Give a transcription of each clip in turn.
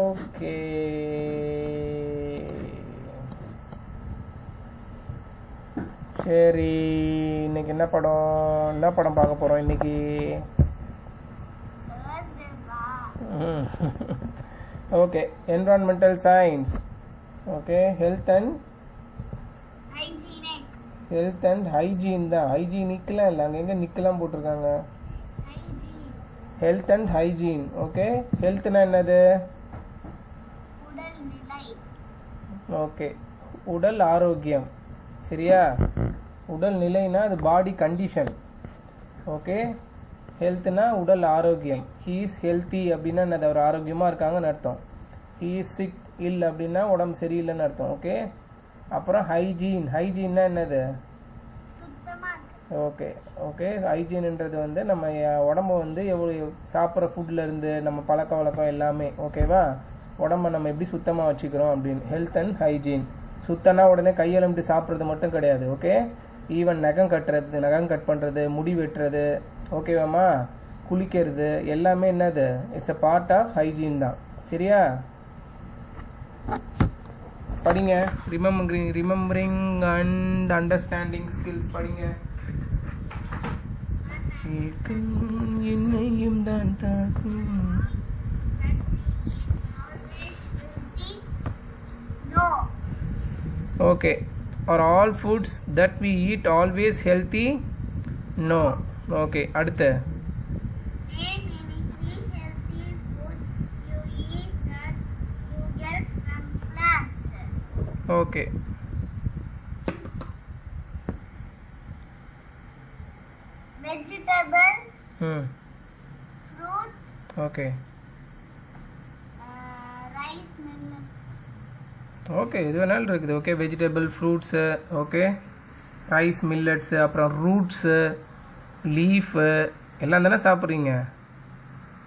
Okay, சரி. இன்னைக்கு என்ன படம் பார்க்க போகிறோம் இன்னைக்கு? Okay, environmental science. Okay, health and hygiene தான். ஹைஜீனிக்லாம் இல்லை, அங்கே எங்கே நிக்கலாம் போட்டிருக்காங்க. Health and hygiene. ஓகே, ஹெல்த்னா என்னது? ஓகே, உடல் ஆரோக்கியம். சரியா? உடல் நிலைனா அது பாடி கண்டிஷன். ஓகே, ஹெல்த்னா உடல் ஆரோக்கியம். ஹீ இஸ் ஹெல்த்தி அப்படின்னா என்னது? அவர் ஆரோக்கியமாக இருக்காங்கன்னு அர்த்தம். ஹீ இஸ் சிக் இல்லை அப்படின்னா உடம்பு சரியில்லைன்னு அர்த்தம். ஓகே, அப்புறம் ஹைஜீன்னா என்னது? ஓகே ஓகே, ஹைஜீன்ன்றது வந்து நம்ம உடம்பு வந்து எவ்வளோ சாப்பிட்ற ஃபுட்லேருந்து நம்ம பழக்க வழக்கம் எல்லாமே. ஓகேவா? உடம்பை நம்ம எப்படி சுத்தமாக வச்சுக்கிறோம் அப்படின்னு. Health and hygiene. சுத்தம்னா உடனே கையெழும்பிட்டு சாப்பிட்றது மட்டும் கிடையாது. ஓகே, ஈவன் நகம் கட் பண்ணுறது, முடி வெட்டுறது, ஓகேவாம்மா, குளிக்கிறது எல்லாமே என்னது? It's a part of hygiene தான். சரியா? படிங்க. ரிமெம்பரிங் அண்ட் அண்டர்ஸ்டாண்டிங் ஸ்கில்ஸ் படிங்க. என்னையும் தான் தாக்கும். Okay, are all foods that we eat always healthy? No. Okay, அடுத்து. Name any 3 healthy foods you eat that you get from plants. Okay, Vegetables, fruits, okay rice, millets. Okay, இது வேணாலும் இருக்குது. Okay, vegetable, fruits, okay, rice, millets, அப்புறம் roots, leaf எல்லாம் தானே சாப்பிட்றீங்க.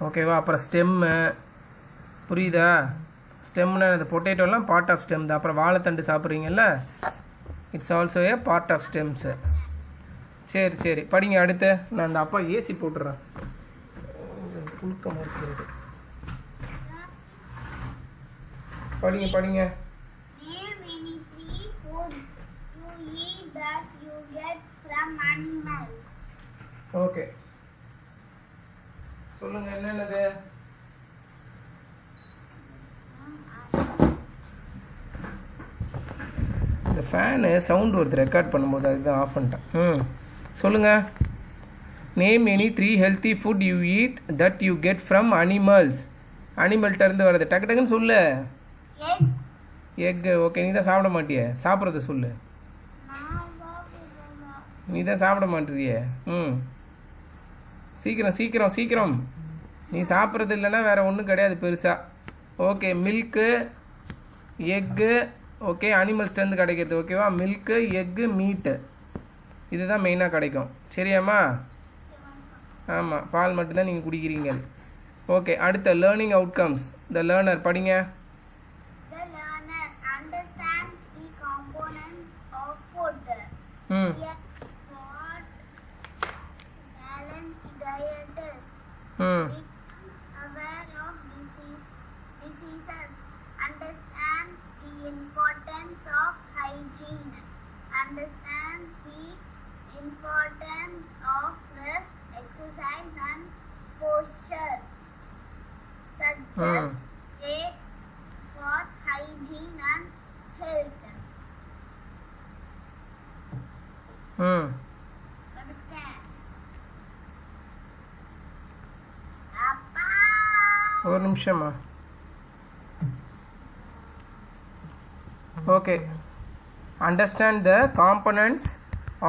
ஓகேவா? அப்புறம் ஸ்டெம்மு, புரியுதா? ஸ்டெம்னா அந்த பொட்டேட்டோலாம் பார்ட் ஆஃப் ஸ்டெம் தான். அப்புறம் வாழைத்தண்டு சாப்பிட்றீங்கல்ல, it's also a part of stems. சரி சரி, படிங்க. அடுத்து நான் அந்த அப்பா ஏசி போட்டுடுறேன். புழுக்கமாக இருக்கிறது. படிங்க. Name any 3 foods you eat that you get from animals. Okay, சொல்லுங்க என்னென்னது? இந்த ஃபேனு சவுண்ட் வருது ரெக்கார்ட் பண்ணும்போது, அதுதான் ஆஃப் பண்ணிட்டேன். சொல்லுங்க. Name any 3 healthy food you eat that you get from animals. அனிமல்கிட்ட இருந்து வர்றது. டக்குன்னு சொல்லு. எக்கு. ஓகே, நீ தான் சாப்பிட மாட்டிய. சாப்பிட்றத சொல்லு. நீ தான் சாப்பிட மாட்டிய. சீக்கிரம். நீ சாப்பிட்றது இல்லைன்னா வேற ஒன்றும் கிடையாது பெருசாக. Okay, milk, egg. ஓகே, அனிமல்ஸ்லேருந்து கிடைக்கிறது. ஓகேவா? மில்க்கு, எக்கு, மீட்டு, இதுதான் மெயினாக கிடைக்கும். சரியாம்மா? ஆமாம், பால் மட்டும்தான் நீங்கள் குடிக்கிறீங்க. ஓகே, அடுத்த லேர்னிங் அவுட்கம்ஸ். த லேர்னர். படிங்க. The learner understands the components of food. Yes, what balanced diet is. Becomes aware of diseases. Understands the importance of hygiene. Understands the importance of rest, exercise and posture. Suggest a for hygiene and health. Understand? Appa. ஒரு நிமிஷமா. Okay, understand the components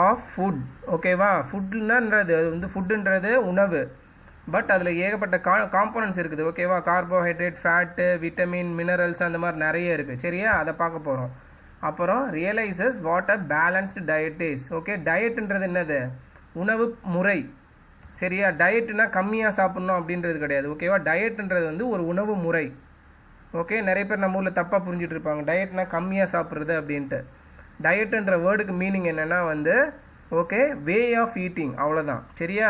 of food. ஓகேவா? ஃபுட்டுன்றது அது வந்து ஃபுட்டுன்றது உணவு. But அதில் ஏகப்பட்ட components இருக்குது. ஓகேவா? கார்போஹைட்ரேட், ஃபேட்டு, விட்டமின், மினரல்ஸ் அந்த மாதிரி நிறைய இருக்குது. சரியா? அதை பார்க்க போகிறோம். அப்புறம் realises what a balanced diet is. Okay, டயட்டுன்றது என்னது? உணவு முறை. சரியா? டயட்னா கம்மியாக சாப்பிட்ணும் அப்படின்றது கிடையாது. ஓகேவா? டயட்ன்றது வந்து ஒரு உணவு முறை. ஓகே, நிறைய பேர் நம்ம ஊரில் தப்பாக புரிஞ்சுட்டு இருப்பாங்க. டயட்னா கம்மியாக சாப்பிட்றது அப்படின்ட்டு. டயட்டுன்ற வேர்டுக்கு மீனிங் என்னென்னா வந்து ஓகே, வே ஆஃப் ஈட்டிங், அவ்வளோதான். சரியா?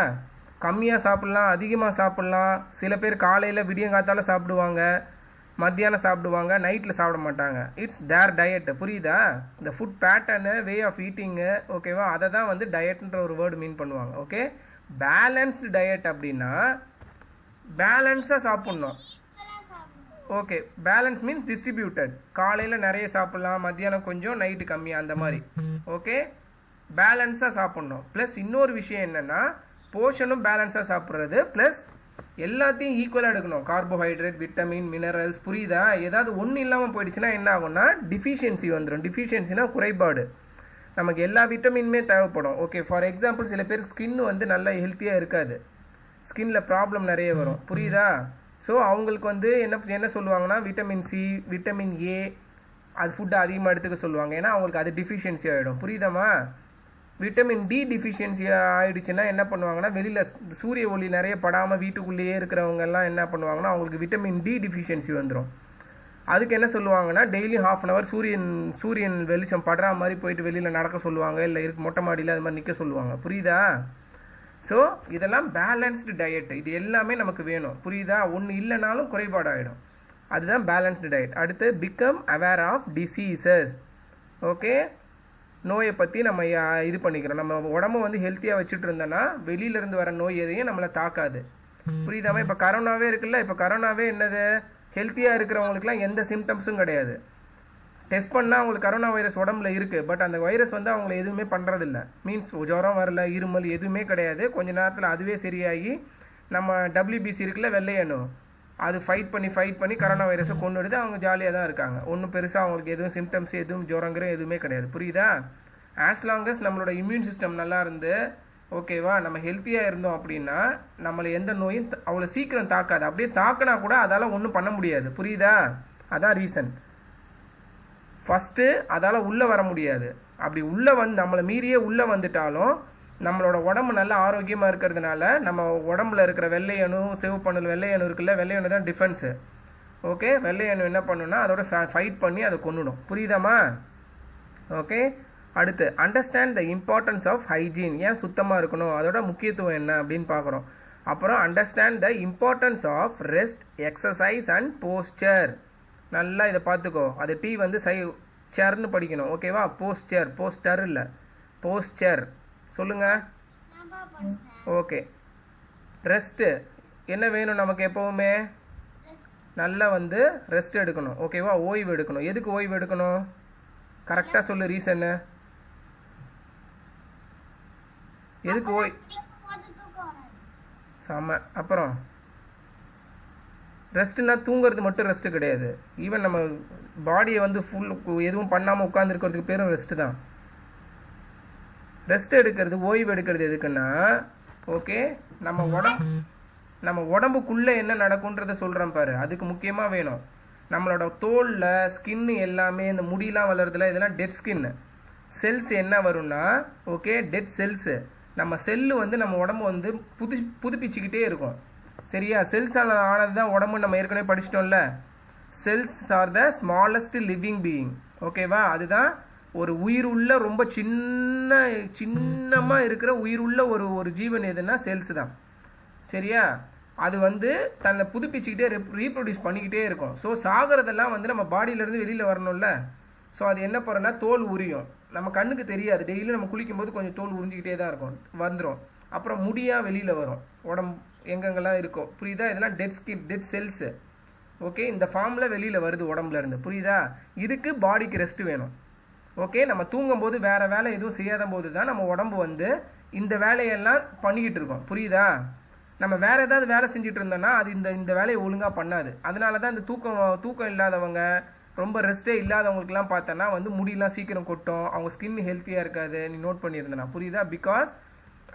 கம்மியாக சாப்பிட்லாம், அதிகமாக சாப்பிட்லாம். சில பேர் காலையில் விடியங்காத்தால சாப்பிடுவாங்க, மத்தியானம் சாப்பிடுவாங்க, நைட்டில் சாப்பிட மாட்டாங்க. It's their diet. புரியுதா? இந்த food pattern, way of eating, ஓகேவா, அதை தான் வந்து டயட்ன்ற ஒரு வேர்டு மீன் பண்ணுவாங்க. ஓகே, பேலன்ஸ்டு டயட் அப்படின்னா பேலன்ஸாக சாப்பிட்ணும். Okay, balance means distributed. காலையில் நிறைய சாப்பிட்லாம், மத்தியானம் கொஞ்சம், நைட்டு கம்மியாக, அந்த மாதிரி. ஓகே, பேலன்ஸாக சாப்பிட்ணும். ப்ளஸ் இன்னொரு விஷயம் என்னென்னா போர்ஷனும் பேலன்ஸாக சாப்பிட்றது, ப்ளஸ் எல்லாத்தையும் ஈக்குவலாக எடுக்கணும். Carbohydrate, vitamin, minerals. புரியுதா? ஏதாவது ஒன்று இல்லாமல் போயிடுச்சுன்னா என்ன ஆகும்னா டிஃபிஷியன்சி வந்துடும். டிஃபிஷியன்சினா குறைபாடு. நமக்கு எல்லா விட்டமினுமே தேவைப்படும். ஓகே, ஃபார் எக்ஸாம்பிள் சில பேருக்கு ஸ்கின் வந்து நல்லா ஹெல்த்தியாக இருக்காது, ஸ்கின்ல ப்ராப்ளம் நிறைய வரும். புரியுதா? ஸோ அவங்களுக்கு வந்து என்ன சொல்லுவாங்கன்னா விட்டமின் சி, விட்டமின் ஏ, அது ஃபுட்டு அதிகமாக எடுத்துக்க சொல்லுவாங்க. ஏன்னா அவங்களுக்கு அது டிஃபிஷியன்சி ஆகிடும். புரியுதாம்மா? விட்டமின் டி டிஃபிஷியன்சி ஆகிடுச்சுன்னா என்ன பண்ணுவாங்கன்னா வெளியில் சூரிய ஒளி நிறைய படாமல் வீட்டுக்குள்ளேயே இருக்கிறவங்க எல்லாம் என்ன பண்ணுவாங்கன்னா அவங்களுக்கு விட்டமின் டி டிஃபிஷியன்சி வந்துடும். அதுக்கு என்ன சொல்லுவாங்கன்னா டெய்லி ½ அன் ஹவர் சூரியன் வெளிச்சம் படுற மாதிரி போயிட்டு வெளியில் நடக்க சொல்லுவாங்க, இல்லை மொட்டை மாடியில் அது மாதிரி நிற்க சொல்லுவாங்க. புரியுதா? ஸோ இதெல்லாம் பேலன்ஸ்டு டயட். இது எல்லாமே நமக்கு வேணும். புரியுதா? ஒன்று இல்லைனாலும் குறைபாடாயிடும். அதுதான் பேலன்ஸ்டு டயட். அடுத்து become aware of diseases. Okay, நோயை பற்றி நம்ம இது பண்ணிக்கிறோம். நம்ம உடம்பு வந்து ஹெல்த்தியாக வச்சுட்டு இருந்தோன்னா வெளியிலேருந்து வர நோய் எதையும் நம்மளை தாக்காது. புரியுதாமா? இப்போ கரோனாவே இருக்குல்ல, இப்போ கரோனாவே என்னது, ஹெல்த்தியாக இருக்கிறவங்களுக்குலாம் எந்த சிம்டம்ஸும் கிடையாது. டெஸ்ட் பண்ணால் அவங்களுக்கு கரோனா வைரஸ் உடம்புல இருக்குது, பட் அந்த வைரஸ் வந்து அவங்கள எதுவுமே பண்ணுறதில்ல. மீன்ஸ் ஜுரம் வரல, இருமல் எதுவுமே கிடையாது. கொஞ்ச நேரத்தில் அதுவே சரியாகி நம்ம WBC இருக்குல்ல, வெள்ளை அணு, அது ஃபைட் பண்ணி கரோனா வைரஸை கொண்டுடுது. அவங்க ஜாலியாக தான் இருக்காங்க. ஒன்றும் பெருசாக அவங்களுக்கு எதுவும் சிம்டம்ஸ் எதுவும் ஜுரங்கிற எதுவுமே கிடையாது. புரியுதா? ஆஸ் லாங் அஸ் நம்மளோட இம்யூன் சிஸ்டம் நல்லா இருந்து, ஓகேவா, நம்ம ஹெல்த்தியாக இருந்தோம் அப்படின்னா நம்மளை எந்த நோயும் அவ்வளோ சீக்கிரம் தாக்காது. அப்படியே தாக்கினா கூட அதால் ஒன்றும் பண்ண முடியாது. புரியுதா? அதான் ரீசன். ஃபஸ்ட்டு அதால் உள்ளே வர முடியாது. அப்படி உள்ளே நம்மளை மீறியே உள்ளே வந்துட்டாலும் நம்மளோட உடம்பு நல்லா ஆரோக்கியமாக இருக்கிறதுனால நம்ம உடம்புல இருக்கிற வெள்ளையணு, சிவப்பணு, வெள்ளையணு இருக்குல்ல, வெள்ளையணு தான் டிஃபென்ஸு. ஓகே, வெள்ளையணு என்ன பண்ணுன்னா அதோட ஃபைட் பண்ணி அதை கொன்னுடும். புரியுதாம்மா? ஓகே, அடுத்து understand the importance of hygiene. ஏன் சுத்தமாக இருக்கணும், அதோட முக்கியத்துவம் என்ன அப்படின்னு பார்க்குறோம். அப்புறம் understand the importance of rest, exercise and posture. நல்லா இதை பார்த்துக்கோ. அது டி வந்து சேர்னு படிக்கணும். ஓகேவா? போஸ்டர் இல்லை, போஸ்டர். சொல்லுங்க. ஓகே, ரெஸ்ட்டு என்ன வேணும் நமக்கு எப்போவுமே? நல்லா வந்து ரெஸ்ட் எடுக்கணும். ஓகேவா? ஓய்வு எடுக்கணும். எதுக்கு ஓய்வு எடுக்கணும்? கரெக்டாக சொல்லு ரீசன்னு. எதுக்கு செம்ம. அப்புறம் ரெஸ்ட்டுனா தூங்குறது மட்டும் ரெஸ்ட்டு கிடையாது. ஈவன் நம்ம பாடியை வந்து ஃபுல் எதுவும் பண்ணாமல் உட்காந்துருக்கிறதுக்கு பேரும் ரெஸ்ட்டு தான். ரெஸ்ட் எடுக்கிறது, ஓய்வு எடுக்கிறது எதுக்குன்னா, ஓகே, நம்ம உடம்புக்குள்ளே என்ன நடக்குன்றத சொல்கிறேன் பாரு, அதுக்கு முக்கியமாக வேணும். நம்மளோட தோலில் ஸ்கின்னு எல்லாமே, இந்த முடியெலாம் வளருதுல, இதெல்லாம் டெட் ஸ்கின்னு. செல்ஸ் என்ன வரும்னா, ஓகே, டெட் செல்ஸு. நம்ம செல்லு வந்து நம்ம உடம்பு வந்து புதுப்பிச்சுக்கிட்டே இருக்கும். சரியா? செல்ஸ் ஆனது தான் உடம்பு. நம்ம ஏற்கனவே படிச்சிட்டோம்ல, cells are the smallest living being. ஓகேவா? அதுதான் ஒரு உயிருள்ள, ரொம்ப சின்னமாக இருக்கிற உயிருள்ள ஒரு ஜீவன் எதுன்னா செல்ஸ் தான். சரியா? அது வந்து தன்னை புதுப்பிச்சுக்கிட்டே ரீப்ரொடியூஸ் பண்ணிக்கிட்டே இருக்கும். ஸோ சாகிறதெல்லாம் வந்து நம்ம பாடியிலேருந்து வெளியில் வரணும்ல. ஸோ அது என்ன பண்ணுறோன்னா தோல் உரியும். நம்ம கண்ணுக்கு தெரியாது. டெய்லியும் நம்ம குளிக்கும்போது கொஞ்சம் தோல் உறிஞ்சிக்கிட்டே தான் இருக்கும், வந்துடும். அப்புறம் முடியாக வெளியில் வரும், உடம்பு எங்கெங்கெல்லாம் இருக்கும். புரியுதா? இதெல்லாம் டெட் செல்ஸு. ஓகே, இந்த ஃபார்மில் வெளியில் வருது உடம்புலேருந்து. புரியுதா? இதுக்கு பாடிக்கு ரெஸ்ட் வேணும். ஓகே, நம்ம தூங்கும்போது வேறு வேலை எதுவும் செய்யாத போது தான் நம்ம உடம்பு வந்து இந்த வேலையெல்லாம் பண்ணிக்கிட்டு இருக்கோம். புரியுதா? நம்ம வேறு ஏதாவது வேலை செஞ்சுட்டு இருந்தோம்னா அது இந்த வேலையை ஒழுங்காக பண்ணாது. அதனால தான் இந்த தூக்கம் இல்லாதவங்க, ரொம்ப ரெஸ்ட்டே இல்லாதவங்களுக்குலாம் பார்த்தோன்னா வந்து முடியெல்லாம் சீக்கிரம் கொட்டும், அவங்க ஸ்கின் ஹெல்த்தியாக இருக்காது. நீ நோட் பண்ணியிருந்தேனா? புரியுதா? பிகாஸ்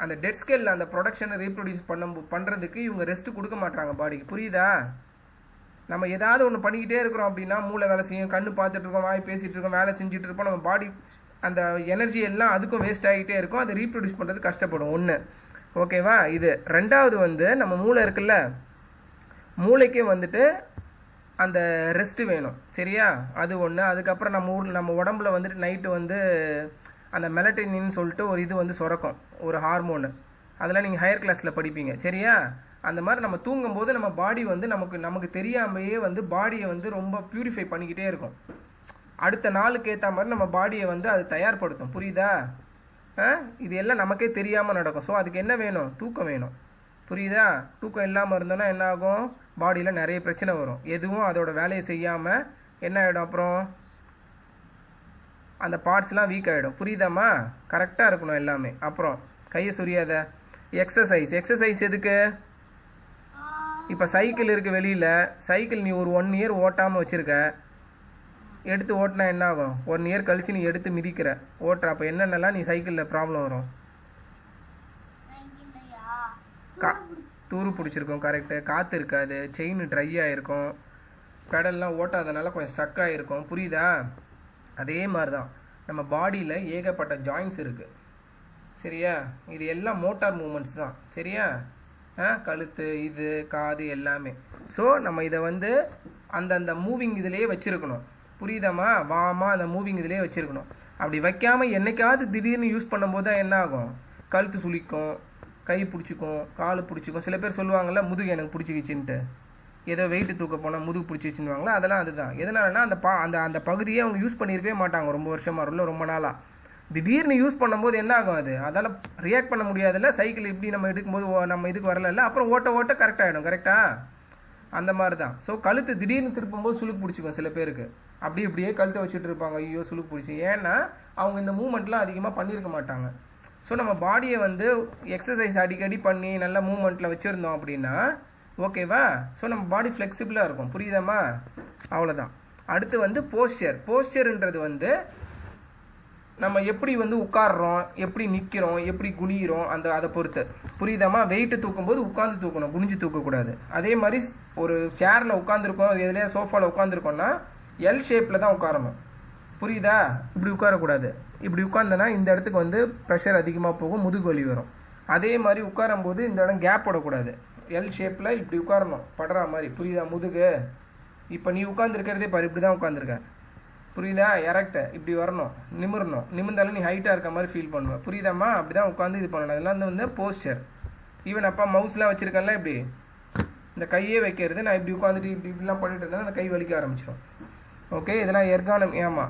அந்த டெட் ஸ்கேலில் அந்த ப்ரொடக்ஷனை ரீப்ரொடியூஸ் பண்ணுறதுக்கு இவங்க ரெஸ்ட்டு கொடுக்க மாட்டாங்க பாடிக்கு. புரியுதா? நம்ம ஏதாவது ஒன்று பண்ணிக்கிட்டே இருக்கிறோம் அப்படின்னா மூளை வேலை செய்யும், கண்ணு பார்த்துட்டு இருக்கோம், வாய் பேசிகிட்டு இருக்கோம், வேலை செஞ்சுட்டு இருப்போம். நம்ம பாடி அந்த எனர்ஜி எல்லாம் அதுக்கும் வேஸ்ட் ஆகிட்டே இருக்கும். அதை ரீப்ரொடியூஸ் பண்ணுறது கஷ்டப்படும். ஒன்று. ஓகேவா? இது ரெண்டாவது வந்து நம்ம மூளை இருக்குல்ல, மூளைக்கே வந்துட்டு அந்த ரெஸ்ட்டு வேணும். சரியா? அது ஒன்று. அதுக்கப்புறம் நம்ம உடம்புல வந்துட்டு நைட்டு வந்து அந்த மெலட்டனின்னு சொல்லிட்டு ஒரு இது வந்து சுரக்கும், ஒரு ஹார்மோனு. அதெல்லாம் நீங்கள் ஹையர் கிளாஸில் படிப்பீங்க. சரியா? அந்த மாதிரி நம்ம தூங்கும்போது நம்ம பாடி வந்து நமக்கு தெரியாமையே வந்து பாடியை வந்து ரொம்ப பியூரிஃபை பண்ணிக்கிட்டே இருக்கும். அடுத்த நாளுக்கு ஏற்ற மாதிரி நம்ம பாடியை வந்து அது தயார்படுத்தும். புரியுதா? இது எல்லாம் நமக்கே தெரியாமல் நடக்கும். ஸோ அதுக்கு என்ன வேணும்? தூக்கம் வேணும். புரியுதா? தூக்கம் இல்லாமல் இருந்தோன்னா என்ன ஆகும்? பாடியில் நிறைய பிரச்சனை வரும். எதுவும் அதோட வேலையை செய்யாமல் என்ன ஆகிடும்? அப்புறம் அந்த பார்ட்ஸ்லாம் வீக் ஆகிடும். புரியுதாம்மா? கரெக்டாக இருக்கணும் எல்லாமே. அப்புறம் கையை சொரியாத. எக்ஸசைஸ் எதுக்கு? இப்போ சைக்கிள் இருக்குது வெளியில். சைக்கிள் நீ ஒரு 1 இயர் ஓட்டாமல் வச்சுருக்க. எடுத்து ஓட்டினா என்ன ஆகும்? 1 இயர் கழித்து நீ எடுத்து மிதிக்கிற ஓட்டுற. அப்போ என்னென்னலாம் நீ சைக்கிளில் ப்ராப்ளம் வரும்? தூரு பிடிச்சிருக்கும். கரெக்டு. காற்று இருக்காது. செயின் ட்ரை ஆகிருக்கும். பெடல்லாம் ஓட்டாதனால கொஞ்சம் ஸ்ட்ரக் ஆகிருக்கும். புரியுதா? அதே மாதிரி தான் நம்ம பாடியில் ஏகப்பட்ட ஜாயின்ஸ் இருக்குது. சரியா? இது எல்லாம் மோட்டார் மூமெண்ட்ஸ் தான். சரியா? கழுத்து, இது, காது எல்லாமே. ஸோ நம்ம இதை வந்து அந்தந்த மூவிங் இதிலேயே வச்சுருக்கணும். புரியுதாம்மா? வாமா அந்த மூவிங் இதிலே வச்சுருக்கணும். அப்படி வைக்காமல் என்னைக்காவது திடீர்னு யூஸ் பண்ணும்போது தான் என்ன ஆகும்? கழுத்து சுளிக்கும், கை பிடிச்சிக்கும், கால் பிடிச்சிக்கும். சில பேர் சொல்லுவாங்கள்ல, முதுகு எனக்கு பிடிச்சிக்கிச்சின்ட்டு, ஏதோ வெயிட்டு தூக்க போனால் முதுகு பிடிச்சிச்சுன்னுவாங்களா, அதெல்லாம் அதுதான். எதனாலனா அந்த பகுதியை அவங்க யூஸ் பண்ணியிருக்கவே மாட்டாங்க ரொம்ப வருஷமாக, இல்லை ரொம்ப நாளாக. திடீர்னு யூஸ் பண்ணும்போது என்ன ஆகும்? அதால் ரியாக்ட் பண்ண முடியாதுல்ல. சைக்கிள் இப்படி நம்ம எடுக்கும்போது நம்ம இதுக்கு வரல. அப்புறம் ஓட்ட கரெக்டாகிடும். கரெக்டா? அந்த மாதிரி தான். ஸோ கழுத்து திடீர்னு திருப்பும்போது சுளுக்கு பிடிச்சிக்கும் சில பேருக்கு. இப்படியே கழுத்தை வச்சுட்டு இருப்பாங்க. ஐயோ சுளுக்கு பிடிச்சி. ஏன்னா அவங்க இந்த மூமெண்ட்லாம் அதிகமாக பண்ணியிருக்க மாட்டாங்க. ஸோ நம்ம பாடியை வந்து எக்ஸசைஸ் அடிக்கடி பண்ணி நல்ல மூமெண்ட்டில் வச்சுருந்தோம் அப்படின்னா ஓகேவா? ஸோ நம்ம பாடி ஃப்ளெக்சிபிளாக இருக்கும். புரியுதாம்மா? அவ்வளோதான். அடுத்து வந்து போஸ்டர்ன்றது வந்து நம்ம எப்படி வந்து உட்காடுறோம், எப்படி நிற்கிறோம், எப்படி குனிகிறோம், அதை பொறுத்து. புரியுதாம்மா? வெயிட்டு தூக்கும்போது உட்காந்து தூக்கணும், குனிஞ்சு தூக்கக்கூடாது. அதே மாதிரி ஒரு சேரில் உட்காந்துருக்கோம், எதுலையா சோஃபாவில் உட்காந்துருக்கோம்னா எல் ஷேப்பில் தான் உட்காரணும். புரியுதா? இப்படி உட்காரக்கூடாது. இப்படி உட்காந்தனா இந்த இடத்துக்கு வந்து ப்ரெஷர் அதிகமாக போகும், முதுகு வலி வரும். அதே மாதிரி உட்காரும்போது இந்த இடம் கேப் போடக்கூடாது. எல் ஷேப்பில் இப்படி உட்காரணும், படுற மாதிரி. புரியுதா? முதுகு இப்போ நீ உட்காந்துருக்கிறதே பாரு, இப்படி தான் உட்காந்துருக்க. புரியுதா? எரெக்ட் இப்படி வரணும், நிமிரணும். நிமிர்ந்தாலும் நீ ஹைட்டாக இருக்க மாதிரி ஃபீல் பண்ணுவேன். புரியுதாம்மா? அப்படி தான் உட்காந்து இது பண்ணணும். அதெல்லாம் வந்து போஸ்டர். ஈவன் அப்பா மவுஸ்லாம் வச்சுருக்கேன்ல, இப்படி இந்த கையே வைக்கிறது. நான் இப்படி உட்காந்துட்டு இப்படிலாம் பண்ணிட்டு இருந்தேன்னா அந்த கை வலிக்க ஆரம்பிச்சிடும். ஓகே? இதெல்லாம் எர்கானம். ஏமா?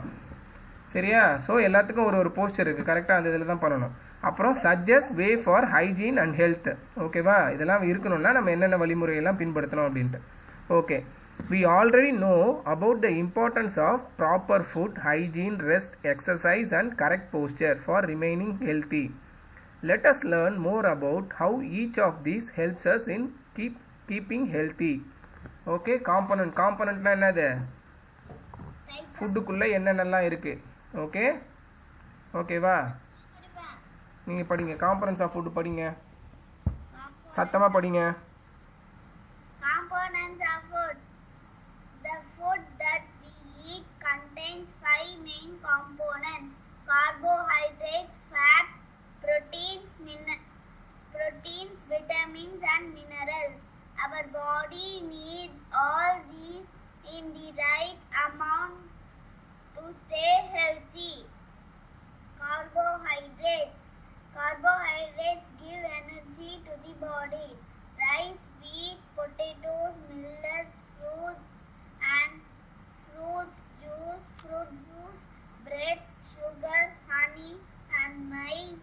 சரியா? ஸோ எல்லாத்துக்கும் ஒரு போஸ்டர் இருக்குது. கரெக்டாக அந்த இதில் தான் பண்ணணும். அப்புறம் suggest way for hygiene and health. ஓகேவா? இதெல்லாம் இருக்கணும்னா நம்ம என்னென்ன வழிமுறையெல்லாம் பின்படுத்தணும் அப்படின்ட்டு. Okay. We already know about the importance of proper food, hygiene, rest, exercise and correct posture for remaining healthy. Let us learn more about how each of these helps us in keeping healthy. Okay, componentனா என்னது? ஃபுட்டுக்குள்ளே என்னென்னலாம் இருக்குது. Okay? ஓகேவா? நீங்கள் படிங்க. Components of food படிங்க. சத்தமாக படிங்க. Components of food. The food that we eat contains 5 main components: carbohydrates, fats, proteins, vitamins and minerals. Our body needs all these in the right amount to stay healthy. Carbohydrates give energy to the body. Rice, wheat, potatoes, millets, fruit juice, bread, sugar, honey, and maize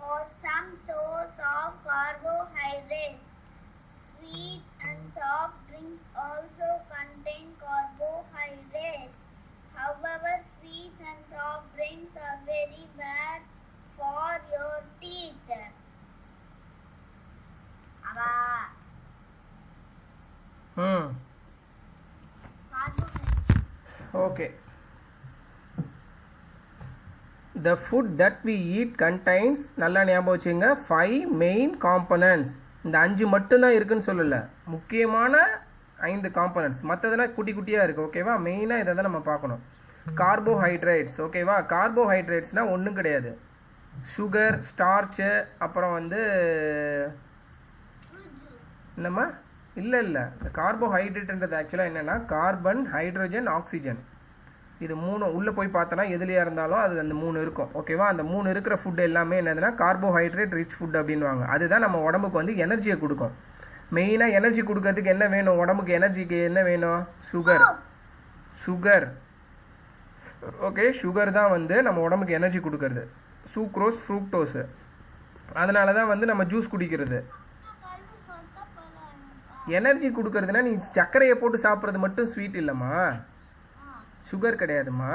are some source of carbohydrates. Sweet and soft drinks also contain carbohydrates. However, sweets and soft drinks are very bad for your teeth. Okay. The food that we eat contains, நல்லா ஞாபகம் வச்சுங்க, 5 main components. இந்த 5 மட்டும்தான் இருக்குன்னு சொல்லல, முக்கியமான 5 components. மற்றதெல்லாம் குட்டி குட்டியாக இருக்குது. ஓகேவா? மெயினாக இதை தான் நம்ம பார்க்கணும். கார்போஹைட்ரேட்ஸ். ஓகேவா? கார்போஹைட்ரேட்ஸ்னால் ஒன்றும் கிடையாது. சுகர், ஸ்டார்ச்சு, அப்புறம் வந்து என்னம்மா? இல்லை இந்த கார்போஹைட்ரேட்ன்றது ஆக்சுவலாக என்னென்னா கார்பன், ஹைட்ரஜன், ஆக்சிஜன். இது 3 உள்ளே போய் பார்த்தோன்னா எதுலையாக இருந்தாலும் அது அந்த 3 இருக்கும். ஓகேவா? அந்த 3 இருக்கிற ஃபுட் எல்லாமே என்னதுன்னா கார்போஹைட்ரேட் ரிச் ஃபுட் அப்படின்வாங்க. அதுதான் நம்ம உடம்புக்கு வந்து எனர்ஜியை கொடுக்கும். மெயினாக எனர்ஜி கொடுக்கறதுக்கு என்ன வேணும், உடம்புக்கு எனர்ஜிக்கு என்ன வேணும், சுகர். ஓகே, சுகர் தான் வந்து நம்ம உடம்புக்கு எனர்ஜி கொடுக்கறது. சூக்ரோஸ், ஃப்ரூக்டோஸு. அதனால தான் வந்து நம்ம ஜூஸ் குடிக்கிறது. எனர்ஜி கொடுக்கறதுனா நீ சர்க்கரையை போட்டு சாப்பிட்றது மட்டும் ஸ்வீட் இல்லைம்மா, சுகர் கிடையாதுமா.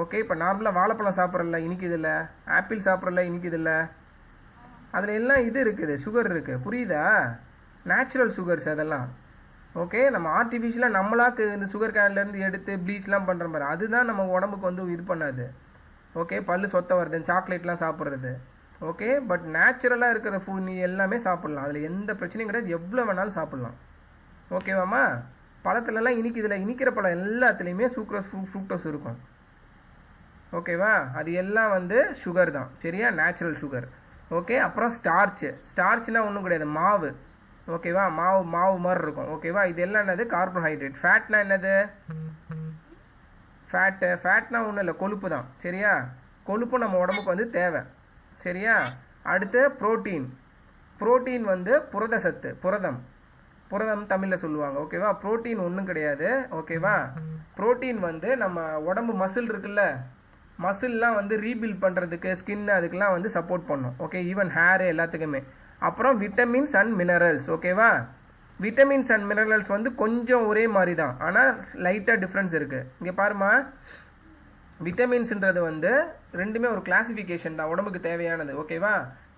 ஓகே, இப்போ நார்மலாக வாழைப்பழம் சாப்பிட்றல இனிக்குதில்ல, ஆப்பிள் சாப்பிட்றல இனிக்குதில்ல, அதில் எல்லாம் இது இருக்குது, சுகர் இருக்குது. புரியுதா? நேச்சுரல் சுகர்ஸ் அதெல்லாம். ஓகே, நம்ம ஆர்டிஃபிஷியலாக நம்மளாக்கு இந்த சுகர் கேன்லேருந்து எடுத்து ப்ளீச்லாம் பண்ணுற மாதிரி அதுதான் நம்ம உடம்புக்கு வந்து இது பண்ணாது. ஓகே, பல்லு சொத்த வருது சாக்லேட்லாம் சாப்பிட்றது. ஓகே, பட் நேச்சுரலாக இருக்கிற ஃபுட் நீ எல்லாமே சாப்பிட்லாம், அதில் எந்த பிரச்சனையும் கிடையாது, எவ்வளோ வேணாலும் சாப்பிட்லாம். ஓகேவாம்மா? பழத்துலலாம் இனிக்குதில் இனிக்கிற பழம் எல்லாத்துலேயுமே சூக்ரோஸ், ஃப்ரூக்டோஸ் இருக்கும். ஓகேவா? அது எல்லாம் வந்து சுகர் தான், சரியா? Natural sugar. ஓகே, அப்புறம் ஸ்டார்ச்னா ஒன்றும் கிடையாது, மாவு. ஓகேவா? மாவு மாதிரி இருக்கும். ஓகேவா? இது எல்லாம் என்னது, கார்போஹைட்ரேட். ஃபேட்னா என்னது, ஃபேட்னா ஒன்றும் இல்லை, கொழுப்பு தான். சரியா? கொழுப்பு நம்ம உடம்புக்கு வந்து தேவை. சரியா? அடுத்து புரோட்டீன் வந்து புரத சத்து, புரதம் தமிழில் சொல்லுவாங்க. ஓகேவா? புரோட்டீன் ஒன்றும் கிடையாது. ஓகேவா? புரோட்டீன் வந்து நம்ம உடம்பு மசில் இருக்குல்ல, மசில்லாம் வந்து ரீபில்ட் பண்ணுறதுக்கு, ஸ்கின் அதுக்கெல்லாம் வந்து சப்போர்ட் பண்ணும். ஓகே, ஈவன் ஹேரு எல்லாத்துக்குமே. அப்புறம் விட்டமின்ஸ் அண்ட் மினரல்ஸ். ஓகேவா? விட்டமின்ஸ் அண்ட் மினரல்ஸ் வந்து கொஞ்சம் ஒரே மாதிரி தான், ஆனால் லைட்டாக டிஃப்ரென்ஸ் இருக்குது. இங்கே பாருமா, விட்டமின்ஸ்ன்றது வந்து ரெண்டுமே ஒரு கிளாசிஃபிகேஷன் தான், உடம்புக்கு தேவையானது. ஓகேவா?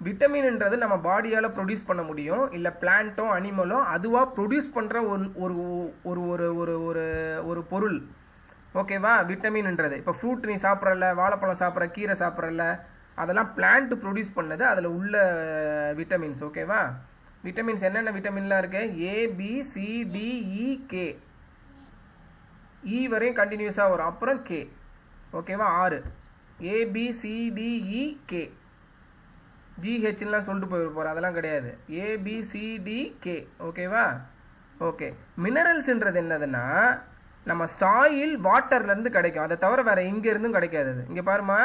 விட்டமின்ன்றது நம்ம பாடியால் ப்ரொடியூஸ் பண்ண முடியும், இல்லை பிளான்ட்டோ அனிமலோ அதுவாக ப்ரொடியூஸ் பண்ணுற ஒரு ஒரு ஒரு ஒரு ஒரு ஒரு பொருள். ஓகேவா? விட்டமின்ன்றது இப்போ ஃப்ரூட் நீ சாப்பிட்றல, வாழைப்பழம் சாப்பிட்ற, கீரை சாப்பிட்றல, அதெல்லாம் பிளான்ட் ப்ரொடியூஸ் பண்ணது, அதில் உள்ள விட்டமின்ஸ். ஓகேவா? விட்டமின்ஸ் என்னென்ன விட்டமின்லாம் இருக்குது, ABCDEK, இ வரையும் கண்டினியூஸாக வரும், அப்புறம் கே. ஓகேவா? 6 ABCDEK, GHலாம் சொல்லிட்டு போகிற அதெல்லாம் கிடையாது, ABCDK. ஓகேவா? ஓகே, மினரல்ஸ்ன்றது என்னதுன்னா நம்ம சாயில் வாட்டர்லேருந்து கிடைக்கும், அதை தவிர வேறு எங்கேருந்தும் கிடைக்காது. அது இங்கே பாருமா,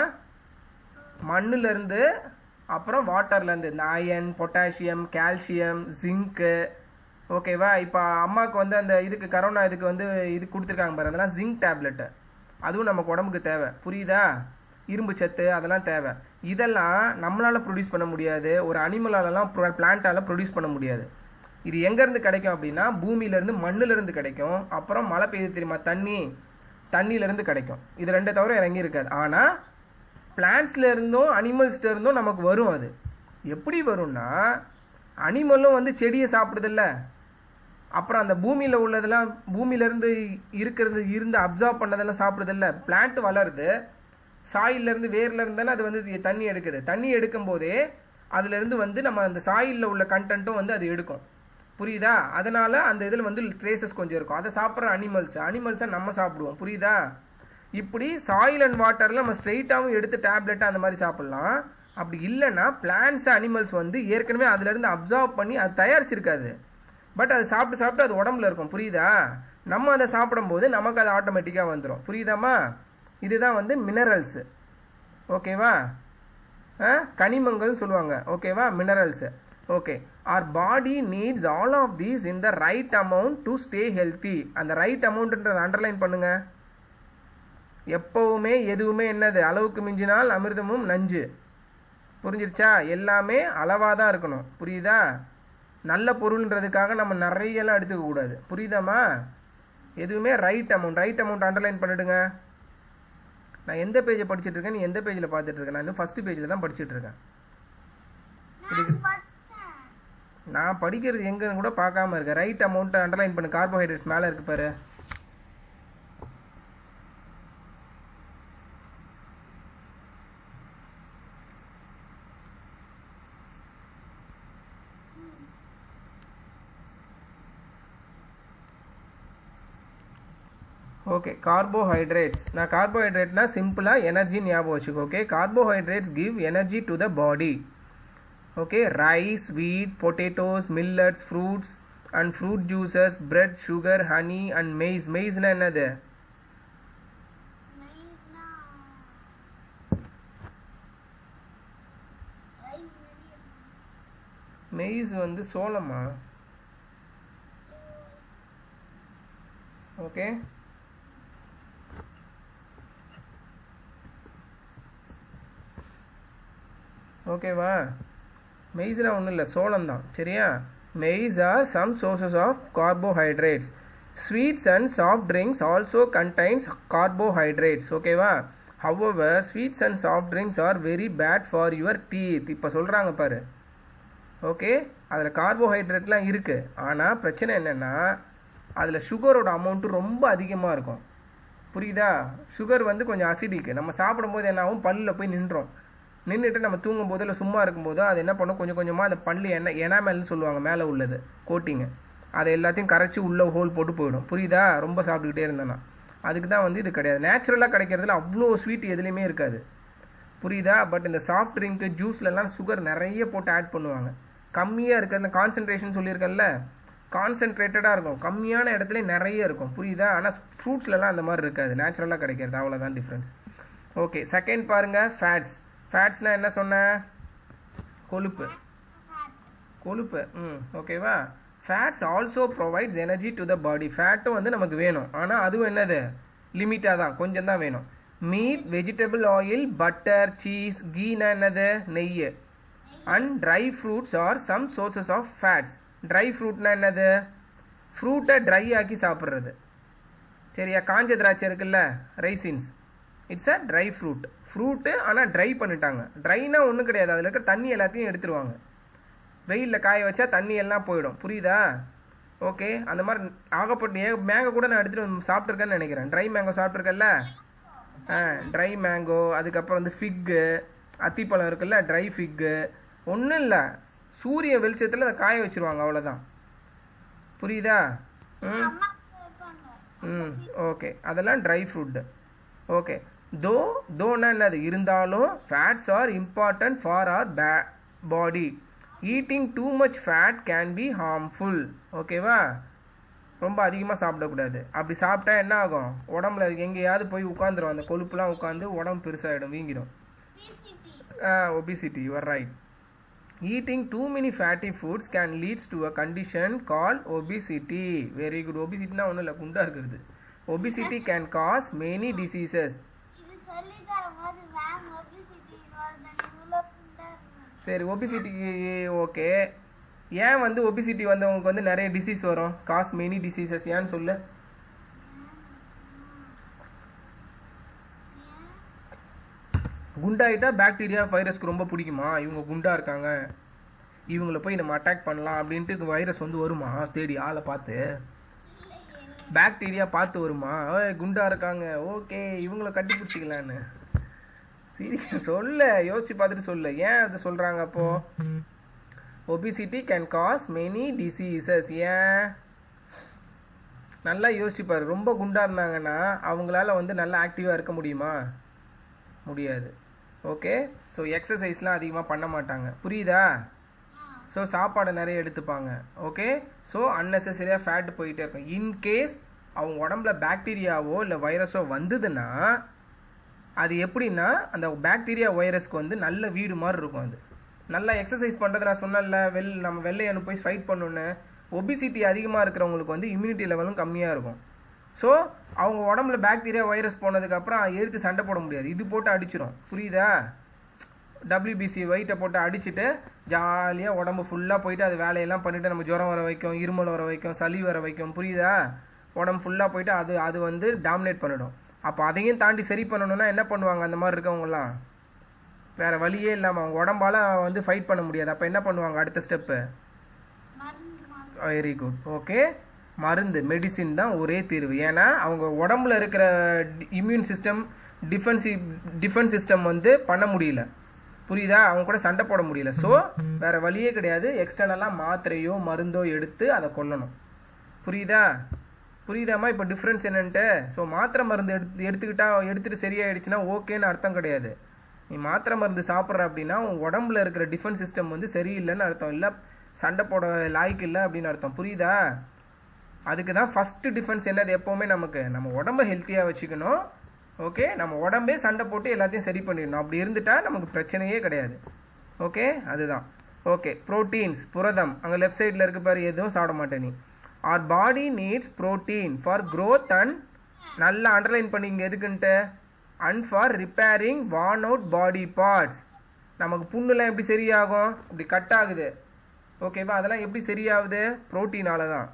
மண்ணுலேருந்து, அப்புறம் வாட்டர்லேருந்து இந்த அயன், பொட்டாசியம், கால்சியம், ஜிங்க்கு. ஓகேவா? இப்போ அம்மாவுக்கு வந்து அந்த இதுக்கு கரோனா இதுக்கு வந்து இது கொடுத்துருக்காங்க பாரு, அதெல்லாம் ஜிங்க் டேப்லெட்டு, அதுவும் நமக்கு உடம்புக்கு தேவை. புரியுதா? இரும்பு சத்து அதெல்லாம் தேவை. இதெல்லாம் நம்மளால் ப்ரொடியூஸ் பண்ண முடியாது, ஒரு அனிமலாலலாம் பிளான்ட்டால் ப்ரொடியூஸ் பண்ண முடியாது. இது எங்கேருந்து கிடைக்கும் அப்படின்னா பூமியிலேருந்து, மண்ணிலேருந்து கிடைக்கும். அப்புறம் மழை பெய்யுது தெரியுமா, தண்ணியிலேருந்து கிடைக்கும். இது ரெண்டை தவிர இறங்கி இருக்காது. ஆனால் பிளான்ட்ஸில் இருந்தும் அனிமல்ஸ்ல இருந்தும் நமக்கு வரும். அது எப்படி வரும்னா, அனிமலும் வந்து செடியை சாப்பிடுதில்ல, அப்புறம் அந்த பூமியில் உள்ளதெல்லாம் பூமியிலேருந்து இருந்து அப்சர்வ் பண்ணதெல்லாம் சாப்பிடுதில்ல, பிளான்ட் வளருது, சாயிலேருந்து வேர்லேருந்து தானே அது வந்து தண்ணி எடுக்குது. தண்ணி எடுக்கும் போதே அதுலேருந்து வந்து நம்ம அந்த சாயிலில் உள்ள கண்டென்ட்டும் வந்து அது எடுக்கும். புரியுதா? அதனால அந்த இதில் வந்து ட்ரேசஸ் கொஞ்சம் இருக்கும், அதை சாப்பிட்ற அனிமல்ஸை நம்ம சாப்பிடுவோம். புரியுதா? இப்படி சாயில் அண்ட் வாட்டரில் நம்ம ஸ்ட்ரெயிட்டாகவும் எடுத்து டேப்லெட்டாக அந்த மாதிரி சாப்பிட்லாம். அப்படி இல்லைன்னா பிளான்ட்ஸ் அனிமல்ஸ் வந்து ஏற்கனவே அதுலேருந்து அப்சர்வ் பண்ணி அது தயாரிச்சிருக்காது, பட் அது சாப்பிட்டு அது உடம்புல இருக்கும். புரியுதா? நம்ம அதை சாப்பிடும்போது நமக்கு அது ஆட்டோமேட்டிக்காக வந்துடும். புரியுதாம்மா? இதுதான் வந்து மினரல்ஸு. ஓகேவா? கனிமங்கள்னு சொல்லுவாங்க. ஓகேவா? Minerals. Okay, our body needs all of these in the right amount to stay healthy. அந்த ரைட் அமௌண்ட்ன்றதை அண்டர்லைன் பண்ணுங்க. எப்பவுமே எதுவுமே என்னது, அளவுக்கு மிஞ்சினால் அமிர்தமும் நஞ்சு. புரிஞ்சிருச்சா? எல்லாமே அளவாக தான் இருக்கணும். புரியுதா? நல்ல பொருள்ன்றதுக்காக நம்ம நிறையெல்லாம் எடுத்துக்க கூடாது. புரியுதாம்மா? எதுவுமே ரைட் அமௌண்ட் அண்டர்லைன் பண்ணிடுங்க. நான் எந்த பேஜை படிச்சுட்டு இருக்கேன், நீ எந்த பேஜில் பார்த்துட்டு இருக்கேன்? நான் இன்னும் ஃபர்ஸ்ட் பேஜில் தான் படிச்சுட்டு இருக்கேன். நான் படிக்கிறது எங்கன்னு கூட பார்க்காம இருக்கேன். ரைட் அமௌண்ட்டை அண்டர்லைன் பண்ணு. கார்போஹைட்ரேட்ஸ் மேலே இருக்கு பாரு. Okay, carbohydrates. நான் கார்போஹைட்ரேட்னா சிம்பிளாக எனர்ஜி ஞாபகம் வச்சுக்கோ. Okay, carbohydrates give energy to the body. Okay, rice, wheat, potatoes, millets, fruits and fruit juices, bread, sugar, honey and maize. மெய்ஸ்னா என்னது? மெய்ஸ் வந்து சோளமா? ஓகே ஓகேவா மெய்ஸ்னா ஒன்றும் இல்லை சோளம் தான் சரியா maize are some sources of carbohydrates sweets and soft drinks also contains carbohydrates ஓகேவா however sweets and soft drinks are very bad for your teeth இப்போ சொல்கிறாங்க பாரு ஓகே அதில் கார்போஹைட்ரேட்லாம் இருக்குது ஆனால் பிரச்சனை என்னென்னா அதில் சுகரோட அமௌண்ட்டு ரொம்ப அதிகமாக இருக்கும் புரியுதா சுகர் வந்து கொஞ்சம் அசிடிக்கு நம்ம சாப்பிடும்போது என்ன ஆகும் பல்லில் போய் நின்றோம் நின்றுட்டு நம்ம தூங்கும் போது இல்லை சும்மா இருக்கும்போது அது என்ன பண்ணும் கொஞ்சம் கொஞ்சமாக அந்த பல்லு எனாமல்னு சொல்லுவாங்க மேலே உள்ளது கோட்டிங்கு அதை எல்லாத்தையும் கரைச்சி உள்ளே ஹோல் போட்டு போயிடும் புரியுதா ரொம்ப சாப்பிட்டுக்கிட்டே இருந்தேன்னா அதுக்கு தான் வந்து இது கிடையாது நேச்சுரலாக கிடைக்கிறதுல அவ்வளோ ஸ்வீட் எதுலேயுமே இருக்காது புரியுதா பட் இந்த சாஃப்ட் ட்ரிங்க்கு ஜூஸ்லலாம் சுகர் நிறைய போட்டு ஆட் பண்ணுவாங்க கம்மியாக இருக்கிறது கான்சன்ட்ரேஷன் சொல்லியிருக்கேன்ல கான்சென்ட்ரேட்டடாக இருக்கும் கம்மியான இடத்துல நிறைய இருக்கும் புரியுதா ஆனால் ஃப்ரூட்ஸ்லலாம் அந்த மாதிரி இருக்காது நேச்சுரலாக கிடைக்கிறது அவ்வளோதான் டிஃப்ரென்ஸ் ஓகே செகண்ட் பாருங்கள் ஃபேட்ஸ்னால் என்ன சொன்னேன் கொழுப்பு ஓகேவா fats also provides energy to the body ஃபேட்டும் வந்து நமக்கு வேணும் ஆனால் அதுவும் என்னது லிமிட்டாக தான் கொஞ்சம் தான் வேணும் meat vegetable oil butter cheese கீனா என்னது நெய் and dry fruits are some sources of fats dry ஃப்ரூட்னா என்னது ஃப்ரூட்டை ட்ரை ஆக்கி சாப்பிட்றது சரியா காஞ்ச திராட்சை இருக்குல்ல raisins it's a dry fruit ஆனால் ட்ரை பண்ணிட்டாங்க ட்ரைனா ஒன்றும் கிடையாது அதில் இருக்க தண்ணி எல்லாத்தையும் எடுத்துருவாங்க வெயிலில் காய வச்சா தண்ணி எல்லாம் போயிடும் புரியுதா ஓகே அந்த மாதிரி ஆகப்பட்ட மேங்கோ கூட நான் எடுத்துகிட்டு சாப்பிட்ருக்கேன்னு நினைக்கிறேன் ட்ரை மேங்கோ சாப்பிட்ருக்கேன்ல ட்ரை மேங்கோ அதுக்கப்புறம் வந்து ஃபிக்கு அத்திப்பழம் இருக்குல்ல ட்ரை ஃபிக்கு ஒன்றும் இல்லை சூரிய வெளிச்சத்தில் அதை காய வச்சுருவாங்க அவ்வளோதான் புரியுதா ஓகே அதெல்லாம் ட்ரை ஃப்ரூட்டு ஓகே தோனா என்னது இருந்தாலும் fats are important for our body eating too much fat can be harmful ஓகேவா ரொம்ப அதிகமாக சாப்பிடக்கூடாது அப்படி சாப்பிட்டா என்ன ஆகும் உடம்புல எங்கேயாவது போய் உட்காந்துரும் அந்த கொழுப்புலாம் உட்காந்து உடம்பு பெருசாகிடும் வீங்கிடும் obesity you are right eating too many fatty foods can leads to a condition called obesity very good obesity na onnu illa gunda irukkudu obesity can cause many diseases இது சொல்லி தரும்போது மேம் obesity வருதுன்னு இவ்வளோ குண்டா சரி obesity okay ஏன் வந்து obesity வந்தவங்களுக்கு வந்து நிறைய டிசீஸ் வரும் cause many diseases ஏன்னு சொல்லு குண்டாயிட்டா பாக்டீரியா வைரஸ்க்கு ரொம்ப பிடிக்குமா இவங்க குண்டா இருக்காங்க இவங்களை போய் நம்ம அட்டாக் பண்ணலாம் அப்படின்ட்டு வைரஸ் வந்து வருமா தேடி ஆளை பார்த்து பாக்டீரியா பார்த்து வருமா குண்டா இருக்காங்க ஓகே இவங்களை கட்டிப்பிடிச்சிக்கலான்னு சரி சொல்ல யோசிச்சு பார்த்துட்டு சொல்லு ஏன் அதை சொல்கிறாங்க அப்போது obesity can cause many diseases ஏன் நல்லா யோசிச்சுப்பாரு ரொம்ப குண்டா இருந்தாங்கன்னா அவங்களால வந்து நல்லா ஆக்டிவாக இருக்க முடியுமா முடியாது ஓகே ஸோ எக்ஸசைஸ்லாம் அதிகமாக பண்ண மாட்டாங்க புரியுதா ஸோ சாப்பாடு நிறைய எடுத்துப்பாங்க ஓகே ஸோ அன்னெசரியாக ஃபேட் போயிட்டே இருக்கும் இன்கேஸ் அவங்க உடம்புல பாக்டீரியாவோ இல்லை வைரஸோ வந்ததுன்னா அது எப்படின்னா அந்த பாக்டீரியா வைரஸ்க்கு வந்து நல்ல வீடு மாதிரி இருக்கும் அது நல்லா எக்ஸசைஸ் பண்ணுறது நான் சொன்னேன்ல நம்ம வெள்ளையனு போய் ஃபைட் பண்ணணுன்னு ஒபிசிட்டி அதிகமாக இருக்கிறவங்களுக்கு வந்து இம்யூனிட்டி லெவலும் கம்மியாக இருக்கும் ஸோ அவங்க உடம்புல பாக்டீரியா வைரஸ் போனதுக்கப்புறம் எடுத்து சண்டை போட முடியாது இது போட்டு அடிச்சிடும் புரியுதா டபிள்யூபிசி வெயிட்டை போட்டு அடிச்சுட்டு ஜாலியாக உடம்பு ஃபுல்லாக போயிட்டு அது வேலையெல்லாம் பண்ணிவிட்டு நம்ம ஜுரம் வர வைக்கும் இருமல் வர வைக்கும் சளி வர வைக்கும் புரியுதா உடம்பு ஃபுல்லாக போயிட்டு அது வந்து டாமினேட் பண்ணிடும் அப்போ அதையும் தாண்டி சரி பண்ணணும்னா என்ன பண்ணுவாங்க அந்த மாதிரி இருக்கவங்கலாம் வேறு வழியே இல்லாமல் அவங்க உடம்பால் வந்து ஃபைட் பண்ண முடியாது அப்போ என்ன பண்ணுவாங்க அடுத்த ஸ்டெப்பு வெரி குட் ஓகே மருந்து மெடிசின் தான் ஒரே தீர்வு ஏன்னா அவங்க உடம்புல இருக்கிற இம்யூன் சிஸ்டம் டிஃபென்ஸ் சிஸ்டம் வந்து பண்ண முடியல புரியுதா அவங்க கூட சண்டை போட முடியல ஸோ வேறு வழியே கிடையாது எக்ஸ்டர்னலாக மாத்திரையோ மருந்தோ எடுத்து அதை கொல்லணும் புரியுதாம்மா இப்போ டிஃப்ரென்ஸ் என்னன்ட்டு ஸோ மாத்திரை மருந்து எடுத்துகிட்டு சரியாயிடுச்சுன்னா ஓகேன்னு அர்த்தம் கிடையாது நீ மாத்திரை மருந்து சாப்பிட்ற அப்படின்னா உன் உடம்புல இருக்கிற டிஃபென்ஸ் சிஸ்டம் வந்து சரியில்லைன்னு அர்த்தம் இல்லை சண்டை போட லாய்க்கு இல்லை அப்படின்னு அர்த்தம் புரியுதா அதுக்கு தான் ஃபஸ்ட்டு டிஃபென்ஸ் என்னது எப்போவுமே நமக்கு நம்ம உடம்பை ஹெல்த்தியாக வச்சுக்கணும் ஓகே நம்ம உடம்பே சண்டை போட்டு எல்லாத்தையும் சரி பண்ணிடணும் அப்படி இருந்துட்டா நமக்கு பிரச்சனையே கிடையாது ஓகே அதுதான் ஓகே ப்ரோட்டீன்ஸ் புரதம் அங்கே லெஃப்ட் சைடில் இருக்க பாரு எதுவும் சாப்பிட மாட்டேன் நீ our body needs protein for growth and நல்லா அண்டர்லைன் பண்ணிங்க எதுக்குன்ட்டு and for repairing worn out body parts. நமக்கு புண்ணுலாம் எப்படி சரியாகும், இப்படி கட் ஆகுது ஓகேவா, அதெல்லாம் எப்படி சரியாகுது, புரோட்டீனால தான்.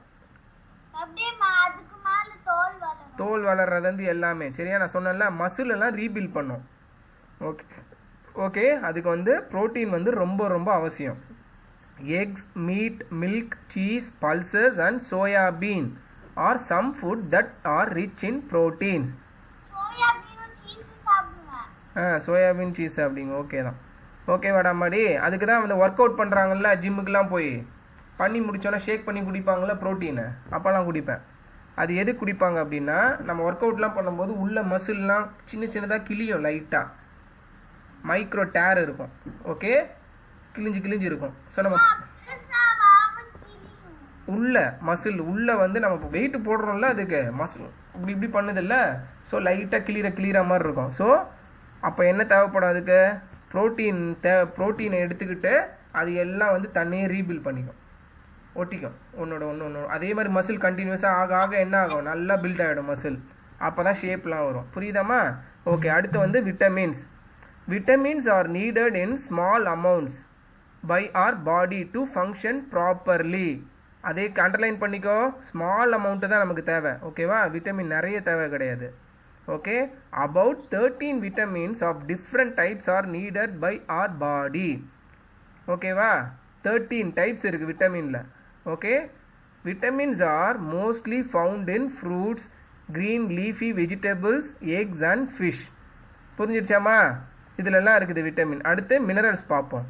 தோல் வளர்றது வந்து எல்லாமே சரியா, நான் சொன்னேன்ல மசில் எல்லாம் ரீபில்ட் பண்ணும். ஓகே ஓகே, அதுக்கு வந்து புரோட்டீன் வந்து ரொம்ப ரொம்ப அவசியம். Eggs, meat, milk, cheese, pulses and soybean are some food that are rich in proteins. Soybean cheese அப்படிங்க ஓகே தான். ஓகே வாடாமாடி, அதுக்கு தான் வந்து ஒர்க் அவுட் பண்ணுறாங்கல்ல ஜிம்முக்கெலாம் போய் பண்ணி முடிச்சோன்னா ஷேக் பண்ணி குடிப்பாங்கள்ல ப்ரோட்டீனை, அப்போல்லாம் குடிப்பேன். அது எது குடிப்பாங்க அப்படின்னா, நம்ம ஒர்க் அவுட்லாம் பண்ணும்போது உள்ள மசில்லாம் சின்ன சின்னதாக கிளியும், லைட்டாக மைக்ரோ டேர் இருக்கும் ஓகே, கிழிஞ்சு இருக்கும். ஸோ நம்ம உள்ள மசில் உள்ள வந்து நம்ம வெயிட் போடுறோம்ல, அதுக்கு மசில் இப்படி பண்ணுதில்ல, ஸோ லைட்டாக கிளிற மாதிரி இருக்கும். ஸோ அப்போ என்ன தேவைப்படும், அதுக்கு ப்ரோட்டீனை எடுத்துக்கிட்டு அது எல்லாம் வந்து தண்ணியை ரீபில்ட் பண்ணிக்கும், ஒட்டிக்கும் ஒன்று. அதே மாதிரி மசில் கண்டினியூஸாக ஆக ஆக என்ன ஆகும், நல்லா பில்ட் ஆகிடும் மசில், அப்போ தான் ஷேப்லாம் வரும். புரியுதாம்மா? ஓகே, அடுத்து வந்து vitamins. Vitamins are needed in small amounts by our body to function properly. அதே அண்டர்லைன் பண்ணிக்கோ, ஸ்மால் அமௌண்ட்டு தான் நமக்கு தேவை ஓகேவா, விட்டமின் நிறைய தேவை கிடையாது. Okay, about 13 vitamins of different types are needed by our body. ஓகேவா, 13 டைப்ஸ் இருக்குது விட்டமினில். Okay, vitamins are mostly found in fruits, green leafy vegetables, eggs and fish. புரிஞ்சிருச்சாமா? இதிலெல்லாம் இருக்குது விட்டமின். அடுத்து மினரல்ஸ் பார்ப்போம்.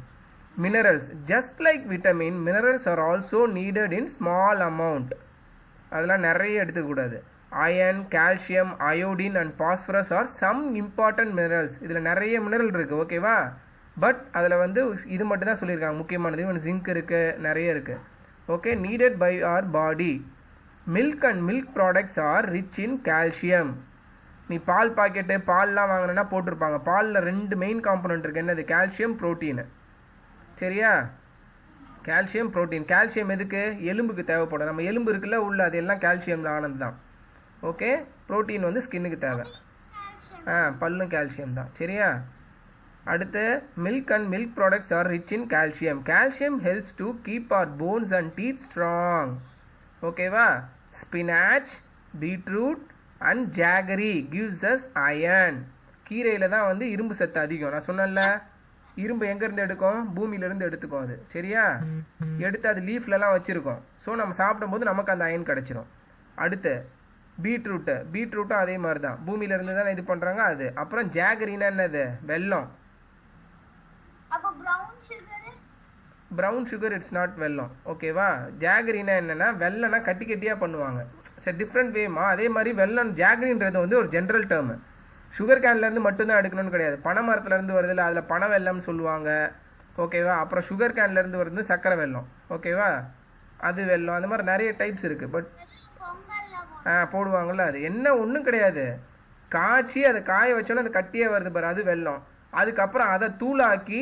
Minerals, just like vitamin, minerals are also needed in small amount. அதெல்லாம் நிறைய எடுத்துக்கூடாது. Iron, calcium, iodine and phosphorus are some important minerals. இதில் நிறைய mineral இருக்குது ஓகேவா, பட் அதில் வந்து இது மட்டும் தான் சொல்லியிருக்காங்க முக்கியமானது. இவன் ஜிங்க் இருக்குது, நிறைய இருக்குது. Okay, needed by our body. Milk and milk products are rich in calcium. நீ பால் பாக்கெட்டு பால்லாம் வாங்கினா போட்டிருப்பாங்க, பாலில் 2 மெயின் காம்பனண்ட் இருக்குது. என்னது? Calcium, protein. சரியா, கால்சியம் ப்ரோட்டீன். கால்சியம் எதுக்கு? எலும்புக்கு தேவைப்படும். நம்ம எலும்பு இருக்குல்ல உள்ள, அது எல்லாம் கால்சியம் ஆனது தான். ஓகே, ப்ரோட்டீன் வந்து ஸ்கின்னுக்கு தேவை, பல்லும் கால்சியம் தான். சரியா, அடுத்து milk and milk products are rich in calcium. Calcium helps to keep our bones and teeth strong. ஓகேவா, spinach, beetroot and jaggery gives us iron. கீரையில் தான் வந்து இரும்பு சத்து அதிகம். நான் சொன்னேன்ல, இரும்பு எங்கேருந்து எடுக்கும், பூமியிலேருந்து எடுத்துக்கும் அது. சரியா, எடுத்து அது லீஃப்லலாம் வச்சுருக்கோம். ஸோ நம்ம சாப்பிடும்போது நமக்கு அந்த அயன் கிடச்சிரும். அடுத்து பீட்ரூட்டும் அதே மாதிரி தான், பூமியிலேருந்து தான் இது பண்ணுறாங்க அது. அப்புறம் ஜாகரினா என்னது? வெல்லம். ப்ரௌன் சுகர் இட்ஸ் நாட் வெல்லம் ஓகேவா. ஜாகரினா என்னென்னா வெல்லம்னா கட்டி கட்டியாக பண்ணுவாங்க. சரி, டிஃப்ரெண்ட் வேமா. அதே மாதிரி வெல்லம் ஜாகரின்றது வந்து ஒரு ஜென்ரல் டேர்மு. சுகர் கேன்லேருந்து மட்டும்தான் எடுக்கணும்னு கிடையாது. பனை மரத்துலேருந்து வருது இல்லை, அதில் பனை வெல்லம்னு சொல்லுவாங்க ஓகேவா. அப்புறம் சுகர் கேன்லேருந்து வருது சர்க்கரை வெல்லம் ஓகேவா, அது வெல்லம். அந்த மாதிரி நிறைய டைப்ஸ் இருக்குது. பட் போடுவாங்கள்ல, அது என்ன ஒன்றும் கிடையாது. காய்ச்சி அதை காய வச்சோன்னா அது கட்டியே வருது பாரு, அது வெல்லம். அதுக்கப்புறம் அதை தூளாக்கி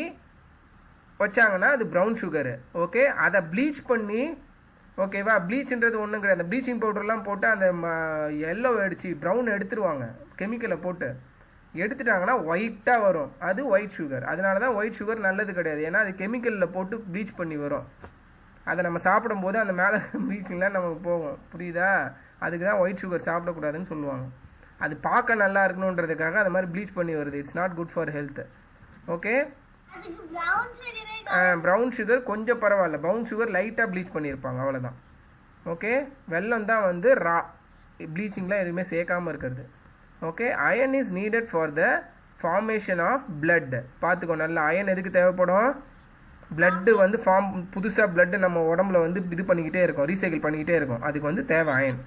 வச்சாங்கன்னா அது ப்ரௌன் சுகரு. ஓகே, அதை ப்ளீச் பண்ணி ஓகேவா, ப்ளீச்ன்றது ஒன்றும் கிடையாது. அந்த ப்ளீச்சிங் பவுடர்லாம் போட்டு அந்த எல்லோ அடிச்சு ப்ரௌன் எடுத்துருவாங்க, கெமிக்கலை போட்டு எடுத்துட்டாங்கன்னா ஒயிட்டாக வரும், அது ஒயிட் சுகர். அதனால தான் ஒயிட் சுகர் நல்லது கிடையாது, ஏன்னா அது கெமிக்கலில் போட்டு ப்ளீச் பண்ணி வரும். அதை நம்ம சாப்பிடும்போது அந்த மேலே ப்ளீச்சிங்லாம் நமக்கு போகும், புரியுதா. அதுக்கு தான் ஒயிட் சுகர் சாப்பிடக்கூடாதுன்னு சொல்லுவாங்க. அது பார்க்க நல்லா இருக்கணுன்றதுக்காக அது மாதிரி ப்ளீச் பண்ணி வருது. It's not good for health. Okay, brown sugar கொஞ்சம் பரவாயில்ல, ப்ரௌன் சுகர் லைட்டாக ப்ளீச் பண்ணியிருப்பாங்க, அவ்வளோதான். ஓகே, வெல்லம் தான் வந்து ரா, ப்ளீச்சிங்லாம் எதுவுமே சேர்க்காமல் இருக்கிறது. Okay, iron is needed for the formation of blood. பார்த்துக்கோ நல்லா, அயன் எதுக்கு தேவைப்படும்? பிளட்டு வந்து புதுசாக பிளட்டு நம்ம உடம்புல வந்து இது பண்ணிக்கிட்டே இருக்கும், ரீசைக்கிள் பண்ணிக்கிட்டே இருக்கும், அதுக்கு வந்து தேவை அயன்.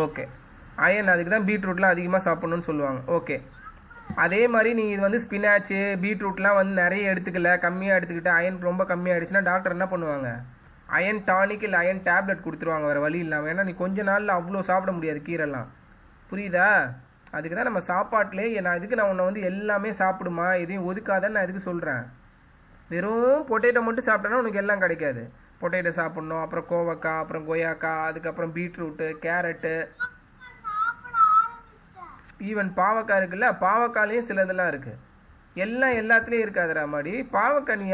ஓகே, அயன் அதுக்கு தான் பீட்ரூட்லாம் அதிகமாக சாப்பிட்ணுன்னு சொல்லுவாங்க. ஓகே, அதே மாதிரி நீங்கள் இது வந்து ஸ்பினாச்சு பீட்ரூட்லாம் வந்து நிறைய எடுத்துக்கல, கம்மியாக எடுத்துக்கிட்டு அயன் ரொம்ப கம்மியாகிடுச்சுன்னா டாக்டர் என்ன பண்ணுவாங்க? அயன் டானிக் இல்லை அயன் டேப்லெட் கொடுத்துருவாங்க, வேறு வழி இல்லாமல். ஏன்னா நீ கொஞ்ச நாளில் அவ்வளோ சாப்பிட முடியாது கீரைலாம், புரியுதா. அதுக்கு தான் நம்ம சாப்பாட்டிலே நான் உன்னை வந்து எல்லாமே சாப்பிடுமா, எதையும் ஒதுக்காதன்னு நான் இதுக்கு சொல்கிறேன். வெறும் பொட்டேட்டோ மட்டும் சாப்பிட்டேன்னா உனக்கு எல்லாம் கிடைக்காது. பொட்டேட்டோ சாப்பிட்ணும், அப்புறம் கோவக்காய், அப்புறம் கொய்யாக்காய், அதுக்கப்புறம் பீட்ரூட்டு, கேரட்டு, சாப்பிட ஆரம்பிச்சிட்டேன். ஈவன் பாவக்காய் இருக்குல்ல, பாவக்காயிலையும் சில இதெல்லாம் இருக்குது. எல்லாம் எல்லாத்துலேயும் இருக்காதுடா மாடி. பாவக்காய் நீ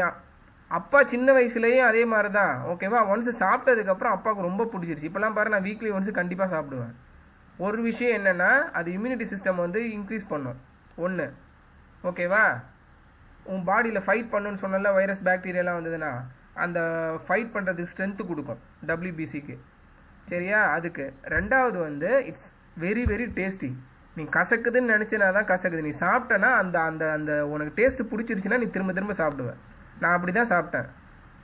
அப்பா சின்ன வயசுலேயும் அதே மாதிரி தான், ஓகேவா. ஒன்ஸ் சாப்பிட்டதுக்கப்புறம் அப்பாவுக்கு ரொம்ப பிடிச்சிருச்சு. இப்போலாம் பாரு, நான் வீக்லி ஒன்ஸ் கண்டிப்பாக சாப்பிடுவேன். ஒரு விஷயம் என்னென்னா, அது இம்யூனிட்டி சிஸ்டம் வந்து இன்க்ரீஸ் பண்ணும் ஒன்று, ஓகேவா. உன் பாடியில் ஃபைட் பண்ணுன்னு சொன்னல, வைரஸ் பாக்டீரியாலாம் வந்ததுன்னா அந்த ஃபைட் பண்ணுறதுக்கு ஸ்ட்ரென்த்து கொடுக்கும் WBCக்கு, சரியா. அதுக்கு ரெண்டாவது வந்து இட்ஸ் வெரி வெரி டேஸ்டி. நீ கசக்குதுன்னு நினச்சினா தான் கசக்குது. நீ சாப்பிட்டனா அந்த அந்த அந்த உனக்கு டேஸ்ட்டு பிடிச்சிருச்சுன்னா நீ திரும்ப திரும்ப சாப்பிடுவேன். நான் அப்படி தான் சாப்பிட்டேன்.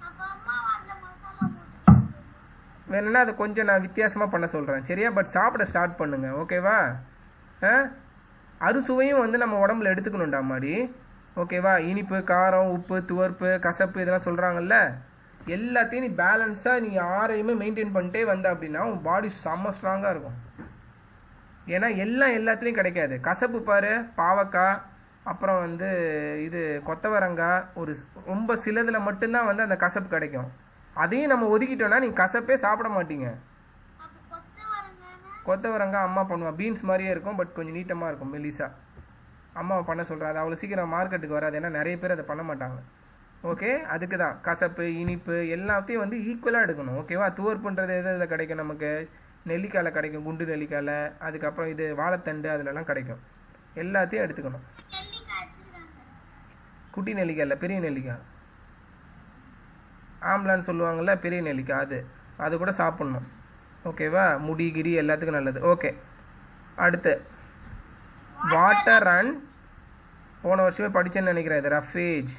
அப்ப அம்மா அந்த மசாலா போட்டு வேணும்னா அதை கொஞ்சம் நான் வித்தியாசமாக பண்ண சொல்கிறேன், சரியா. பட் சாப்பிட ஸ்டார்ட் பண்ணுங்க, ஓகேவா. அறுசுவையும் வந்து நம்ம உடம்புல எடுத்துக்கணும்டா மாடி, ஓகேவா. இனிப்பு, காரம், உப்பு, துவர்ப்பு, கசப்பு இதெல்லாம் சொல்கிறாங்கல்ல, எல்லாத்தையும் நீ பேலன்ஸாக நீ யாரையுமே மெயின்டைன் பண்ணிட்டே வந்த அப்படின்னா உன் பாடி செம்ம ஸ்ட்ராங்காக இருக்கும். ஏன்னா எல்லாத்துலேயும் கிடைக்காது. கசப்பு பாரு, பாவக்காய், அப்புறம் வந்து இது கொத்தவரங்காய், ஒரு ரொம்ப சிலதில் மட்டும்தான் வந்து அந்த கசப்பு கிடைக்கும். அதையும் நம்ம ஒதுக்கிட்டோன்னா நீ கசப்பே சாப்பிட மாட்டீங்க. கொத்தவரங்காய் அம்மா பண்ணுவா, பீன்ஸ் மாதிரியே இருக்கும், பட் கொஞ்சம் நீட்டமாக இருக்கும், மெலிசா. அம்மாவை பண்ண சொல்கிறா, அது அவ்வளோ சீக்கிரம் மார்க்கெட்டுக்கு வராது, ஏன்னா நிறைய பேர் அதை பண்ண மாட்டாங்க, ஓகே. அதுக்கு தான் கசப்பு, இனிப்பு எல்லாத்தையும் வந்து ஈக்குவலாக எடுக்கணும், ஓகேவா. துவர்ப்புன்றது எது இதில் கிடைக்கும் நமக்கு, நெல்லிக்காயில் கிடைக்கும், குண்டு நெல்லிக்காயில், அதுக்கப்புறம் இது வாழைத்தண்டு, அதிலலாம் கிடைக்கும். எல்லாத்தையும் எடுத்துக்கணும். குட்டி நெல்லிக்காயில், பெரிய நெல்லிக்காய், ஆம்லான்னு சொல்லுவாங்கள்ல, பெரிய நெல்லிக்காய், அது கூட சாப்பிட்ணும், ஓகேவா. முடி கிரி எல்லாத்துக்கும் நல்லது, ஓகே. அடுத்து வாட்டர் அண்ட் போன வருஷமே படிச்சேன்னு நினைக்கிறேன், இது ரஃபேஜ்.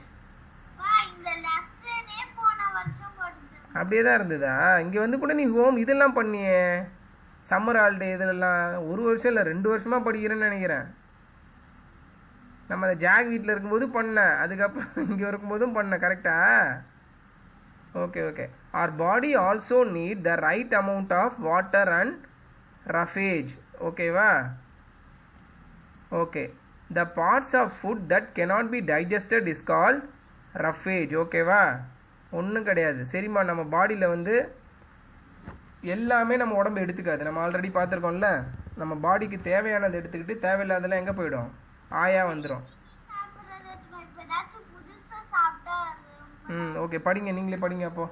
அப்படியே தான் இருந்ததா? இங்கே வந்து கூட நீ இதெல்லாம் பண்ணியே, சம்மர் ஹாலிடே இதெல்லாம் 1 வருஷம் இல்லை 2 வருஷமாக படிக்கிறேன்னு நினைக்கிறேன். நம்ம அந்த ஜாக் வீட்டில் இருக்கும்போது பண்ணேன், அதுக்கப்புறம் இங்கே இருக்கும்போதும் பண்ணேன், கரெக்டா. Okay okay. our body also need the right amount of water and roughage, ஓகேவா. Okay. the parts of food that cannot be digested is called roughage, ஓகேவா. ஒன்றும் கிடையாது, சரிம்மா. நம்ம பாடியில் வந்து எல்லாமே நம்ம உடம்பு எடுத்துக்காது, நம்ம ஆல்ரெடி பார்த்துருக்கோம்ல. நம்ம பாடிக்கு தேவையானது எடுத்துக்கிட்டு தேவையில்லாதெல்லாம் எங்கே போயிடும், ஆயா வந்துடும். ஓகே, படிங்க, நீங்களே படிங்க அப்போ.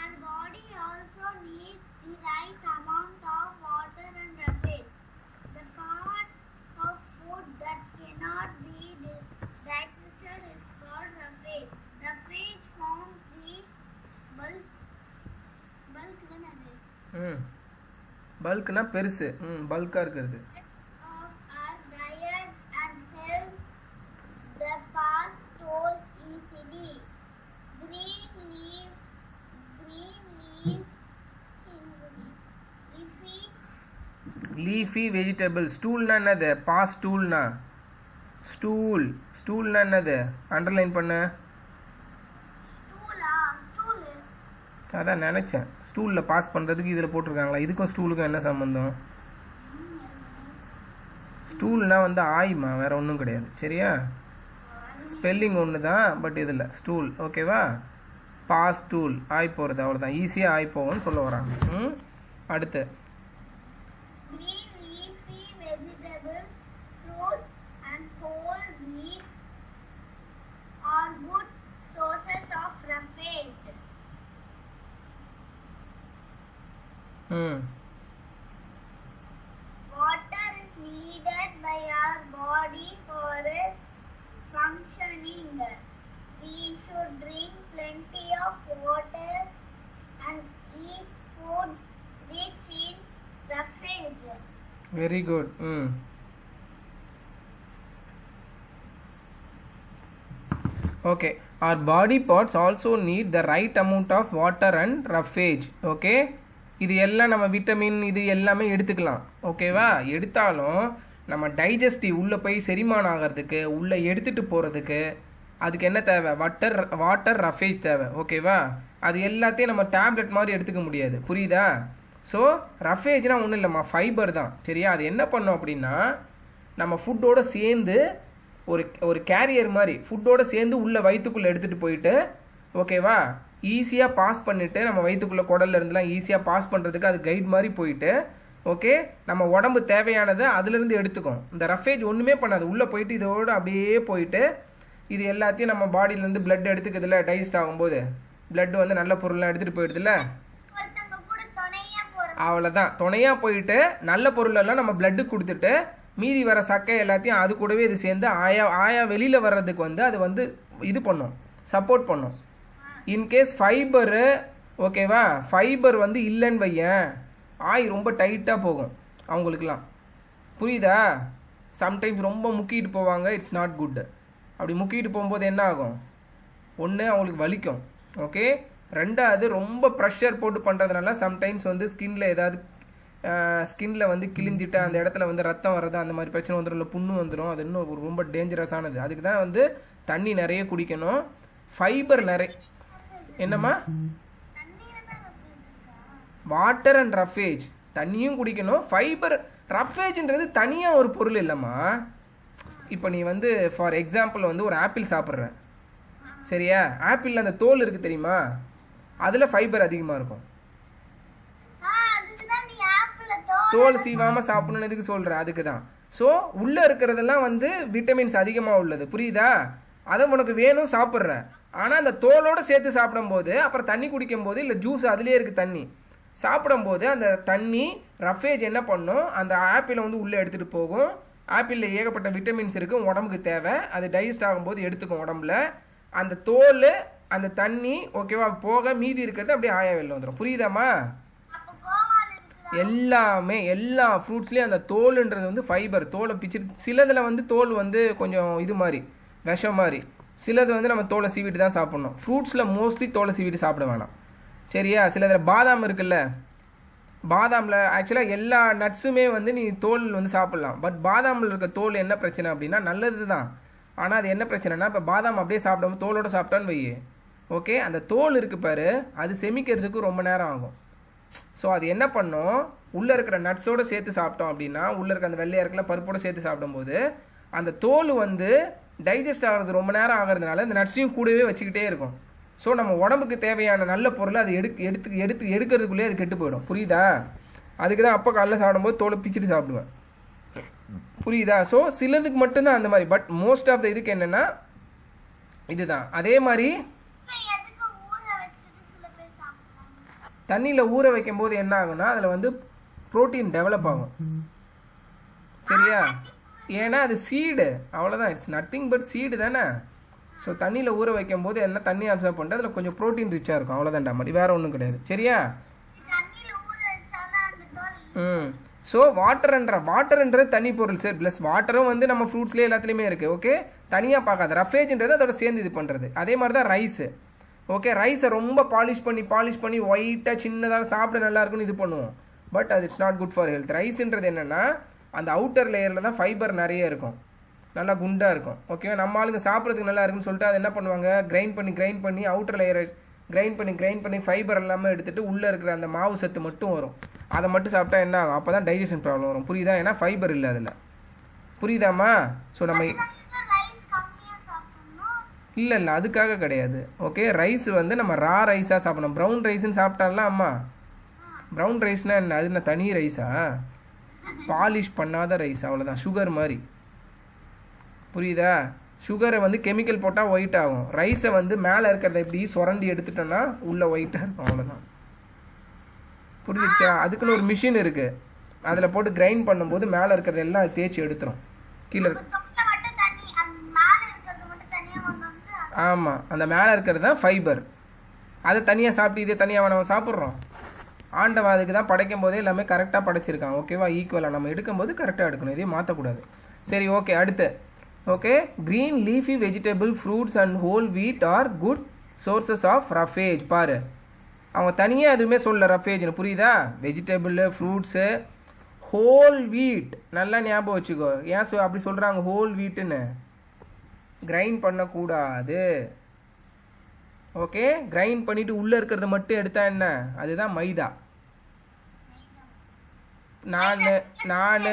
And body also needs the right amount of water and roughage. The part of food that cannot be digested is called roughage. Roughage forms the bulk பல்க்னா பெருசு, பல்காக இருக்கிறது. of our diet and helps the pass stool easily. Green leaf, leafy vegetable. ஸ்டூல்னா என்னது, pass ஸ்டூல்னா ஸ்டூல்னா என்னது, underline பண்ண. அதான் நினச்சேன், ஸ்டூலில் pass பண்ணுறதுக்கு இதில் போட்டிருக்காங்களா, இதுக்கும் ஸ்டூலுக்கும் என்ன சம்மந்தம். ஸ்டூல்னா வந்து ஆய்மா, வேற ஒன்றும் கிடையாது, சரியா. ஸ்பெல்லிங் ஒன்று தான், பட் இதில் ஸ்டூல், ஓகேவா. பாஸ் ஸ்டூல், ஆய் போகிறது, அவ்வளோதான், ஈஸியாக ஆய் போவோம்னு சொல்ல வராங்க. அடுத்து green leafy vegetables, fruits and whole wheat are good sources of roughage. Water is needed by our body for its functioning. We should drink plenty of water and eat foods rich in roughage. Very good. Okay. our body parts also need the right amount of water and roughage, okay. இது எல்லாம் நம்ம vitamin இது எல்லாமே எடுத்துக்கலாம், ஓகேவா. எடுத்தாலும் நம்ம digestive உள்ளே போய் செரிமானம் ஆகிறதுக்கு, உள்ளே எடுத்துகிட்டு போகிறதுக்கு அதுக்கு என்ன தேவை, வாட்டர் ரஃபேஜ் தேவை, ஓகேவா. அது எல்லாத்தையும் நம்ம டேப்லெட் மாதிரி எடுத்துக்க முடியாது, புரியுதா. ஸோ ரஃபேஜ்னால் ஒன்றும் இல்லைம்மா, ஃபைபர் தான், சரியா. அது என்ன பண்ணோம் அப்படின்னா, நம்ம ஃபுட்டோடு சேர்ந்து ஒரு கேரியர் மாதிரி ஃபுட்டோடு சேர்ந்து உள்ளே வயிற்றுக்குள்ளே எடுத்துகிட்டு போயிட்டு, ஓகேவா, ஈஸியாக பாஸ் பண்ணிவிட்டு நம்ம வயிற்றுக்குள்ளே குடல்ல இருந்துலாம் ஈஸியாக பாஸ் பண்ணுறதுக்கு அது கைட் மாதிரி போயிட்டு ஓகே நம்ம உடம்பு தேவையானதை அதுலேருந்து எடுத்துக்கும். இந்த ரஃபேஜ் ஒன்றுமே பண்ணாது, உள்ளே போயிட்டு இதோடு அப்படியே போயிட்டு இது எல்லாத்தையும் நம்ம பாடியிலேருந்து பிளட் எடுத்துக்குதுல, டைஜஸ்ட் ஆகும்போது பிளட் வந்து நல்ல பொருள்லாம் எடுத்துகிட்டு போயிடுதுல்ல, அவ்வளோதான். துணையாக போயிட்டு நல்ல பொருளெல்லாம் நம்ம பிளட்டு கொடுத்துட்டு மீதி வர சக்கை எல்லாத்தையும் அது கூடவே இது சேர்ந்து ஆயா வெளியில் வர்றதுக்கு வந்து அது வந்து இது பண்ணும், சப்போர்ட் பண்ணும். இன்கேஸ் ஃபைபரு ஓகேவா, ஃபைபர் வந்து இல்லைன்னு வையன் ஆய் ரொம்ப டைட்டாக போகும் அவங்களுக்குலாம், புரியுதா? சம்டைம்ஸ் ரொம்ப முக்கிட்டு போவாங்க, இட்ஸ் நாட் குட். அப்படி முக்கிட்டு போகும்போது என்ன ஆகும், ஒன்று அவங்களுக்கு வலிக்கும், ஓகே. ரெண்டாவது ரொம்ப ப்ரெஷர் போட்டு பண்ணுறதுனால சம்டைம்ஸ் வந்து ஸ்கின்ல வந்து கிழிஞ்சிட்டு அந்த இடத்துல வந்து ரத்தம் வர்றது அந்த மாதிரி பிரச்சனை வந்துடும், இல்லை புண்ணு வந்துடும். அது இன்னும் ரொம்ப டேஞ்சரஸானது. அதுக்கு தான் வந்து தண்ணி நிறைய குடிக்கணும், ஃபைபர் நிறைய. என்னம்மா? வாட்டர் அண்ட் ரஃபேஜ், தண்ணியும் குடிக்கணும், ஃபைபர். ரஃபேஜ்ன்றது தனியாக ஒரு பொருள் இல்லைம்மா. இப்போ நீ வந்து ஃபார் எக்ஸாம்பிள் வந்து ஒரு ஆப்பிள் சாப்பிட்ற, சரியா? ஆப்பிளில் அந்த தோல் இருக்குது தெரியுமா, அதில் ஃபைபர் அதிகமாக இருக்கும். தோல் சீவாமல் சாப்பிடணும்னு எதுக்கு சொல்கிறேன், அதுக்கு தான். ஸோ உள்ளே இருக்கிறதெல்லாம் வந்து விட்டமின்ஸ் அதிகமாக உள்ளது, புரியுதா? அதை உனக்கு வேணும் சாப்பிட்ற, ஆனால் அந்த தோலோடு சேர்த்து சாப்பிடும்போது அப்புறம் தண்ணி குடிக்கும் போது இல்லை ஜூஸ் அதுலேயே இருக்குது தண்ணி சாப்பிடும்போது அந்த தண்ணி ரஃபேஜ் என்ன பண்ணும், அந்த ஆப்பிளை வந்து உள்ளே எடுத்துகிட்டு போகும். ஆப்பிளில் ஏகப்பட்ட விட்டமின்ஸ் இருக்குது, உடம்புக்கு தேவை, அது டைஜஸ்ட் ஆகும்போது எடுத்துக்கும் உடம்புல. அந்த தோல் அந்த தண்ணி ஓகேவா போக மீதி இருக்கிறது அப்படியே ஆயா வெளில வந்துடும், புரியுதாம்மா? எல்லாமே எல்லா ஃப்ரூட்ஸ்லேயும் அந்த தோலுன்றது வந்து ஃபைபர், தோலை பிச்சுட்டு. சிலதில் வந்து தோல் வந்து கொஞ்சம் இது மாதிரி விஷம் மாதிரி, சிலது வந்து நம்ம தோலை சீவிட்டு தான் சாப்பிட்ணும். ஃப்ரூட்ஸில் மோஸ்ட்லி தோலை சீவிட்டு சாப்பிட வேணாம், சரியா? சிலதில் பாதாம் இருக்குல்ல, பாதாமில் ஆக்சுவலாக எல்லா நட்ஸுமே வந்து நீ தோல் வந்து சாப்பிட்லாம். பட் பாதாமில் இருக்க தோல் என்ன பிரச்சனை அப்படின்னா நல்லது தான், ஆனால் அது என்ன பிரச்சனைனா இப்போ பாதாம் அப்படியே சாப்பிடாம தோலோடு சாப்பிட்டான்னு வை, ஓகே, அந்த தோல் இருக்குது பாரு, அது செமிக்கிறதுக்கு ரொம்ப நேரம் ஆகும். ஸோ அது என்ன பண்ணும், உள்ளே இருக்கிற நட்ஸோடு சேர்த்து சாப்பிட்டோம் அப்படின்னா, உள்ளே இருக்க அந்த வெள்ளையாக இருக்கல பருப்போடு சேர்த்து சாப்பிடும்போது அந்த தோல் வந்து டைஜஸ்ட் ஆகிறது ரொம்ப நேரம் ஆகிறதுனால இந்த நட்ஸையும் கூடவே வச்சுக்கிட்டே இருக்கும். ஸோ நம்ம உடம்புக்கு தேவையான நல்ல பொருளை அது எடுக்கிறதுக்குள்ளேயே அது கெட்டு போயிடும், புரியுதா? அதுக்கு தான் அப்போ காலைல சாப்பிடும்போது தோலை பிச்சுட்டு சாப்பிடுவேன், புரியுதா? ஸோ சிலதுக்கு மட்டும்தான் அந்த மாதிரி, பட் மோஸ்ட் ஆஃப் த இதுக்கு என்னென்னா இதுதான். அதே மாதிரி தண்ணியில் ஊற வைக்கும் போது என்ன ஆகும்னா அதில் வந்து ப்ரோட்டீன் டெவலப் ஆகும், சரியா? ஏன்னா அது சீடு, அவ்வளோதான், இட்ஸ் நத்திங் பட் சீடு தானே. ஸோ தண்ணியில் ஊற வைக்கும் போது என்ன தண்ணி அப்சர்வ் பண்ணிட்டு அதில் கொஞ்சம் ப்ரோட்டீன் ரிச்சாக இருக்கும், அவ்வளோதான்டா மாதிரி, வேறு ஒன்றும் கிடையாது, சரியா? ஸோ வாட்டர்ன்றது தனி பொருள் சார், ப்ளஸ் வாட்டரும் வந்து நம்ம ஃப்ரூட்ஸ்லேயே எல்லாத்துலேயுமே இருக்குது, ஓகே. தனியாக பார்க்காது, ரஃபேஜ்ன்றது அதோட சேர்ந்து இது பண்ணுறது. அதே மாதிரி தான் ரைஸு, ஓகே. ரைஸை ரொம்ப பாலிஷ் பண்ணி ஒயிட்டாக சின்னதாக சாப்பிட நல்லா இருக்குன்னு இது பண்ணுவோம், பட் அது it's not good for health. ரைஸுன்றது என்னென்னா அந்த அவுட்டர் லேயரில் தான் ஃபைபர் நிறைய இருக்கும், நல்லா குண்டாக இருக்கும், ஓகே. நம்ம ஆளுங்க சாப்பிட்றதுக்கு நல்லா இருக்குன்னு சொல்லிட்டு அதை என்ன பண்ணுவாங்க, கிரைண்ட் பண்ணி அவுட்டர் லேயரை கிரைண்ட் பண்ணி ஃபைபர் எல்லாமே எடுத்துகிட்டு உள்ளே இருக்கிற அந்த மாவு சத்து மட்டும் வரும், அதை மட்டும் சாப்பிட்டா என்ன ஆகும், அப்போ தான் டைஜஷன் ப்ராப்ளம் வரும், புரியுதா? ஏன்னா ஃபைபர் இல்லை அதில், புரியுதாம்மா? ஸோ நம்ம இல்லை அதுக்காக கிடையாது, ஓகே. ரைஸ் வந்து நம்ம ரா ரைஸாக சாப்பிடணும். ப்ரௌன் ரைஸ்ன்னு சாப்பிட்டாலாம் அம்மா, ப்ரௌன் ரைஸ்னால் என்ன, அது என்ன தனி ரைஸா? பாலிஷ் பண்ணாத ரைஸ், அவ்வளோதான், சுகர் மாதிரி, புரியுதா? சுகரை வந்து கெமிக்கல் போட்டால் ஒயிட் ஆகும், ரைஸை வந்து மேலே இருக்கிறத எப்படி சுரண்டி எடுத்துட்டோன்னா உள்ளே ஒயிட்டாக இருக்கும், அவ்வளோதான், புரிஞ்சிடுச்சா? அதுக்குன்னு ஒரு மிஷின் இருக்குது, அதில் போட்டு கிரைண்ட் பண்ணும்போது மேலே இருக்கிறத எல்லாம் தேய்ச்சி எடுத்துரும், கீழே ஆமாம், அந்த மேலே இருக்கிறது தான் ஃபைபர். அதை தனியாக சாப்பிட்டு இதே தனியாக நம்ம சாப்பிட்றோம். ஆண்டவன் அதுக்கு தான் படைக்கும் போதே எல்லாமே கரெக்டாக படைச்சிருக்கான், ஓகேவா? ஈக்குவலாக நம்ம எடுக்கும்போது கரெக்டாக எடுக்கணும், இதையும் மாற்றக்கூடாது, சரி? ஓகே, அடுத்து okay. Green leafy vegetable fruits and whole wheat are good sources of roughage. பாரு, அவங்க தனியாக எதுவுமே சொல்ல ரஃபேஜ்னு, புரியுதா? வெஜிடபிள் ஃப்ரூட்ஸு ஹோல் வீட், நல்லா ஞாபகம் வச்சுக்கோ. ஏன் அப்படி சொல்கிறாங்க ஹோல் வீட்டுன்னு? கிரைண்ட் பண்ணக்கூடாது, ஓகே. கிரைண்ட் பண்ணிவிட்டு உள்ளே இருக்கிறத மட்டும் எடுத்தா என்ன, அதுதான் மைதா. நான்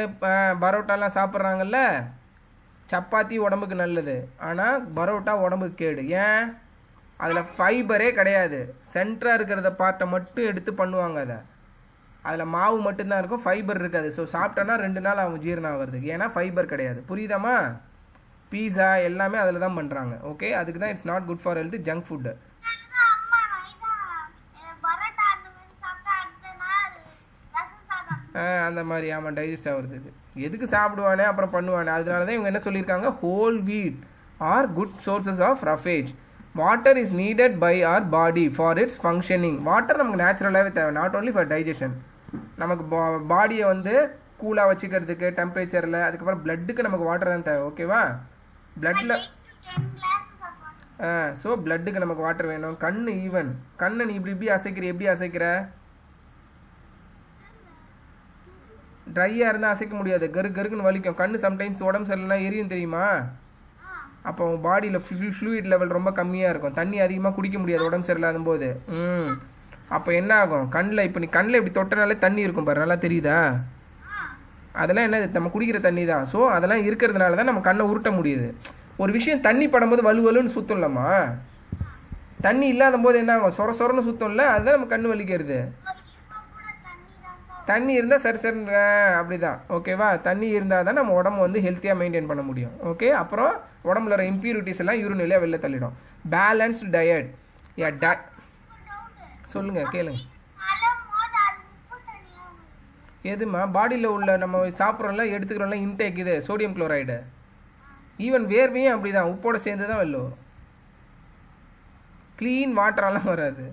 பரோட்டாலாம் சாப்பிட்றாங்கல்ல, சப்பாத்தி உடம்புக்கு நல்லது, ஆனால் பரோட்டா உடம்புக்கு கேடு. ஏன்? அதில் ஃபைபரே கிடையாது. சென்டராக இருக்கிறத பார்ட்டை மட்டும் எடுத்து பண்ணுவாங்க. அதில் மாவு மட்டும்தான் இருக்கும், ஃபைபர் இருக்காது. ஸோ சாப்பிட்டோன்னா 2 நாள் ஆகும் ஜீரணம் ஆகிறதுக்கு, ஏன்னா ஃபைபர் கிடையாது. புரியுதாம்மா? பீஸா எல்லாமே அதில் தான் பண்ணுறாங்க. ஓகே, அதுக்கு தான் it's not good for health, junk food. அந்த மாதிரி ஆமாம், டைஜஸ்ட் ஆகுறதுக்கு எதுக்கு சாப்பிடுவானே அப்புறம் பண்ணுவானே. அதனால தான் இவங்க என்ன சொல்லியிருக்காங்க, whole wheat are good sources of roughage. Water is needed by our body for its functioning. Water நமக்கு நேச்சுரலாகவே தேவை, நாட் ஓன்லி ஃபார் டைஜஷன். நமக்கு பாடியை வந்து கூலாக வச்சுக்கிறதுக்கு டெம்பரேச்சரில், அதுக்கப்புறம் பிளட்டுக்கு நமக்கு வாட்டர் தான் தேவை. ஓகேவா? பிளட்டில் ஸோ பிளட்டுக்கு நமக்கு வாட்டர் வேணும். கண்ணு ஈவன், கண்ணை நீ இப்படி அசைக்கிற, எப்படி அசைக்கிற? ட்ரையாக இருந்தால் அசைக்க முடியாது, கருக்குன்னு வலிக்கும். கண்ணு சம்டைம்ஸ் உடம்பு சரியில்லைனா எரியும், தெரியுமா? அப்போ பாடியில் ஃப்ளூயிட் லெவல் ரொம்ப கம்மியாக இருக்கும், தண்ணி அதிகமாக குடிக்க முடியாது உடம்பு சரியில்லாத போது. அப்போ என்ன ஆகும், கண்ணில் இப்போ நீ கண்ணில் இப்படி தொட்டனாலே தண்ணி இருக்கும் பாரு, நல்லா தெரியுதா? அதெல்லாம் என்ன, நம்ம குடிக்கிற தண்ணி தான். ஸோ அதெல்லாம் இருக்கிறதுனால தான் நம்ம கண்ணை உருட்ட முடியுது. ஒரு விஷயம் தண்ணி படும்போது வலுவலுன்னு சுத்தம் இல்லைம்மா, தண்ணி இல்லாத போது என்ன ஆகும், சொரன்னு சுத்தம் இல்லை, அதுதான் நம்ம கண்ணு வலிக்கிறது. தண்ணி இருந்தால் சரி அப்படிதான். ஓகேவா? தண்ணி இருந்தால் தான் நம்ம உடம்பு வந்து ஹெல்த்தியாக மெயின்டைன் பண்ண முடியும். ஓகே, அப்புறம் உடம்புல வர இம்ப்யூரிட்டிஸ் எல்லாம் யூரினிலே வெளில தள்ளிடும். Balanced diet. சொல்லுங்க, கேளுங்க. எதுமா பாடியில் உள்ள நம்ம சாப்பிட்றோம்ல, எடுத்துக்கிறோம்ல, இன்டேக் இது சோடியம் குளோரைடு. ஈவன் வேர்வையும் அப்படிதான், உப்போட சேர்ந்து தான் வெளில வரும். க்ளீன் வாட்டரெல்லாம் வராது.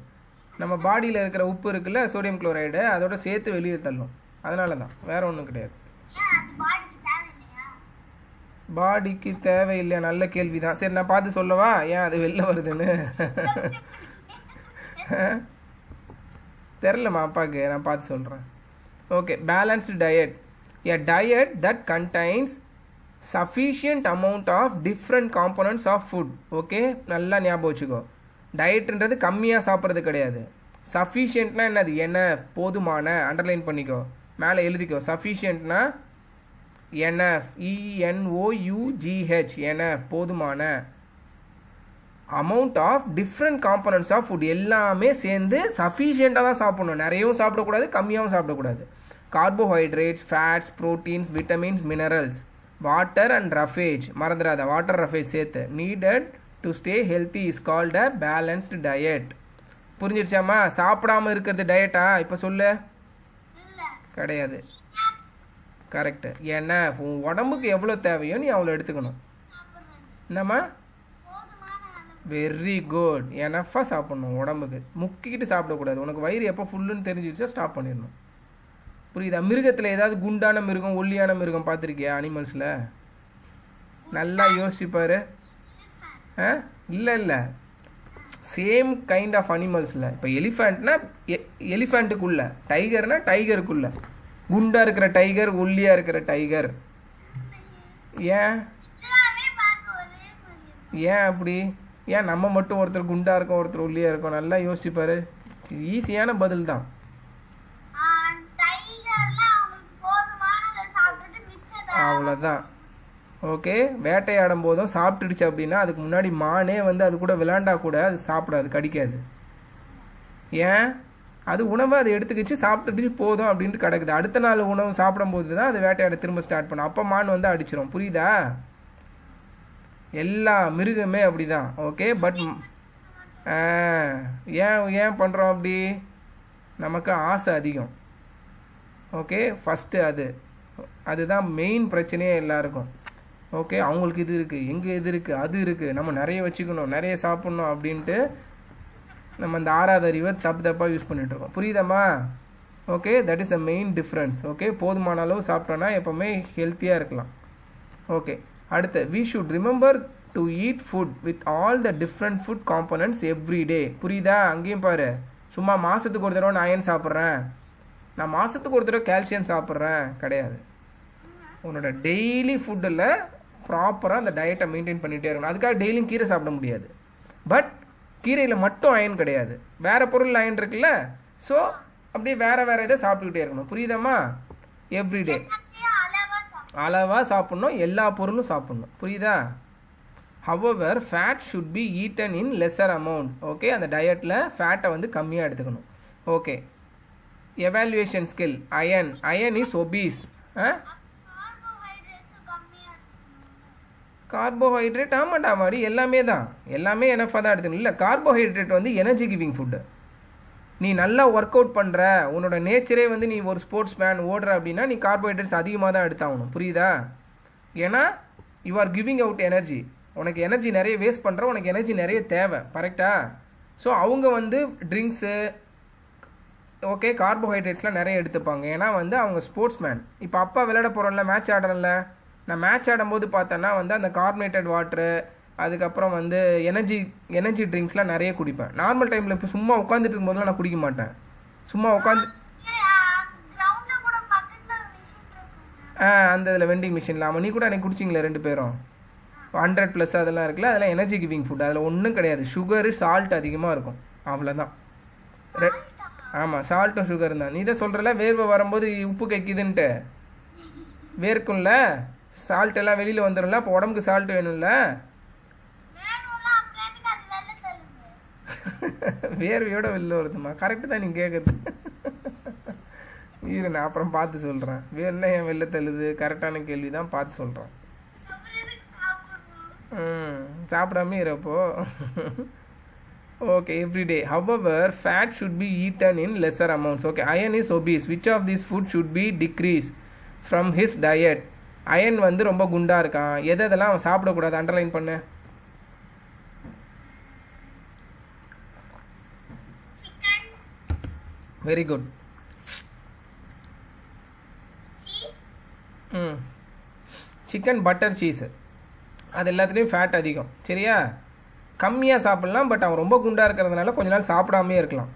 நம்ம பாடியில் இருக்கிற உப்பு இருக்குல்ல, சோடியம் குளோரைடு, அதோட சேர்த்து வெளியே தள்ளும். அதனால தான், வேற ஒன்றும் கிடையாது. பாடிக்கு தேவையில்லை, நல்ல கேள்வி தான். சரி, நான் பார்த்து சொல்லவா ஏன் அது வெளில வருதுன்னு? தெரிலம்மா அப்பாவுக்கு, நான் பார்த்து சொல்கிறேன். Okay, balanced diet. A diet that contains sufficient amount of different components of food. Okay, நல்லா ஞாபகம் வச்சுக்கோ. டயட்ன்றது கம்மியாக சாப்பிட்றது கிடையாது. சஃபிஷியன்ட்னா என்னது, என்ன போதுமான, அண்டர்லைன் பண்ணிக்கோ, மேலே எழுதிக்கோ. சஃபிஷியன்ட்னா NF, ENOUGH, NF போதுமான. Amount of different components of food எல்லாமே சேர்ந்து சஃபிஷியண்ட்டாக தான் சாப்பிடணும். நிறையவும் சாப்பிடக்கூடாது, கம்மியாகவும் சாப்பிடக்கூடாது. Carbohydrates, fats, proteins, vitamins, minerals, water and roughage. மறந்துடாத, வாட்டர் ரஃபேஜ் சேர்த்து. Needed to stay healthy is called a balanced diet. புரிஞ்சிருச்சாம்மா? சாப்பிடாமல் இருக்கிறது டயட்டா? இப்போ சொல்லு. கிடையாது. கரெக்டு. ஏன்னா உன் உடம்புக்கு எவ்வளோ தேவையோ நீ அவ்வளோ எடுத்துக்கணும். என்னம்மா? Very good. எனஃபாக சாப்பிட்ணும். உடம்புக்கு முக்கிக்கிட்டு சாப்பிடக்கூடாது. உனக்கு வயிறு எப்போ ஃபுல்லுன்னு தெரிஞ்சிருச்சோ ஸ்டாப் பண்ணிடணும். புரியுதா? மிருகத்தில் ஏதாவது குண்டான மிருகம், ஒல்லியான மிருகம் பார்த்துருக்கியா? அனிமல்ஸில் நல்லா யோசிப்பாரு. இல்லை சேம் கைண்ட் ஆஃப் அனிமல்ஸில். இப்போ எலிஃபண்ட்னா எலிஃபண்ட்டுக்குள்ள, டைகர்னா டைகருக்குள்ள. குண்டாக இருக்கிற டைகர், ஒல்லியாக இருக்கிற டைகர். ஏன் அப்படி? ஏன் நம்ம மட்டும் ஒருத்தர் குண்டாக இருக்கோம், ஒருத்தர் ஒல்லியாக இருக்கோம்? நல்லா யோசிச்சுப்பாரு. ஈஸியான பதில் தான். அவ்வளோதான். ஓகே, வேட்டையாடும் போதும் சாப்பிட்டுடுச்சு அப்படின்னா அதுக்கு முன்னாடி மானே வந்து அது கூட விளாண்டா கூட அது சாப்பிடாது, கடிக்காது. ஏன்? அது உணவை அது எடுத்துக்கிச்சு, சாப்பிட்டுடுச்சு போதும் அப்படின்ட்டு கிடக்குது. அடுத்த நாள் உணவு சாப்பிடும்போது தான் அது வேட்டையாட திரும்ப ஸ்டார்ட் பண்ணும். அப்போ மான் வந்து அடிச்சிடும். புரியுதா? எல்லா மிருகமே அப்படிதான். ஓகே, பட் ஏன் பண்ணுறோம் அப்படி? நமக்கு ஆசை அதிகம். ஓகே, ஃபஸ்ட்டு அதுதான் மெயின் பிரச்சனையே எல்லாருக்கும். ஓகே, அவங்களுக்கு இது இருக்குது, எங்கே இது இருக்குது, அது இருக்குது, நம்ம நிறைய வச்சுக்கணும், நிறைய சாப்பிட்ணும் அப்படின்ட்டு நம்ம அந்த 6வது அறிவை தப்பாக யூஸ் பண்ணிகிட்ருக்கோம். புரியுதாம்மா? Okay, that is the main difference. Okay, போதுமான அளவு சாப்பிட்டோன்னா எப்போவுமே ஹெல்த்தியாக இருக்கலாம். ஓகே, அடுத்து we should remember to eat food with all the different food components every day. புரியுதா? அங்கேயும் பாரு, சும்மா மாதத்துக்கு ஒரு தடவை நான் அயன் சாப்பிட்றேன், நான் மாதத்துக்கு ஒரு தடவை கால்சியம் சாப்பிட்றேன் கிடையாது. உன்னோட டெய்லி ஃபுட்டில் ப்ராப்பராக அந்த டயட்டை மெயின்டைன் பண்ணிகிட்டே இருக்கணும். அதுக்காக டெய்லியும் கீரை சாப்பிட முடியாது. பட் கீரையில் மட்டும் அயன் கிடையாது, வேறு பொருள் அயன் இருக்குல்ல. ஸோ அப்படியே வேறு இதை சாப்பிட்டுக்கிட்டே இருக்கணும். புரியுதாம்மா? எவ்ரிடே அளவாக சாப்பிட்ணும், எல்லா பொருளும் சாப்பிட்ணும். புரியுதா? However fat should be eaten in lesser amount. Okay, அந்த டயட்டில் ஃபேட்டை வந்து கம்மியாக எடுத்துக்கணும். Okay, evaluation skill. Ayan is obese. Carbohydrate ஆமாடி எல்லாமே தான், எல்லாமே எனஃபாக தான் எடுத்துக்கணும். இல்லை, கார்போஹைட்ரேட் வந்து எனர்ஜி கிவிங் ஃபுட்டு. நீ நல்லா ஒர்க் அவுட் பண்ணுற, உன்னோட நேச்சரே வந்து நீ ஒரு ஸ்போர்ட்ஸ் மேன் ஓடுற அப்படின்னா நீ கார்போஹைட்ரேட்ஸ் அதிகமாக தான் எடுத்தாகணும். புரியுதா? ஏன்னா you are giving out energy. உனக்கு எனர்ஜி நிறைய வேஸ்ட் பண்ணுற, உனக்கு எனர்ஜி நிறைய தேவை. கரெக்டா? ஸோ அவங்க வந்து ட்ரிங்க்ஸு ஓகே கார்போஹைட்ரேட்ஸ்லாம் நிறைய எடுத்துப்பாங்க. ஏன்னா வந்து அவங்க ஸ்போர்ட்ஸ் மேன். இப்போ அப்பா விளையாட போகிறோம்ல, மேட்ச் ஆடுறோம்ல, நான் மேட்ச் ஆடும்போது பார்த்தேன்னா வந்து அந்த கார்பனேட்டட் வாட்ரு, அதுக்கப்புறம் வந்து எனர்ஜி ட்ரிங்க்ஸ்லாம் நிறைய குடிப்பேன். நார்மல் டைமில் இப்போ சும்மா உட்காந்துட்டு இருக்கும்போதெல்லாம் நான் குடிக்க மாட்டேன். சும்மா உட்காந்து அந்த இதில் வெண்டிங் மிஷினில் ஆமாம், நீ கூட எனக்கு குடிச்சிங்களே 2 பேரும் 100+ அதெல்லாம் இருக்குல்ல, அதெல்லாம் எனர்ஜி கிவிங் ஃபுட். அதில் ஒன்றும் கிடையாது, சுகரு சால்ட் அதிகமாக இருக்கும், அவ்வளோதான். ஆமாம், சால்ட்டும் சுகர் தான். நீ தான் சொல்கிறல வேர்வை வரும்போது உப்பு கைக்குதுன்ட்டு, வேர்க்கும்ல, சால்ட் எல்லாம் வெளியில் வந்துடும்ல, அப்போ உடம்புக்கு சால்ட் வேணும்ல. வேர்வையோட வெளில வருதுமா? கரெக்டு தான் நீங்கள் கேட்குறது. இரு, நான் அப்புறம் பார்த்து சொல்கிறேன். வேறுனா என் வெளில தள்ளுது, கரெக்டான கேள்வி தான், பார்த்து சொல்கிறேன். சாப்பிடாமே இருப்போ. Okay, everyday. However fat should be eaten in lesser amounts. Okay, iron is obese. Which of this food should be decrease from his diet? Ayan வந்து ரொம்ப குண்டாக இருக்கான், எதெல்லாம் அவன் சாப்பிடக்கூடாது? அண்டர்லைன் பண்ணு. Very good. Chicken, butter, cheese, அது எல்லாத்துலேயும் ஃபேட் அதிகம். சரியா? கம்மியாக சாப்பிட்லாம், பட் அவன் ரொம்ப குண்டாக இருக்கிறதுனால கொஞ்ச நாள் சாப்பிடாமே இருக்கலாம்.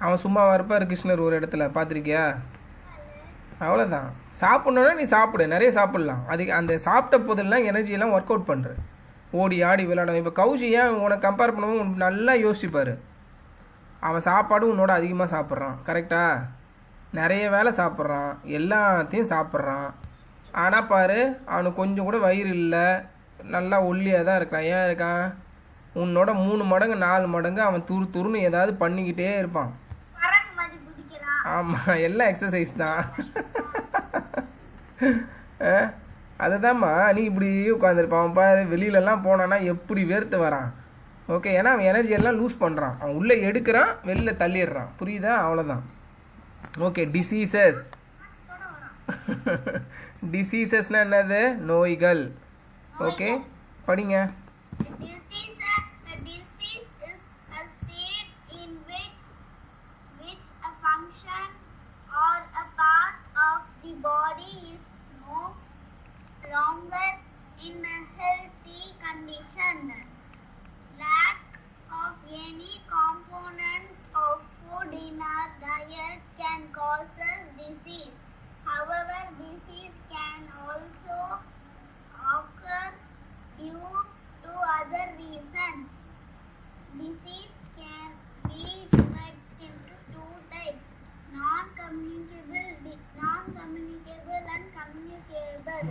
அவன் சும்மா இருப்பார் கிருஷ்ணர் ஒரு இடத்துல, பார்த்துருக்கியா? அவ்வளோதான். சாப்பிட்ணுன்னா நீ சாப்பிடு, நிறைய சாப்பிட்லாம். அந்த சாப்பிட்ட போதெல்லாம் எனர்ஜியெல்லாம் ஒர்க் அவுட் பண்ணுற, ஓடி ஆடி விளையாடணும். இப்போ கௌஷி ஏன் உனக்கு கம்பேர் பண்ணுவோம், நல்லா யோசிப்பார். அவன் சாப்பாடு உன்னோட அதிகமாக சாப்பிட்றான், கரெக்டா? நிறைய வேலை சாப்பிட்றான், எல்லாத்தையும் சாப்பிட்றான். ஆனால் பாரு, அவனுக்கு கொஞ்சம் கூட வயிறு இல்லை, நல்லா ஒல்லியாக தான் இருக்கான். ஏன் இருக்கான்? உன்னோட 3 மடங்கு 4 மடங்கு அவன் துருன்னு ஏதாவது பண்ணிக்கிட்டே இருப்பான். ஆமாம், எல்லாம் எக்ஸசைஸ் தான். அதுதான்மா, நீ இப்படி உட்காந்துருப்பான் பாரு. வெளியிலலாம் போனான்னா எப்படி வேர்த்து வரான். ஓகே, ஏன்னா அவன் எனர்ஜி எல்லாம் லூஸ் பண்ணுறான், அவன் உள்ளே எடுக்கிறான், வெளியில் தள்ளிடுறான். புரியுதா? அவ்வளோதான். Okay, diseases. டிசீசஸ்னா என்னது? நோய்கள். ஓகே, படிங்க. Longer in a healthy condition. Lack of any component of food in our diet can cause disease. However, disease can also occur due to other reasons. Disease can be divided into 2 types: non-communicable and communicable.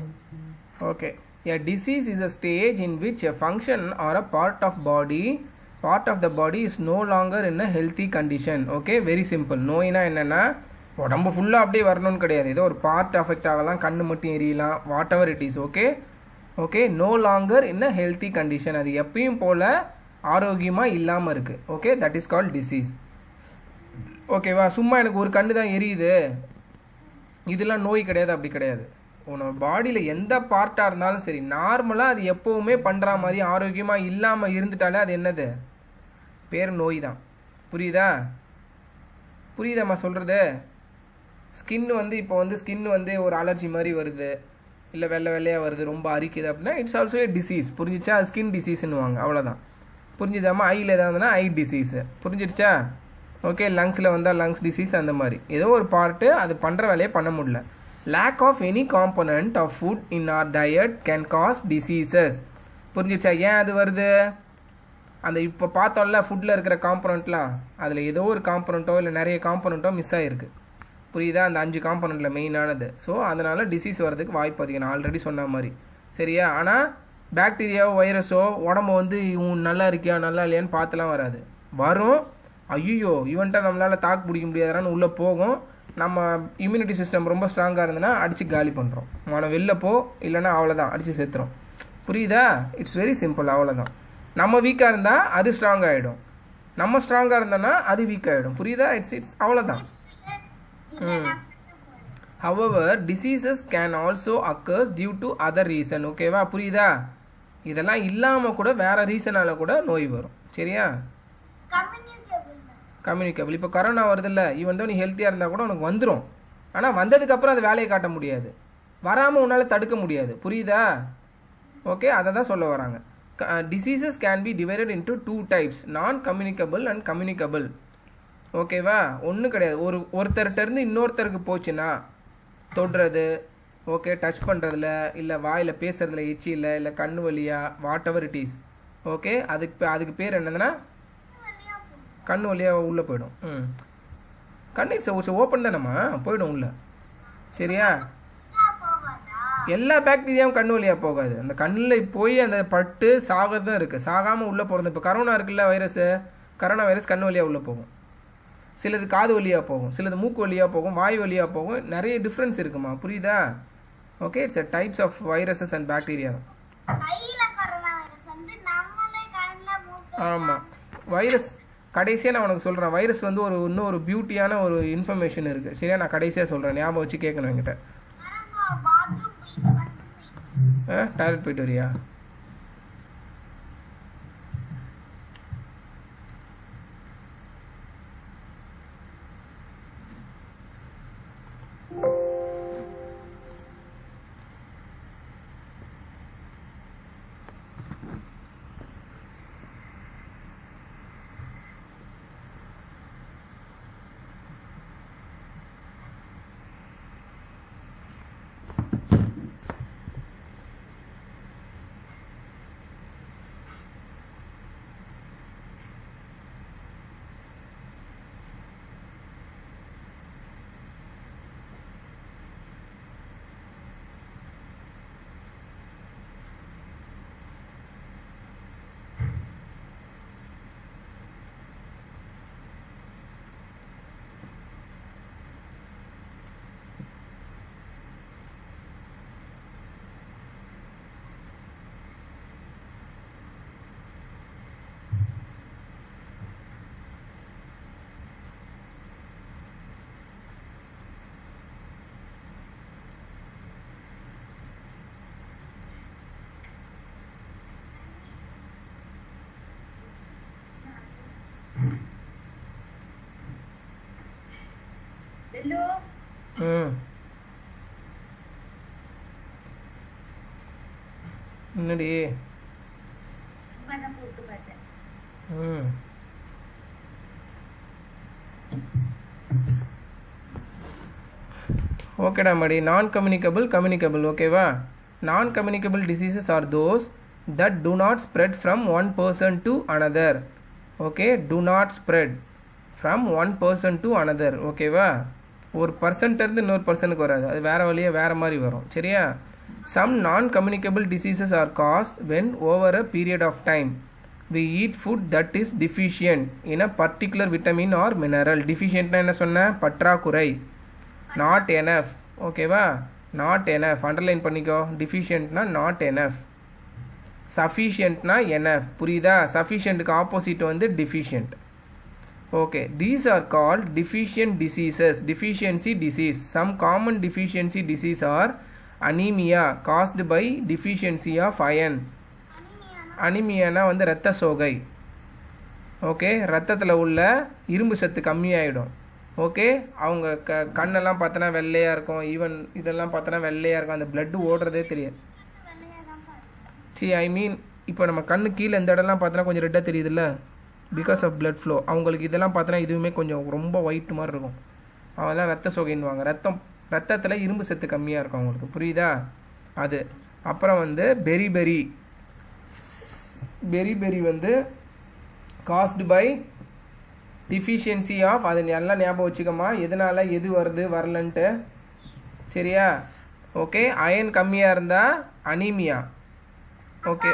Okay, a disease is a stage in which a function or a part of the body is no longer in a healthy condition. Okay, very simple. நோயினா என்னன்னா உடம்பு ஃபுல்லாக அப்படியே வரணும்னு கிடையாது, ஏதோ ஒரு part affect ஆகலாம், கண்ணு மட்டும் எரியலாம், whatever it is. Okay, no longer in a healthy condition, அது எப்பயும் போல் ஆரோக்கியமாக இல்லாமல் இருக்குது. Okay, that is called disease. ஓகேவா? சும்மா எனக்கு ஒரு கண்ணு தான் எரியுது, இதெல்லாம் நோய் கிடையாது, அப்படி கிடையாது. உன்னோட பாடியில் எந்த பார்ட்டாக இருந்தாலும் சரி, நார்மலாக அது எப்போவுமே பண்ணுற மாதிரி ஆரோக்கியமாக இல்லாமல் இருந்துட்டாலே அது என்னது? பேர் நோய் தான். புரியுதாம்மா சொல்கிறது? ஸ்கின் வந்து இப்போ வந்து ஸ்கின் வந்து ஒரு அலர்ஜி மாதிரி வருது, இல்லை வெள்ளையாக வருது, ரொம்ப அரிக்குது அப்படின்னா இட்ஸ் ஆல்சோ ஏ டிசீஸ். புரிஞ்சிச்சா? ஸ்கின் டிசீஸ்ன்னுவாங்க, அவ்வளோதான். புரிஞ்சுதாம்மா? ஐயில் ஏதாவதுன்னா ஐ டிசீஸு. புரிஞ்சிடுச்சா? ஓகே, லங்ஸில் வந்தால் லங்ஸ் டிசீஸ், அந்த மாதிரி ஏதோ ஒரு பார்ட்டு அது பண்ணுற வேலையை பண்ண முடியல. Lack of any component of food in our diet can cause diseases. புரிஞ்சிச்சா? ஏன் அது வருது? அந்த இப்போ பார்த்தோம்ல ஃபுட்டில் இருக்கிற காம்பனண்ட்லாம், அதில் ஏதோ ஒரு காம்பனண்ட்டோ இல்லை நிறைய காம்பனண்ட்டோ மிஸ் ஆகிருக்கு. புரியுதா? அந்த 5 காம்பனண்ட்டில் மெயினானது. ஸோ அதனால் டிசீஸ் வரதுக்கு வாய்ப்பு அதிகம், நான் ஆல்ரெடி சொன்ன மாதிரி. சரியா? ஆனால் பாக்டீரியாவோ வைரஸோ உடம்பு வந்து இவன் நல்லா இருக்கியா நல்லா இல்லையான்னு பார்த்துலாம் வராது. வரும், ஐயோ இவன்ட்ட நம்மளால் தாக்கு பிடிக்க முடியாதான்னு உள்ளே போகும். நம்ம இம்யூனிட்டி சிஸ்டம் ரொம்ப ஸ்ட்ராங்காக இருந்ததுன்னா அடித்து காலி பண்ணுறோம். அவனை வெளில போ, இல்லைன்னா அவ்வளோதான், அடித்து செத்துறோம். புரியுதா? இட்ஸ் வெரி சிம்பிள், அவ்வளோதான். நம்ம வீக்காக இருந்தால் அது ஸ்ட்ராங் ஆகிடும், நம்ம ஸ்ட்ராங்காக இருந்தோன்னா அது வீக் ஆகிடும். புரியுதா? இட்ஸ் அவ்வளோதான். However, diseases can also occur due to other reason. ஓகேவா? புரியுதா? இதெல்லாம் இல்லாமல் கூட வேற ரீசனால் கூட நோய் வரும். சரியா? கம்யூனிகபிள். இப்போ கொரோனா வருதில்ல, இவன் நீ ஹெல்த்தியாக இருந்தால் கூட உனக்கு வந்துடும். ஆனால் வந்ததுக்கப்புறம் அது வேலையை காட்ட முடியாது, வராமல் உன்னால் தடுக்க முடியாது. புரியுதா? ஓகே, அதை தான் சொல்ல வராங்க. Diseases can be divided into 2 types, நான் கம்யூனிகபிள் அண்ட் கம்யூனிகபிள். ஓகேவா? ஒன்றும் கிடையாது. ஒருத்தர்கிட்டருந்து இன்னொருத்தருக்கு போச்சுன்னா தொடுறது, ஓகே, டச் பண்ணுறதுல, இல்லை வாயில் பேசுறதுல, எச்சியில், இல்லை கண்ணு வழியா, what ever it is. Okay, அதுக்கு பேர் என்னதுன்னா கண்ணு வழியாக உள்ளே போயிடும். கண்ணு ஓப்பன் தானேம்மா, போயிடும் உள்ள. சரியா? எல்லா பாக்டீரியாவும் கண்ணு வழியாக போகாது, அந்த கண்ணில் போய் அந்த பட்டு சாகிறது தான் இருக்குது, சாகாமல் உள்ளே போகிறது. இப்போ கரோனா இருக்குல்ல வைரஸு, கரோனா வைரஸ் கண்ணு வழியாக உள்ளே போகும், சிலது காது வழியாக போகும், சிலது மூக்கு வழியாக போகும், வாய் வழியாக போகும். நிறைய டிஃப்ரென்ஸ் இருக்குமா? புரியுதா? Okay, it's types of viruses and bacteria. ஆமாம், வைரஸ் கடைசியாக நான் உனக்கு சொல்கிறேன். வைரஸ் வந்து இன்னும் ஒரு பியூட்டியான ஒரு இன்ஃபர்மேஷன் இருக்குது. சரியா? நான் கடைசியாக சொல்கிறேன், ஞாபகம் வச்சு கேட்கணும் என்கிட்ட. டாய்லெட் போயிட்டு வரியா? என்னடி? ஓகேடா மடி. நான் கம்யூனிகபிள், கம்யூனிகபிள். ஓகேவா? Non communicable diseases are those that do not spread from one person to another. Okay, do not spread from one person to another. ஓகேவா? ஒரு பர்சன்ட்டேருந்து இன்னொரு பர்சனுக்கு வராது, அது வேறு வழியாக வேறு மாதிரி வரும். சரியா? Some non-communicable diseases are caused when over a period of time we eat food that is deficient in a particular vitamin or mineral. Deficient என்ன சொன்ன? பற்றாக்குறை. Not enough. ஓகேவா? Not enough, அண்டர்லைன் பண்ணிக்கோ. Deficientனா not enough, sufficientனா enough. புரியுதா? sufficientக்கு opposite வந்து deficient. Okay, these are called deficient diseases. Deficiency disease. Some common deficiency disease are anemia caused by deficiency of iron. அனிமியானா வந்து இரத்த சோகை. ஓகே, ரத்தத்தில் உள்ள இரும்பு சத்து கம்மியாயிடும். ஓகே, அவங்க கண்ணெல்லாம் பார்த்தோன்னா வெள்ளையாக இருக்கும், ஈவன் இதெல்லாம் பார்த்தோன்னா வெள்ளையாக இருக்கும், அந்த பிளட்டு ஓடுறதே தெரியாது. ஐ மீன் இப்போ நம்ம கண்ணு கீழே இந்த இடம்லாம் பார்த்தோன்னா கொஞ்சம் ரெட்டாக தெரியுதுல்ல, பிகாஸ் ஆஃப் பிளட் ஃப்ளோ. அவங்களுக்கு இதெல்லாம் பார்த்தோன்னா இதுவுமே கொஞ்சம் ரொம்ப ஒயிட் மாதிரி இருக்கும், அவங்கெல்லாம் ரத்த சோகைன்னுவாங்க. ரத்தத்தில் இரும்பு சத்து கம்மியாக இருக்கும் அவங்களுக்கு. புரியுதா? அது அப்புறம் வந்து பெரி வந்து காஸ்டு பை டிஃபிஷியன்சி ஆஃப், அது நல்லா ஞாபகம் வச்சுக்கோமா, எதனால எது வருது வரலன்ட்டு. சரியா? ஓகே, அயன் கம்மியாக இருந்தால் அனீமியா. ஓகே,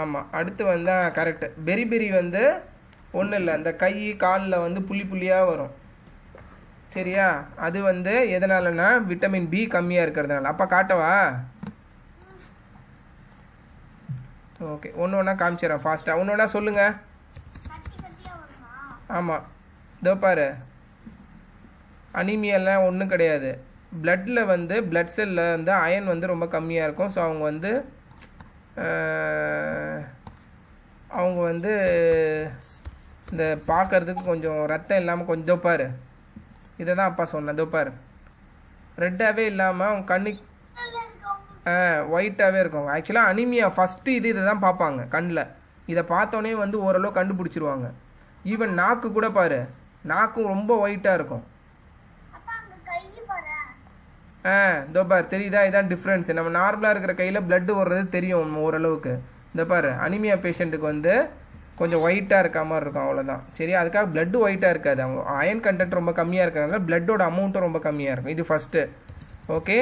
ஆமாம். அடுத்து வந்து கரெக்டு, பெரி பெரி வந்து ஒன்றும் இல்லை, அந்த கை காலில் வந்து புள்ளி புள்ளியாக வரும். சரியா? அது வந்து எதனாலனா விட்டமின் பி கம்மியாக இருக்கிறதுனால. அப்போ காட்டவா? ஓகே, ஒன்று ஒன்றா காமிச்சிடறேன் ஃபாஸ்ட்டாக. ஒன்று ஒன்றா சொல்லுங்கள். ஆமாம், இதோ பாரு, அனீமியாலாம் ஒன்றும் கிடையாது. பிளட்டில் வந்து பிளட் செல்லில் வந்து அயன் வந்து ரொம்ப கம்மியாக இருக்கும். ஸோ அவங்க வந்து இந்த பார்க்கறதுக்கு கொஞ்சம் ரத்தம் இல்லாமல் கொஞ்சம் பாரு, இதை தான் அப்பா சொன்னேன். இதோ பாரு, ரெட்டாகவே இல்லாமல் அவங்க கண்ணுக்கு ஒயிட்டாகவே இருக்கும். ஆக்சுவலாக அனிமியா ஃபஸ்ட்டு இதை தான் பார்ப்பாங்க கண்ணில். இதை பார்த்தோன்னே வந்து ஓரளவு கண்டுபிடிச்சிருவாங்க. ஈவன் நாக்கு கூட பாரு, நாக்கும் ரொம்ப ஒயிட்டாக இருக்கும். இதோ பாரு, தெரியுதா? இதான் டிஃப்ரென்ஸ். நம்ம நார்மலாக இருக்கிற கையில் பிளட்டு வர்றது தெரியும் ஓரளவுக்கு. இந்த பாரு, அனிமியா பேஷண்ட்டுக்கு வந்து கொஞ்சம் ஒயிட்டாக இருக்க மாதிரி இருக்கும், அவ்வளோதான். சரி, அதுக்காக பிளட்டு ஒயிட்டாக இருக்காது. அவங்க அயன் கண்டென்ட் ரொம்ப கம்மியாக இருக்கிறதுனால பிளட்டோட அமௌண்ட்டும் ரொம்ப கம்மியாக இருக்கும். இது ஃபஸ்ட்டு. ஓகே,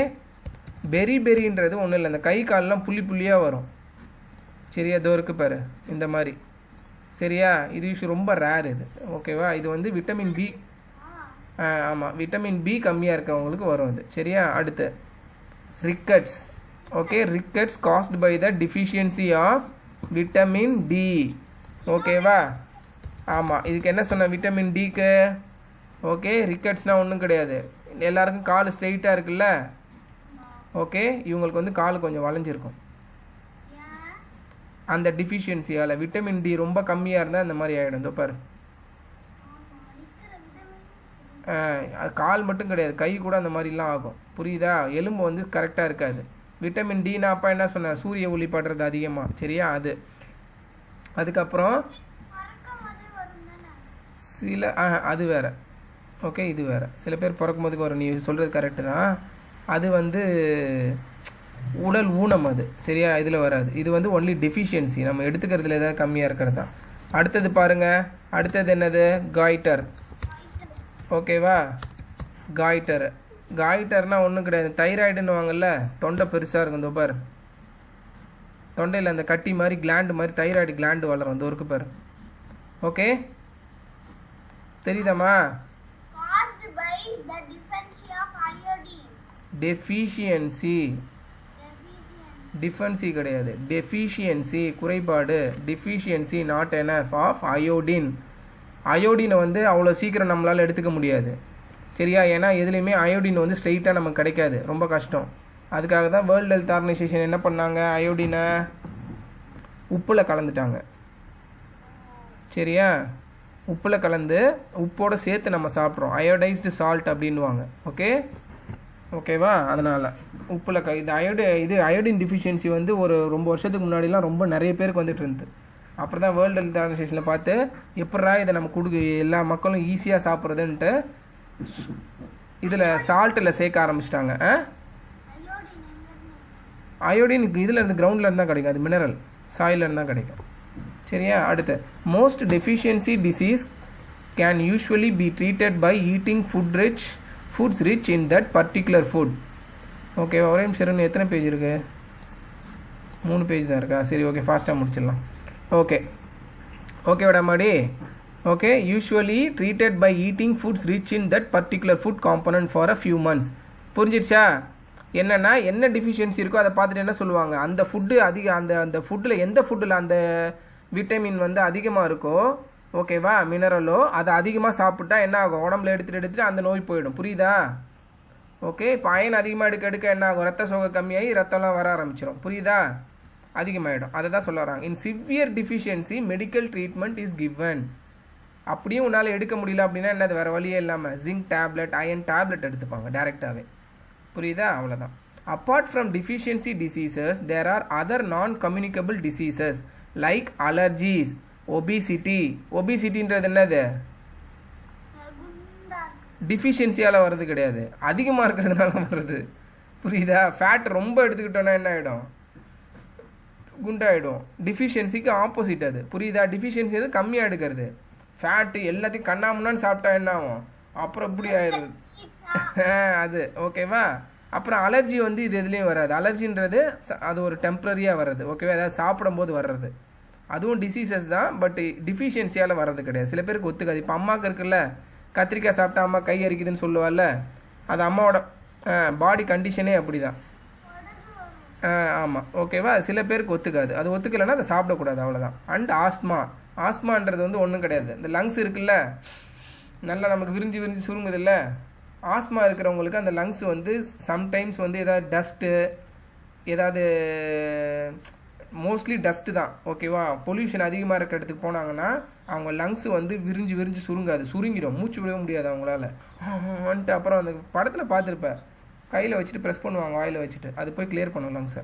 பெரி பெரின்றது ஒன்றும் இல்லை, இந்த கை காலெலாம் புள்ளி புள்ளியாக வரும். சரியா? இதோ இருக்கு பாரு, இந்த மாதிரி. சரியா? இது ரொம்ப ரேர் இது. ஓகேவா? இது வந்து விட்டமின் பி. ஆமாம், விட்டமின் பி கம்மியாக இருக்கவங்களுக்கு வரும் இது. சரியா? அடுத்து rickets. Okay, rickets caused by the deficiency of vitamin D. ஓகேவா? ஆமாம், இதுக்கு என்ன சொன்ன விட்டமின் டிக்கு? ஓகே, ரிக்கட்ஸ்னால் ஒன்றும் கிடையாது, எல்லாருக்கும் கால் ஸ்ட்ரெயிட்டாக இருக்குல்ல. ஓகே, இவங்களுக்கு வந்து கால் கொஞ்சம் வளைஞ்சிருக்கும். அந்த டிஃபிஷியன்சியால் விட்டமின் டி ரொம்ப கம்மியாக இருந்தால் இந்த மாதிரி ஆகிடும். இதோ பாரு, கால் மட்டும் கிடையாது, கை கூட அந்த மாதிரிலாம் ஆகும். புரியுதா? எலும்பு வந்து கரெக்டாக இருக்காது. விட்டமின் டினா அப்பா என்ன சொன்ன? சூரிய ஒளி படுறது அதிகமாக. சரியா? அதுக்கப்புறம் சில அது வேறு. ஓகே, இது வேறு. சில பேர் பிறக்கும் போதுக்கு வரும். நீ சொல்கிறது கரெக்டு தான். அது வந்து உடல் ஊனம் அது. சரியா? இதில் வராது. இது வந்து ஒன்லி டெஃபிஷியன்சி, நம்ம எடுத்துக்கிறதுல ஏதாவது கம்மியாக இருக்கிறது தான். அடுத்தது பாருங்கள், அடுத்தது என்னது? காய்டர். ஓகேவா? காய்டர்னால் ஒன்றும் கிடையாது, தைராய்டுன்னு வாங்கல்ல, தொண்டை பெருசாக இருக்கும். இதோ பாரு, தொண்டையில் அந்த கட்டி மாதிரி கிளாண்டு மாதிரி தைராய்டு கிளாண்டு வளரும். இந்த ஒருக்கு பாரு. ஓகே, தெரியுதாம்மா? டெஃபிஷியன்சி, டிஃபென்சி கிடையாது, டெஃபிஷியன்சி குறைபாடு. Deficiency not enough of iodine. அயோடினை வந்து அவ்வளோ சீக்கிரம் நம்மளால் எடுத்துக்க முடியாது. சரியா? ஏன்னா எதுலேயுமே அயோடின் வந்து ஸ்ட்ரெயிட்டாக நமக்கு கிடைக்காது, ரொம்ப கஷ்டம். அதுக்காக தான் வேர்ல்டு ஹெல்த் ஆர்கனைசேஷன் என்ன பண்ணாங்க? அயோடினை உப்பில் கலந்துட்டாங்க. சரியா? உப்பில் கலந்து உப்போடு சேர்த்து நம்ம சாப்பிட்றோம், அயோடைஸ்டு சால்ட் அப்படின்வாங்க. ஓகேவா? அதனால் உப்பில் இது அயோடின் டிஃபிஷியன்சி வந்து ரொம்ப வருஷத்துக்கு முன்னாடிலாம் ரொம்ப நிறைய பேருக்கு வந்துட்டு இருந்தது. அப்புறம் தான் வேர்ல்டு ஹெல்த் ஆர்கனைசேஷனில் பார்த்து எப்படா இதை நம்ம எல்லா மக்களும் ஈஸியாக சாப்பிட்றதுன்ட்டு இதில் சால்ட்டில் சேர்க்க ஆரம்பிச்சிட்டாங்க. அயோடின் இதில் இருந்து கிரவுண்டில் இருந்தால் கிடைக்கும், அது மினரல் சாயிலில் இருந்தால் கிடைக்கும். சரியா? அடுத்து, most deficiency disease can usually be treated by eating foods rich in that particular food. Okay, ஒரே நிமிஷம். எத்தனை பேஜ் இருக்குது? 3 பேஜ் தான் இருக்கா? சரி, ஓகே, ஃபாஸ்ட்டாக முடிச்சிடலாம். ஓகே விடாமாடி. Okay, usually treated by eating foods rich in that particular food component for a few months. புரிஞ்சிடுச்சா? என்னென்னா என்ன டிஃபிஷியன்சி இருக்கோ அதை பார்த்துட்டு என்ன சொல்லுவாங்க, அந்த ஃபுட்டு அந்த ஃபுட்டில் எந்த ஃபுட்டில் அந்த விட்டமின் வந்து அதிகமாக இருக்கோ, ஓகேவா, மினரலோ, அதை அதிகமாக சாப்பிட்டா என்ன ஆகும்? உடம்புல எடுத்துகிட்டு அந்த நோய் போயிடும். புரியுதா? ஓகே, இப்போ அயன் அதிகமாக எடுக்க என்ன ஆகும்? ரத்த சோகை கம்மியாகி ரத்தம்லாம் வர ஆரம்பிச்சிடும். புரியுதா? அதிகமாகிடும். அதை தான் சொல்ல வராங்க. இன் severe deficiency medical treatment is given. அப்படியும் உன்னால் எடுக்க முடியல அப்படின்னா என்னது? வேறு வழியே இல்லாமல் ஜிங்க் டேப்லெட், அயன் டேப்லெட் எடுத்துப்பாங்க டேரெக்டாகவே. புரியுதா? அவ்வளோதான். Apart from deficiency diseases there are other non communicable diseases like allergies, ஒபிசிட்டின்றது என்னது? டிஃபிஷியன்சியால் வர்றது கிடையாது, அதிகமாக இருக்கிறதுனால வர்றது. புரியுதா? ஃபேட் ரொம்ப எடுத்துக்கிட்டோன்னா என்ன ஆகிடும்? குண்டாயிடும். டிஃபிஷியன்சிக்கு ஆப்போசிட் அது, புரியுதா? டிஃபிஷியன்சி வந்து கம்மியாக எடுக்கிறது. ஃபேட்டு எல்லாத்தையும் கண்ணாமுன்னான்னு சாப்பிட்டா என்ன ஆகும், அப்புறம் இப்படி ஆயிடுது. அது ஓகேவா? அப்புறம் அலர்ஜி வந்து இது எதுலேயும் வராது. அலர்ஜின்றது அது ஒரு டெம்ப்ரரியாக வர்றது, ஓகேவா? ஏதாவது சாப்பிடும்போது வர்றது, அதுவும் டிசீசஸ் தான். பட் டிஃபிஷியன்சியால் வர்றது கிடையாது. சில பேருக்கு ஒத்துக்காது. இப்போ அம்மாவுக்கு இருக்குல்ல, கத்திரிக்காய் சாப்பிட்டா அம்மா கை அரிக்குதுன்னு சொல்லுவாள்ல, அது அம்மாவோட பாடி கண்டிஷனே அப்படி தான். ஆமாம், ஓகேவா? சில பேருக்கு ஒத்துக்காது. அது ஒத்துக்கலைன்னா அதை சாப்பிடக்கூடாது, அவ்வளோதான். அண்ட் ஆஸ்மான்றது வந்து ஒன்றும் கிடையாது. இந்த லங்ஸ் இருக்குல்ல, நல்லா நமக்கு விரிஞ்சு விரிஞ்சு சுருங்குது இல்லை, ஆஸ்மா இருக்கிறவங்களுக்கு அந்த லங்ஸ் வந்து சம்டைம்ஸ் வந்து ஏதாவது டஸ்ட்டு, ஏதாவது மோஸ்ட்லி டஸ்ட்டு தான், ஓகேவா? பொல்யூஷன் அதிகமாக இருக்கிற இடத்துக்கு போனாங்கன்னா அவங்க லங்ஸ் வந்து விரிஞ்சு விரிஞ்சு சுருங்காது, சுருங்கிடும், மூச்சு விடவே முடியாது அவங்களால. வந்துட்டு அப்புறம் அந்த படத்தில் பார்த்துருப்பேன், கையில் வச்சுட்டு ப்ரெஸ் பண்ணுவாங்க வாயில் வச்சுட்டு, அது போய் கிளியர் பண்ணும் லங்ஸை.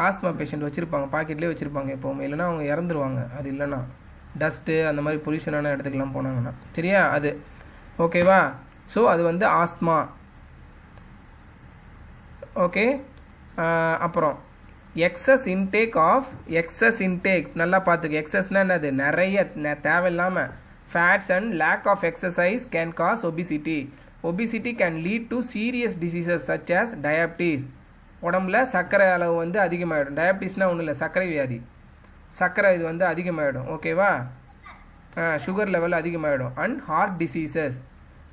ஆஸ்மா பேஷண்ட் வச்சுருப்பாங்க, பாக்கெட்லேயே வச்சுருப்பாங்க எப்போவுமே, இல்லைன்னா அவங்க இறந்துருவாங்க. அது இல்லைன்னா டஸ்ட்டு அந்த மாதிரி பொல்யூஷனான இடத்துக்குலாம் போனாங்கன்னா, சரியா? அது ஓகேவா? ஸோ அது வந்து ஆஸ்மா. ஓகே. அப்புறம் எக்ஸஸ் இன்டேக் நல்லா பார்த்துக்க. எக்ஸஸ்னால் என்னது? நிறைய தேவையில்லாமல். Fats and lack of exercise can cause obesity. Obesity can lead to serious diseases such as diabetes. உடம்புல சர்க்கரை அளவு வந்து அதிகமாகிடும். டயபிட்டிஸ்னால் ஒன்றும் இல்லை, சர்க்கரை வியாதி. சர்க்கரை இது வந்து அதிகமாகிடும், ஓகேவா? சுகர் லெவல் அதிகமாகிடும். And heart diseases.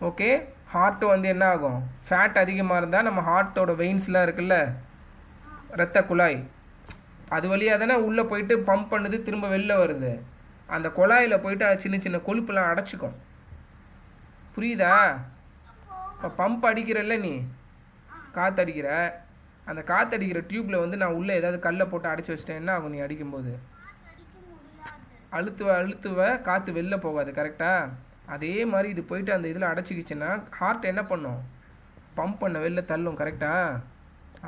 Okay. Heart வந்து என்ன ஆகும்? ஃபேட் அதிகமாக இருந்தால் நம்ம ஹார்ட்டோட வெயின்ஸ்லாம் இருக்குல்ல, இரத்த குழாய், அது வழியாக தானே உள்ளே போயிட்டு பம்ப் பண்ணுது, திரும்ப வெளில வருது. அந்த குழாயில் போயிட்டு சின்ன சின்ன கொழுப்புலாம் அடைச்சிக்கும், புரியுதா? இப்போ பம்ப் அடிக்கிறல்ல, நீ காற்று அடிக்கிற, அந்த காற்று அடிக்கிற டியூப்பில் வந்து நான் உள்ளே ஏதாவது கல்லை போட்டு அடைச்சி வச்சிட்டேன், என்ன ஆகும்? நீ அடிக்கும்போது அழுத்துவ காற்று வெளில போகாது, கரெக்டாக? அதே மாதிரி இது போயிட்டு அந்த இதில் அடைச்சிக்கிச்சுன்னா ஹார்ட் என்ன பண்ணும்? பம்ப் பண்ண வெளில தள்ளும், கரெக்டாக?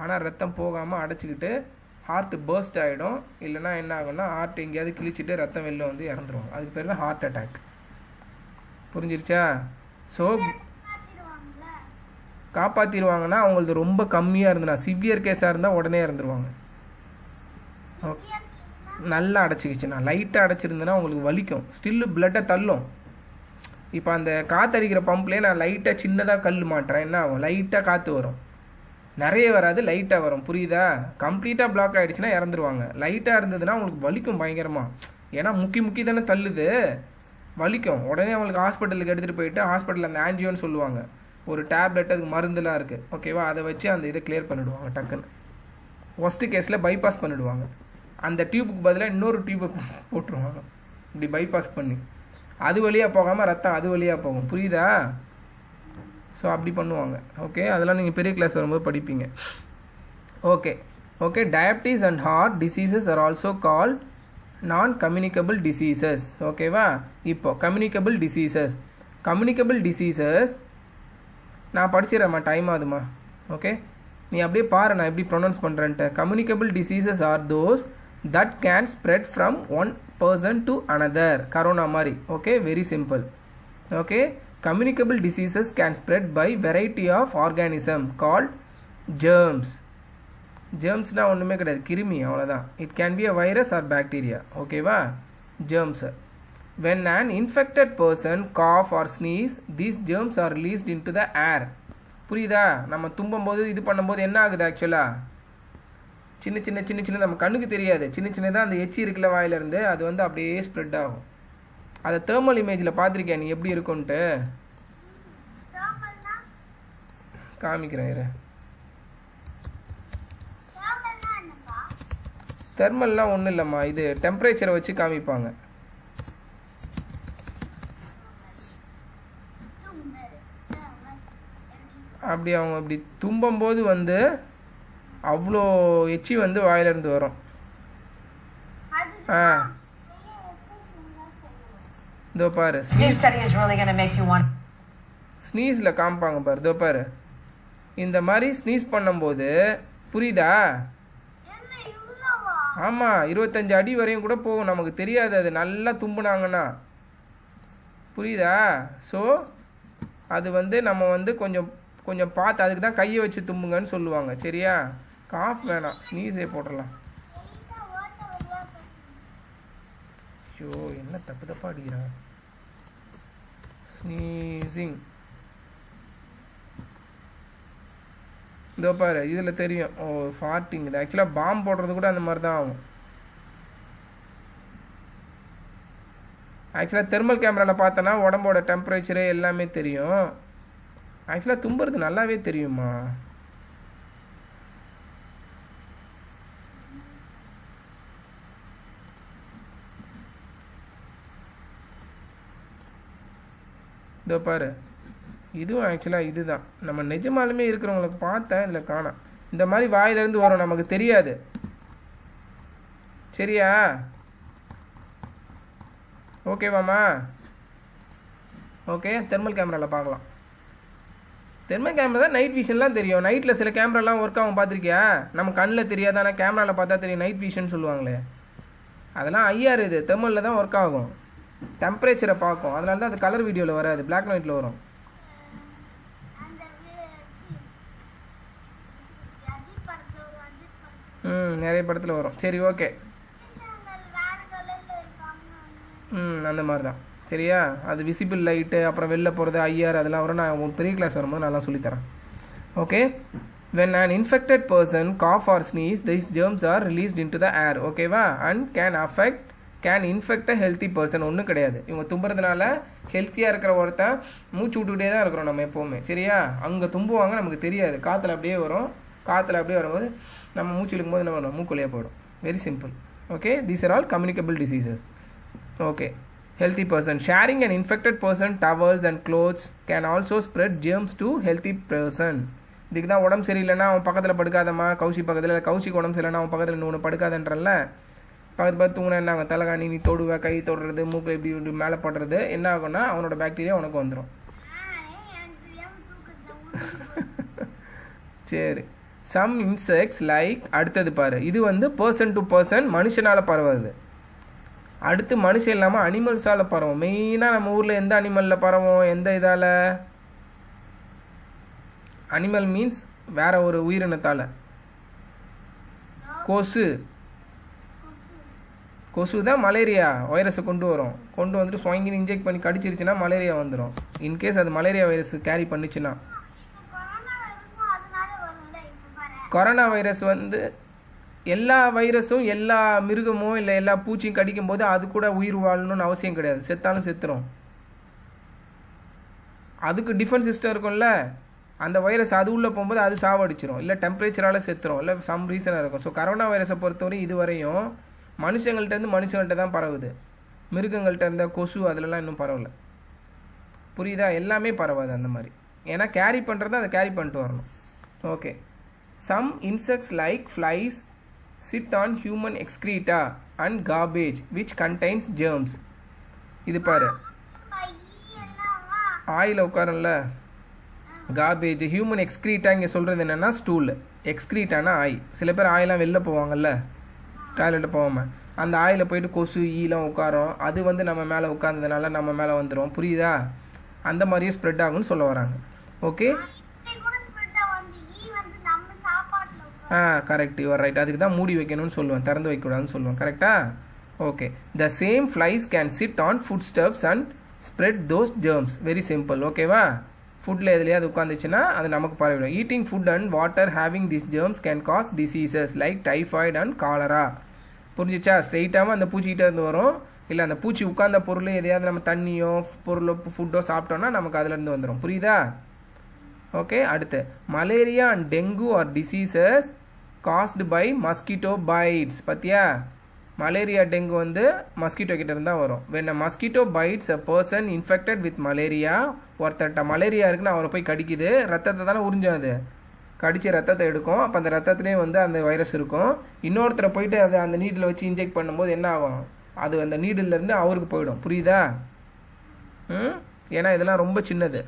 ஆனால் ரத்தம் போகாமல் அடைச்சிக்கிட்டு ஹார்ட் பர்ஸ்ட் ஆகிடும். இல்லைனா என்ன ஆகும்னா ஹார்ட் எங்கேயாவது கிழிச்சிட்டு ரத்தம் வெளில வந்து இறந்துருவாங்க. அதுக்கு பேர் தான் ஹார்ட் அட்டாக். புரிஞ்சிருச்சா? ஸோ காப்பாற்றிடுவாங்கன்னா அவங்களது ரொம்ப கம்மியாக இருந்ததுன்னா, சிவியர் கேஸாக இருந்தால் உடனே இறந்துருவாங்க. நல்லா அடைச்சிக்கிச்சுண்ணா, லைட்டாக அடைச்சிருந்தேன்னா உங்களுக்கு வலிக்கும், ஸ்டில்லு பிளட்டை தள்ளும். இப்போ அந்த காற்றடிக்கிற பம்ப்லேயே நான் லைட்டாக சின்னதாக கல் மாட்டுறேன், என்ன ஆகும்? லைட்டாக காற்று வரும், நிறைய வராது, லைட்டாக வரும், புரியுதா? கம்ப்ளீட்டாக பிளாக் ஆகிடுச்சுன்னா இறந்துருவாங்க. லைட்டாக இருந்ததுன்னா உங்களுக்கு வலிக்கும் பயங்கரமாக, ஏன்னா முக்கி தானே தள்ளுது, வலிக்கும். உடனே அவங்களுக்கு ஹாஸ்பிட்டலுக்கு எடுத்துகிட்டு போயிட்டு ஹாஸ்பிட்டலில் அந்த ஆன்ஜியோன்னு சொல்லுவாங்க, ஒரு டேப்லெட், அதுக்கு மருந்துலாம் இருக்குது, ஓகேவா? அதை வச்சு அந்த இதை கிளியர் பண்ணிவிடுவாங்க டக்குன்னு. ஒஸ்ட்டு கேஸில் பைபாஸ் பண்ணிவிடுவாங்க. அந்த டியூப்புக்கு பதிலாக இன்னொரு டியூப்பை போட்டுருவாங்க, இப்படி பைபாஸ் பண்ணி, அது வழியாக போகாமல் ரத்தம் அது வழியாக போகும், புரியுதா? ஸோ அப்படி பண்ணுவாங்க, ஓகே? அதெல்லாம் நீங்கள் பெரிய கிளாஸ் வரும்போது படிப்பீங்க. Okay. Diabetes and heart diseases are also called non communicable diseases, ஓகேவா? இப்போ கம்யூனிகபிள் டிசீசஸ் நான் படிச்சிடறேம்மா, டைம் ஆகுதுமா, ஓகே? நீ அப்படியே பாரு நான் எப்படி ப்ரொனவுன்ஸ் பண்ணுறேன்ட்டு. Communicable diseases are those that can spread from one person to another. Corona மாதிரி, okay? Very simple, okay? Communicable diseases can spread by variety of organism called germs. Germsனா ஒன்றுமே கிடையாது, கிருமி, அவ்வளோதான். It can be a virus or bacteria, ஓகேவா? germs. When an infected person cough or sneeze, these germs are released into the air. புரியுதா? நம்ம தும்பும்போது இது பண்ணும்போது என்ன ஆகுது? ஆக்சுவலாக சின்ன நம்ம கண்ணுக்கு தெரியாது, சின்னதாக அந்த எச்சி இருக்குல்ல வாயிலிருந்து, அது வந்து அப்படியே ஸ்ப்ரெட் ஆகும். அதை தேர்மல் இமேஜில் பார்த்துருக்கியா நீ எப்படி இருக்குன்ட்டு? காமிக்கிறேன் இரு. தெர்மல்லாம் ஒன்றும் இல்லைம்மா, இது டெம்பரேச்சரை வச்சு காமிப்பாங்க. அப்படி அவங்க இப்படி தும்பும்போது வந்து அவ்வளோ எச்சி வந்து வாயிலிருந்து வரும். இதோ பாரு, ஸ்னீஸில் காமிப்பாங்க பாரு, இதோ பாரு, இந்த மாதிரி ஸ்னீஸ் பண்ணும்போது, புரியுதா? ஆமாம், 25 அடி வரையும் கூட போகும், நமக்கு தெரியாது, அது நல்லா தும்புனாங்கன்னா, புரியுதா? ஸோ அது வந்து நம்ம வந்து கொஞ்சம் பார்த்து, அதுக்கு தான் கையை வச்சு தும்புங்கன்னு சொல்லுவாங்க, சரியா? காஃப் வேணாம், ஸ்னீஸே போட்டுடலாம். ஐயோ என்ன தப்பு தப்பாக அடிக்கிறான். ஸ்னீசிங். இதோ பாரு இதில் தெரியும். ஓ ஃபார்ட்டிங். இது ஆக்சுவலாக பாம்பு போடுறது கூட அந்த மாதிரி தான் ஆகும். ஆக்சுவலாக தெர்மல் கேமராவில் பார்த்தோன்னா உடம்போட டெம்பரேச்சரு எல்லாமே தெரியும். ஆக்சுவலாக தும்புறது நல்லாவே தெரியுமா. இதோ பாரு இதுவும் ஆக்சுவலாக இதுதான். நம்ம நிஜமாலுமே இருக்கிறவங்களுக்கு பார்த்தேன், இதில் காணோம். இந்த மாதிரி வாயிலேருந்து வரும், நமக்கு தெரியாது. சரியா? ஓகேவாம்மா? ஓகே, தெர்மல் கேமராவில் பார்க்கலாம். தெர்மல் கேமரா தான் நைட் விஷன்லாம் தெரியும். நைட்டில் சில கேமராலாம் ஒர்க் ஆகும், பார்த்துருக்கியா? நம்ம கண்ணில் தெரியாது, ஆனால் கேமராவில் பார்த்தா தெரியும். நைட் விஷன் சொல்லுவாங்களே, அதெல்லாம் ஐஆர். இது தெர்மலில் தான் ஒர்க் ஆகும். டெம்பரேச்சரை பார்க்கும். அதனால தான் அது கலர் வீடியோவில் வராது, பிளாக் அண்ட் ஒயிட்டில் வரும். நிறைய படத்தில் வரும். சரி ஓகே. அந்த மாதிரி தான். சரியா? அது விசிபிள் லைட்டு, அப்புறம் வெளில போகிறது ஐஆர், அதெல்லாம் வரும். நான் ஒரு பெரிய கிளாஸ் வரும்போது நல்லா சொல்லித்தரேன். Okay. when an infected person cough or sneeze, these germs are released into the air. ஓகேவா? and can infect a healthy person. ஒன்றும் கிடையாது. இவங்க தும்புறதுனால ஹெல்த்தியாக இருக்கிற ஒருத்தன் மூச்சு விட்டுக்கிட்டே தான் இருக்கிறோம் நம்ம எப்போவுமே. சரியா? அங்கே தும்புவாங்க, நமக்கு தெரியாது. காற்றுல அப்படியே வரும். காற்றுல அப்படியே வரும்போது நம்ம மூச்சு இழுக்கும்போது என்ன பண்ணுவோம்? மூக்கு வழியாக போயிடும். Very simple. Okay. These are all communicable diseases. Okay. healthy person sharing an infected person towels and clothes can also spread germs to healthy person. இதுக்கு தான் உடம்பு சரியில்லைன்னா அவன் பக்கத்தில் படுக்காதம்மா, கௌசி பக்கத்தில். கௌசிக்கு உடம்பு சரியில்லைன்னா அவன் பக்கத்தில் இன்னொன்று படுக்காதன்றல. பக்கத்து தூங்கினா என்ன ஆகும்? தலைகாணி நீ தொடுவ, கை தொடுறது, மூக்கில் இப்படி மேலே படுறது என்ன ஆகும்னா அவனோட பாக்டீரியா உனக்கு வந்துடும். சரி. சம் இன்செக்ட்ஸ் லைக், அடுத்தது பாரு, இது வந்து பர்சன் டு பர்சன், மனுஷனால் பரவுது. அடுத்து மனுஷன் இல்லாமல் அனிமல்ஸால் பரவும். மெயினாக நம்ம ஊரில் எந்த அனிமலில் பரவும்? எந்த இதால்? அனிமல் மீன்ஸ் வேற ஒரு உயிரினத்தால். கொசு. கொசு தான் மலேரியா வைரஸை கொண்டு வரும். கொண்டு வந்துட்டு ஸ்வாங்கின்னு இன்ஜெக்ட் பண்ணி கடிச்சிருச்சுன்னா மலேரியா வந்துடும். இன்கேஸ் அது மலேரியா வைரஸ் கேரி பண்ணிச்சுன்னா. கொரோனா வைரஸ் வந்து எல்லா வைரஸும் எல்லா மிருகமோ இல்லை எல்லா பூச்சியும் கடிக்கும் போது அது கூட உயிர் வாழணும்னு அவசியம் கிடையாது. செத்தாலும் செத்துரும். அதுக்கு டிஃபென்ஸ் சிஸ்டம் இருக்கும்ல, அந்த வைரஸ் அது உள்ளே போகும்போது அது சாவடிச்சிடும், இல்லை டெம்பரேச்சரால் செத்துரும், இல்லை சம் ரீசனாக இருக்கும். ஸோ கரோனா வைரஸை பொறுத்தவரை இதுவரையும் மனுஷங்கள்ட்டேருந்து மனுஷங்கள்ட்ட தான் பரவுது. மிருகங்கள்ட்ட இருந்த கொசு அதிலலாம் இன்னும் பரவலை. புரியுதா? எல்லாமே பரவாது அந்த மாதிரி. ஏன்னா கேரி பண்ணுறது அதை கேரி பண்ணிட்டு வரணும். Okay. Some insects like flies sit on human excreta and garbage which contains germs. இது பாரு, ஆயில் உட்காரம்ல, கார்பேஜ், ஹியூமன் எக்ஸ்க்ரீட்டா. இங்கே சொல்கிறது என்னென்னா ஸ்டூல். எக்ஸ்க்ரீட்டானா ஆய். சில பேர் ஆயிலாம் வெளில போவாங்கல்ல, டாய்லெட்டில் போகாமல், அந்த ஆயில் போயிட்டு கொசு ஈலாம் உட்காரோம். அது வந்து நம்ம மேலே உட்கார்ந்ததுனால நம்ம மேலே வந்துடும். புரியுதா? அந்த மாதிரியே ஸ்ப்ரெட் ஆகும்னு சொல்ல வராங்க. ஓகே. Correct, you are right. அதுக்கு தான் மூடி வைக்கணும்னு சொல்லுவேன், திறந்து வைக்கக்கூடாதுன்னு சொல்லுவேன். கரெக்டா? Okay. The same flies can sit on food stuffs and spread those germs. Very simple. ஓகேவா? ஃபுட்டில் எதுலையே அது உட்காந்துச்சுன்னா அது நமக்கு பரவிடும். Eating food and water having this germs can cause diseases like typhoid and cholera. புரிஞ்சிச்சா? ஸ்ட்ரெயிட்டாகவும் அந்த பூச்சிக்கிட்டே இருந்து வரும், இல்லை அந்த பூச்சி உட்கார்ந்த பொருள் எதையாவது நம்ம தண்ணியோ பொருளோ ஃபுட்டோ சாப்பிட்டோன்னா நமக்கு அதுலேருந்து வந்துடும். புரியுதா? ஓகே. அடுத்து malaria and dengue are diseases caused by mosquito bites. பார்த்தியா? மலேரியா டெங்கு வந்து மஸ்கிட்டோ கிட்ட இருந்தால் வரும். when a mosquito bites a person infected with malaria, ஒருத்தர்கிட்ட மலேரியா இருக்குன்னு அவரை போய் கடிக்குது, ரத்தத்தை தானே உறிஞ்சும், அது கடிச்சு ரத்தத்தை எடுக்கும். அப்போ அந்த ரத்தத்துலேயே வந்து அந்த வைரஸ் இருக்கும். இன்னொருத்தரை போயிட்டு அதை அந்த நீடில் வச்சு இன்ஜெக்ட் பண்ணும்போது என்ன ஆகும்? அது அந்த நீடிலேருந்து அவருக்கு போயிடும். புரியுதா? ஏன்னா இதெல்லாம் ரொம்ப சின்னது.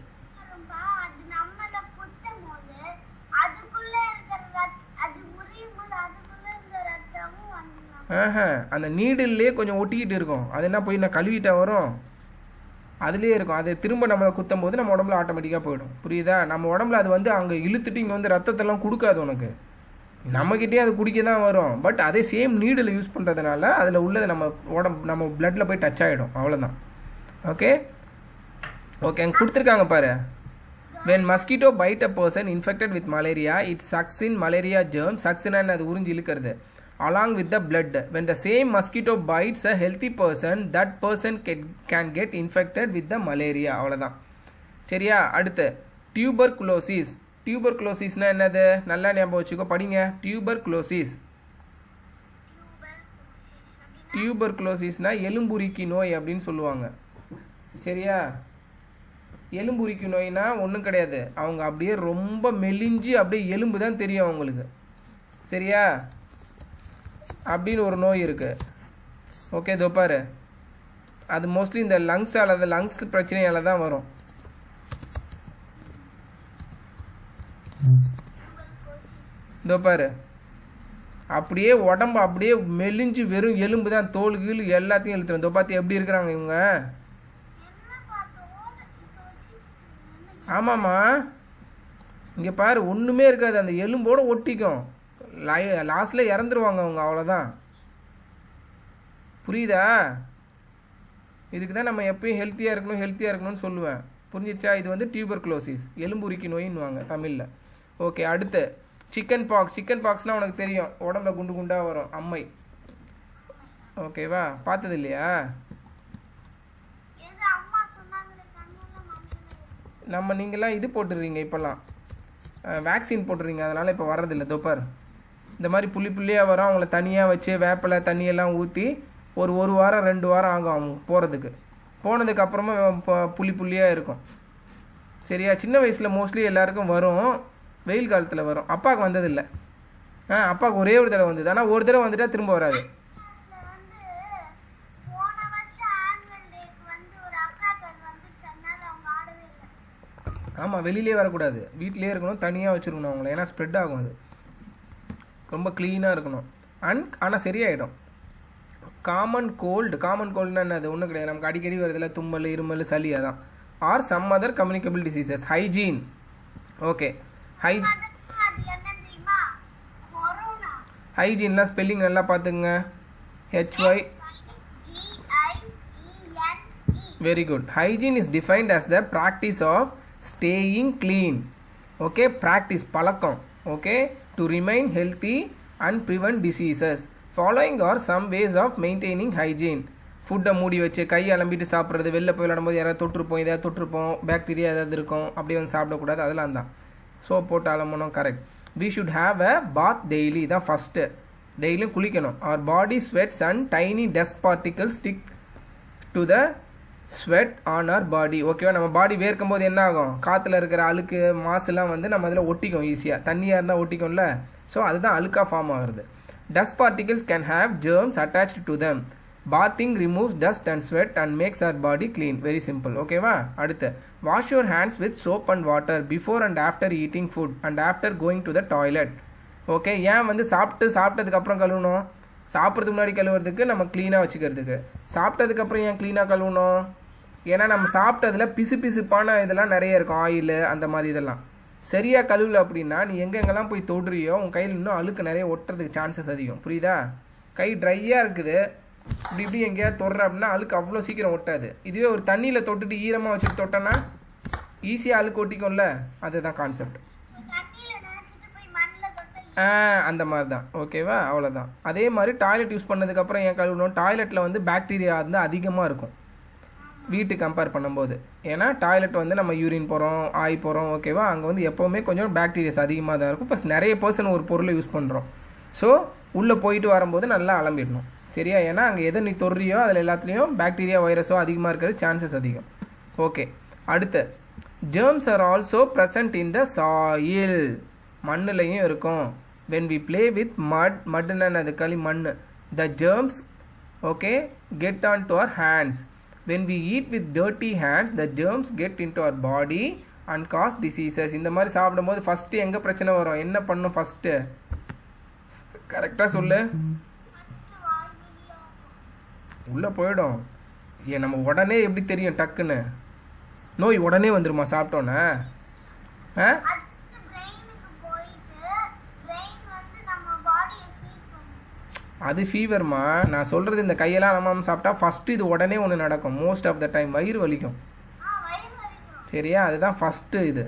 அந்த நீடில்லையே கொஞ்சம் ஒட்டிக்கிட்டு இருக்கும். அது என்ன போய் நான் கழுவிட்டா வரும், அதுலேயே இருக்கும். அது திரும்ப நம்மளை குத்தும் போது நம்ம உடம்புல ஆட்டோமேட்டிக்காக போயிடும். புரியுதா? நம்ம உடம்புல அது வந்து அங்கே இழுத்துட்டு இங்கே வந்து ரத்தத்தெல்லாம் கொடுக்காது உனக்கு. நம்மக்கிட்டே அது குடிக்க தான் வரும். பட் அதே சேம் நீடில் யூஸ் பண்ணுறதுனால அதில் உள்ளது நம்ம பிளட்டில் போய் டச் ஆகிடும், அவ்வளோதான். ஓகே ஓகே, அங்கே கொடுத்துருக்காங்க பாரு. when mosquito bite a person infected with malaria, it sucks in malaria germs. sucksனா அது உறிஞ்சி இழுக்கிறது along with the blood. when the same mosquito bites a healthy person, that person can get infected with the malaria. அவ்வளோதான். சரியா? அடுத்து tuberculosis. டியூபர்குலோசிஸ்னா என்னது? நல்லா ஞாபகம் வச்சுக்கோ, படிங்க. டியூபர்குலோசிஸ்னா எலும்புரிக்கி நோய் அப்படின்னு சொல்லுவாங்க. சரியா? எலும்புரிக்கி நோய்னா ஒன்றும் கிடையாது, அவங்க அப்படியே ரொம்ப மெலிஞ்சு அப்படியே எலும்பு தான் தெரியும் அவங்களுக்கு. சரியா? அப்படின்னு ஒரு நோய் இருக்குது. ஓகே, இதோ பாரு, அது மோஸ்ட்லி இந்த லங்ஸ் பிரச்சனையால் தான் வரும். இதோ பாரு, அப்படியே உடம்பு அப்படியே மெலிஞ்சு வெறும் எலும்பு தான், தோல் கீழ் எல்லாத்தையும் இழுத்துரும். இதோ பார்த்து எப்படி இருக்கிறாங்க இவங்க. ஆமாம்மா, இங்கே பாரு, ஒன்றுமே இருக்காது, அந்த எலும்போடு ஒட்டிக்கும். லாஸ்ட்டில் இறந்துருவாங்க அவங்க, அவ்வளோதான். புரியுதா? இதுக்கு தான் நம்ம எப்பயும் ஹெல்த்தியாக இருக்கணும்னு சொல்லுவேன். புரிஞ்சிச்சா? இது வந்து டியூபர்குலோசிஸ், எலும்புரிக்கி நோயின்னுவாங்க தமிழில். ஓகே, அடுத்து சிக்கன் பாக்ஸ்னால் உனக்கு தெரியும், உடம்புல குண்டு குண்டாக வரும், அம்மை. ஓகேவா? பார்த்தது இல்லையா? நீங்களாம் இது போட்டுடுறீங்க, இப்போல்லாம் வேக்சின் போட்டுறீங்க, அதனால் இப்போ வர்றதில்லை. தோப்பார், இந்த மாதிரி புள்ளியாக வரும். அவங்கள தனியாக வச்சு வேப்பிலை தண்ணியெல்லாம் ஊற்றி ஒரு வாரம் 2 வாரம் ஆகும் அவங்க போகிறதுக்கு. போனதுக்கப்புறமா புள்ளியாக இருக்கும். சரியா? சின்ன வயசில் மோஸ்ட்லி எல்லாருக்கும் வரும், வெயில் காலத்தில் வரும். அப்பாவுக்கு வந்ததில்லை. அப்பாவுக்கு ஒரே ஒரு தடவை வந்தது, ஆனால் ஒரு தடவை வந்துட்டால் திரும்ப வராது. ஆமாம், வெளியிலே வரக்கூடாது, வீட்டிலே இருக்கணும், தனியாக வச்சுருக்கணும் அவங்கள, ஏன்னா ஸ்ப்ரெட் ஆகும். அது ரொம்ப க்ளீனாக இருக்கணும். ஆனால் சரியாயிடும். காமன் கோல்டுனா என்னது? ஒன்றும் கிடையாது, நமக்கு அடிக்கடி வருதில்ல, தும்மல், இருமல், சளி, அதான். Are some other communicable diseases. Hygiene. Okay, ஹைஜீன்லாம் ஸ்பெல்லிங் நல்லா பார்த்துங்க. HY. Very good. Hygiene is defined as the practice of staying clean. Okay, practice, பழக்கம். Okay, to remain healthy and prevent diseases. Following are some ways of maintaining hygiene. ஃபுட்டை மூடி வச்சு கை அலம்பிட்டு சாப்பிட்றது, வெளில போய் விளையாடும்போது யாராவது தொட்டிருப்போம், பாக்டீரியா ஏதாவது இருக்கும், அப்படியே வந்து சாப்பிடக்கூடாது, அதெல்லாம் தான். சோப் போட்டு அலம்பணும், correct. We should have a bath daily, தான் ஃபஸ்ட்டு. டெய்லியும் குளிக்கணும். Our body sweats and tiny dust particles stick to the sweat on our body. ஓகேவா? நம்ம பாடி வேர்க்கும் போது என்ன ஆகும்? காற்றுல இருக்கிற அழுக்கு மாசுலாம் வந்து நம்ம அதில் ஒட்டிக்கும் ஈஸியாக. தண்ணியாக இருந்தால் ஒட்டிக்கும்ல, ஸோ அதுதான் அழுக்காக ஃபார்ம் ஆகுறது. Dust particles can have germs attached to them. Bathing removes dust and sweat and makes our body clean. Very simple. ஓகேவா? அடுத்து, wash your hands with soap and water before and after eating food and after going to the toilet. Okay, ஏன் வந்து சாப்பிட்டதுக்கப்புறம் கழுவணும்? சாப்பிட்றதுக்கு முன்னாடி கழுவுறதுக்கு, நம்ம க்ளீனாக வச்சுக்கிறதுக்கு. சாப்பிட்டதுக்கப்புறம் ஏன் க்ளீனாக கழுவணும்? ஏன்னா நம்ம சாப்பிட்டதில் பிசுப்பான இதெல்லாம் நிறைய இருக்கும், ஆயில் அந்த மாதிரி இதெல்லாம். சரியாக கழுவல அப்படின்னா நீ எங்கெங்கெல்லாம் போய் தொடுறியோ உன் கையில் இன்னும் அழுக்கு நிறைய ஒட்டுறதுக்கு சான்சஸ் அதிகம். புரியுதா? கை ட்ரையாக இருக்குது, இப்படி எங்கேயாவது தொடுற அப்படின்னா அழுக்கு அவ்வளோ சீக்கிரம் ஒட்டாது. இதுவே ஒரு தண்ணியில் தொட்டுட்டு ஈரமாக வச்சுட்டு தொட்டோன்னா ஈஸியாக அழுக்கு ஒட்டிக்கும்ல, அதுதான் கான்செப்ட். அந்த மாதிரி தான். ஓகேவா? அவ்வளோதான். அதே மாதிரி டாய்லெட் யூஸ் பண்ணதுக்கப்புறம் ஏன் கழுவணும்? டாய்லெட்டில் வந்து பாக்டீரியா வந்து அதிகமாக இருக்கும் வீட்டு கம்பேர் பண்ணும்போது. ஏன்னா டாய்லெட் வந்து நம்ம யூரின் போகிறோம், ஆய் போகிறோம், ஓகேவா? அங்கே வந்து எப்போவுமே கொஞ்சம் பாக்டீரியாஸ் அதிகமாக தான் இருக்கும். ப்ளஸ் நிறைய பர்சன் ஒரு பொருளை யூஸ் பண்ணுறோம். ஸோ உள்ளே போயிட்டு வரும்போது நல்லா அலம்பிடணும். சரியா? ஏன்னா அங்கே எதை நீ தொடுறியோ அதில் எல்லாத்துலேயும் பாக்டீரியா வைரஸோ அதிகமாக இருக்கிறது சான்சஸ் அதிகம். ஓகே, அடுத்து, germs are also present in the soil. மண்ணுலையும் இருக்கும். when we play with mudனா அது களி, மண். the germs, okay, get onto our hands. when we eat with dirty hands, the germs get into our body and cause diseases. இந்த மாதிரி சாப்பிடும்போது first எங்கே பிரச்சனை வரும்? என்ன பண்ணும் ஃபஸ்ட்டு? கரெக்டாக சொல்லு. உள்ளே போயிடும். ஏன் நம்ம உடனே எப்படி தெரியும்? டக்குன்னு நோய் உடனே வந்துருமா சாப்பிட்டோன்னே? அது ஃபீவர்மா. நான் சொல்கிறது இந்த கையெல்லாம் நம்ம சாப்பிட்டா ஃபஸ்ட்டு இது உடனே ஒன்று நடக்கும். மோஸ்ட் ஆஃப் த டைம் வயிறு வலிக்கும். சரியா, அதுதான் ஃபஸ்ட்டு இது.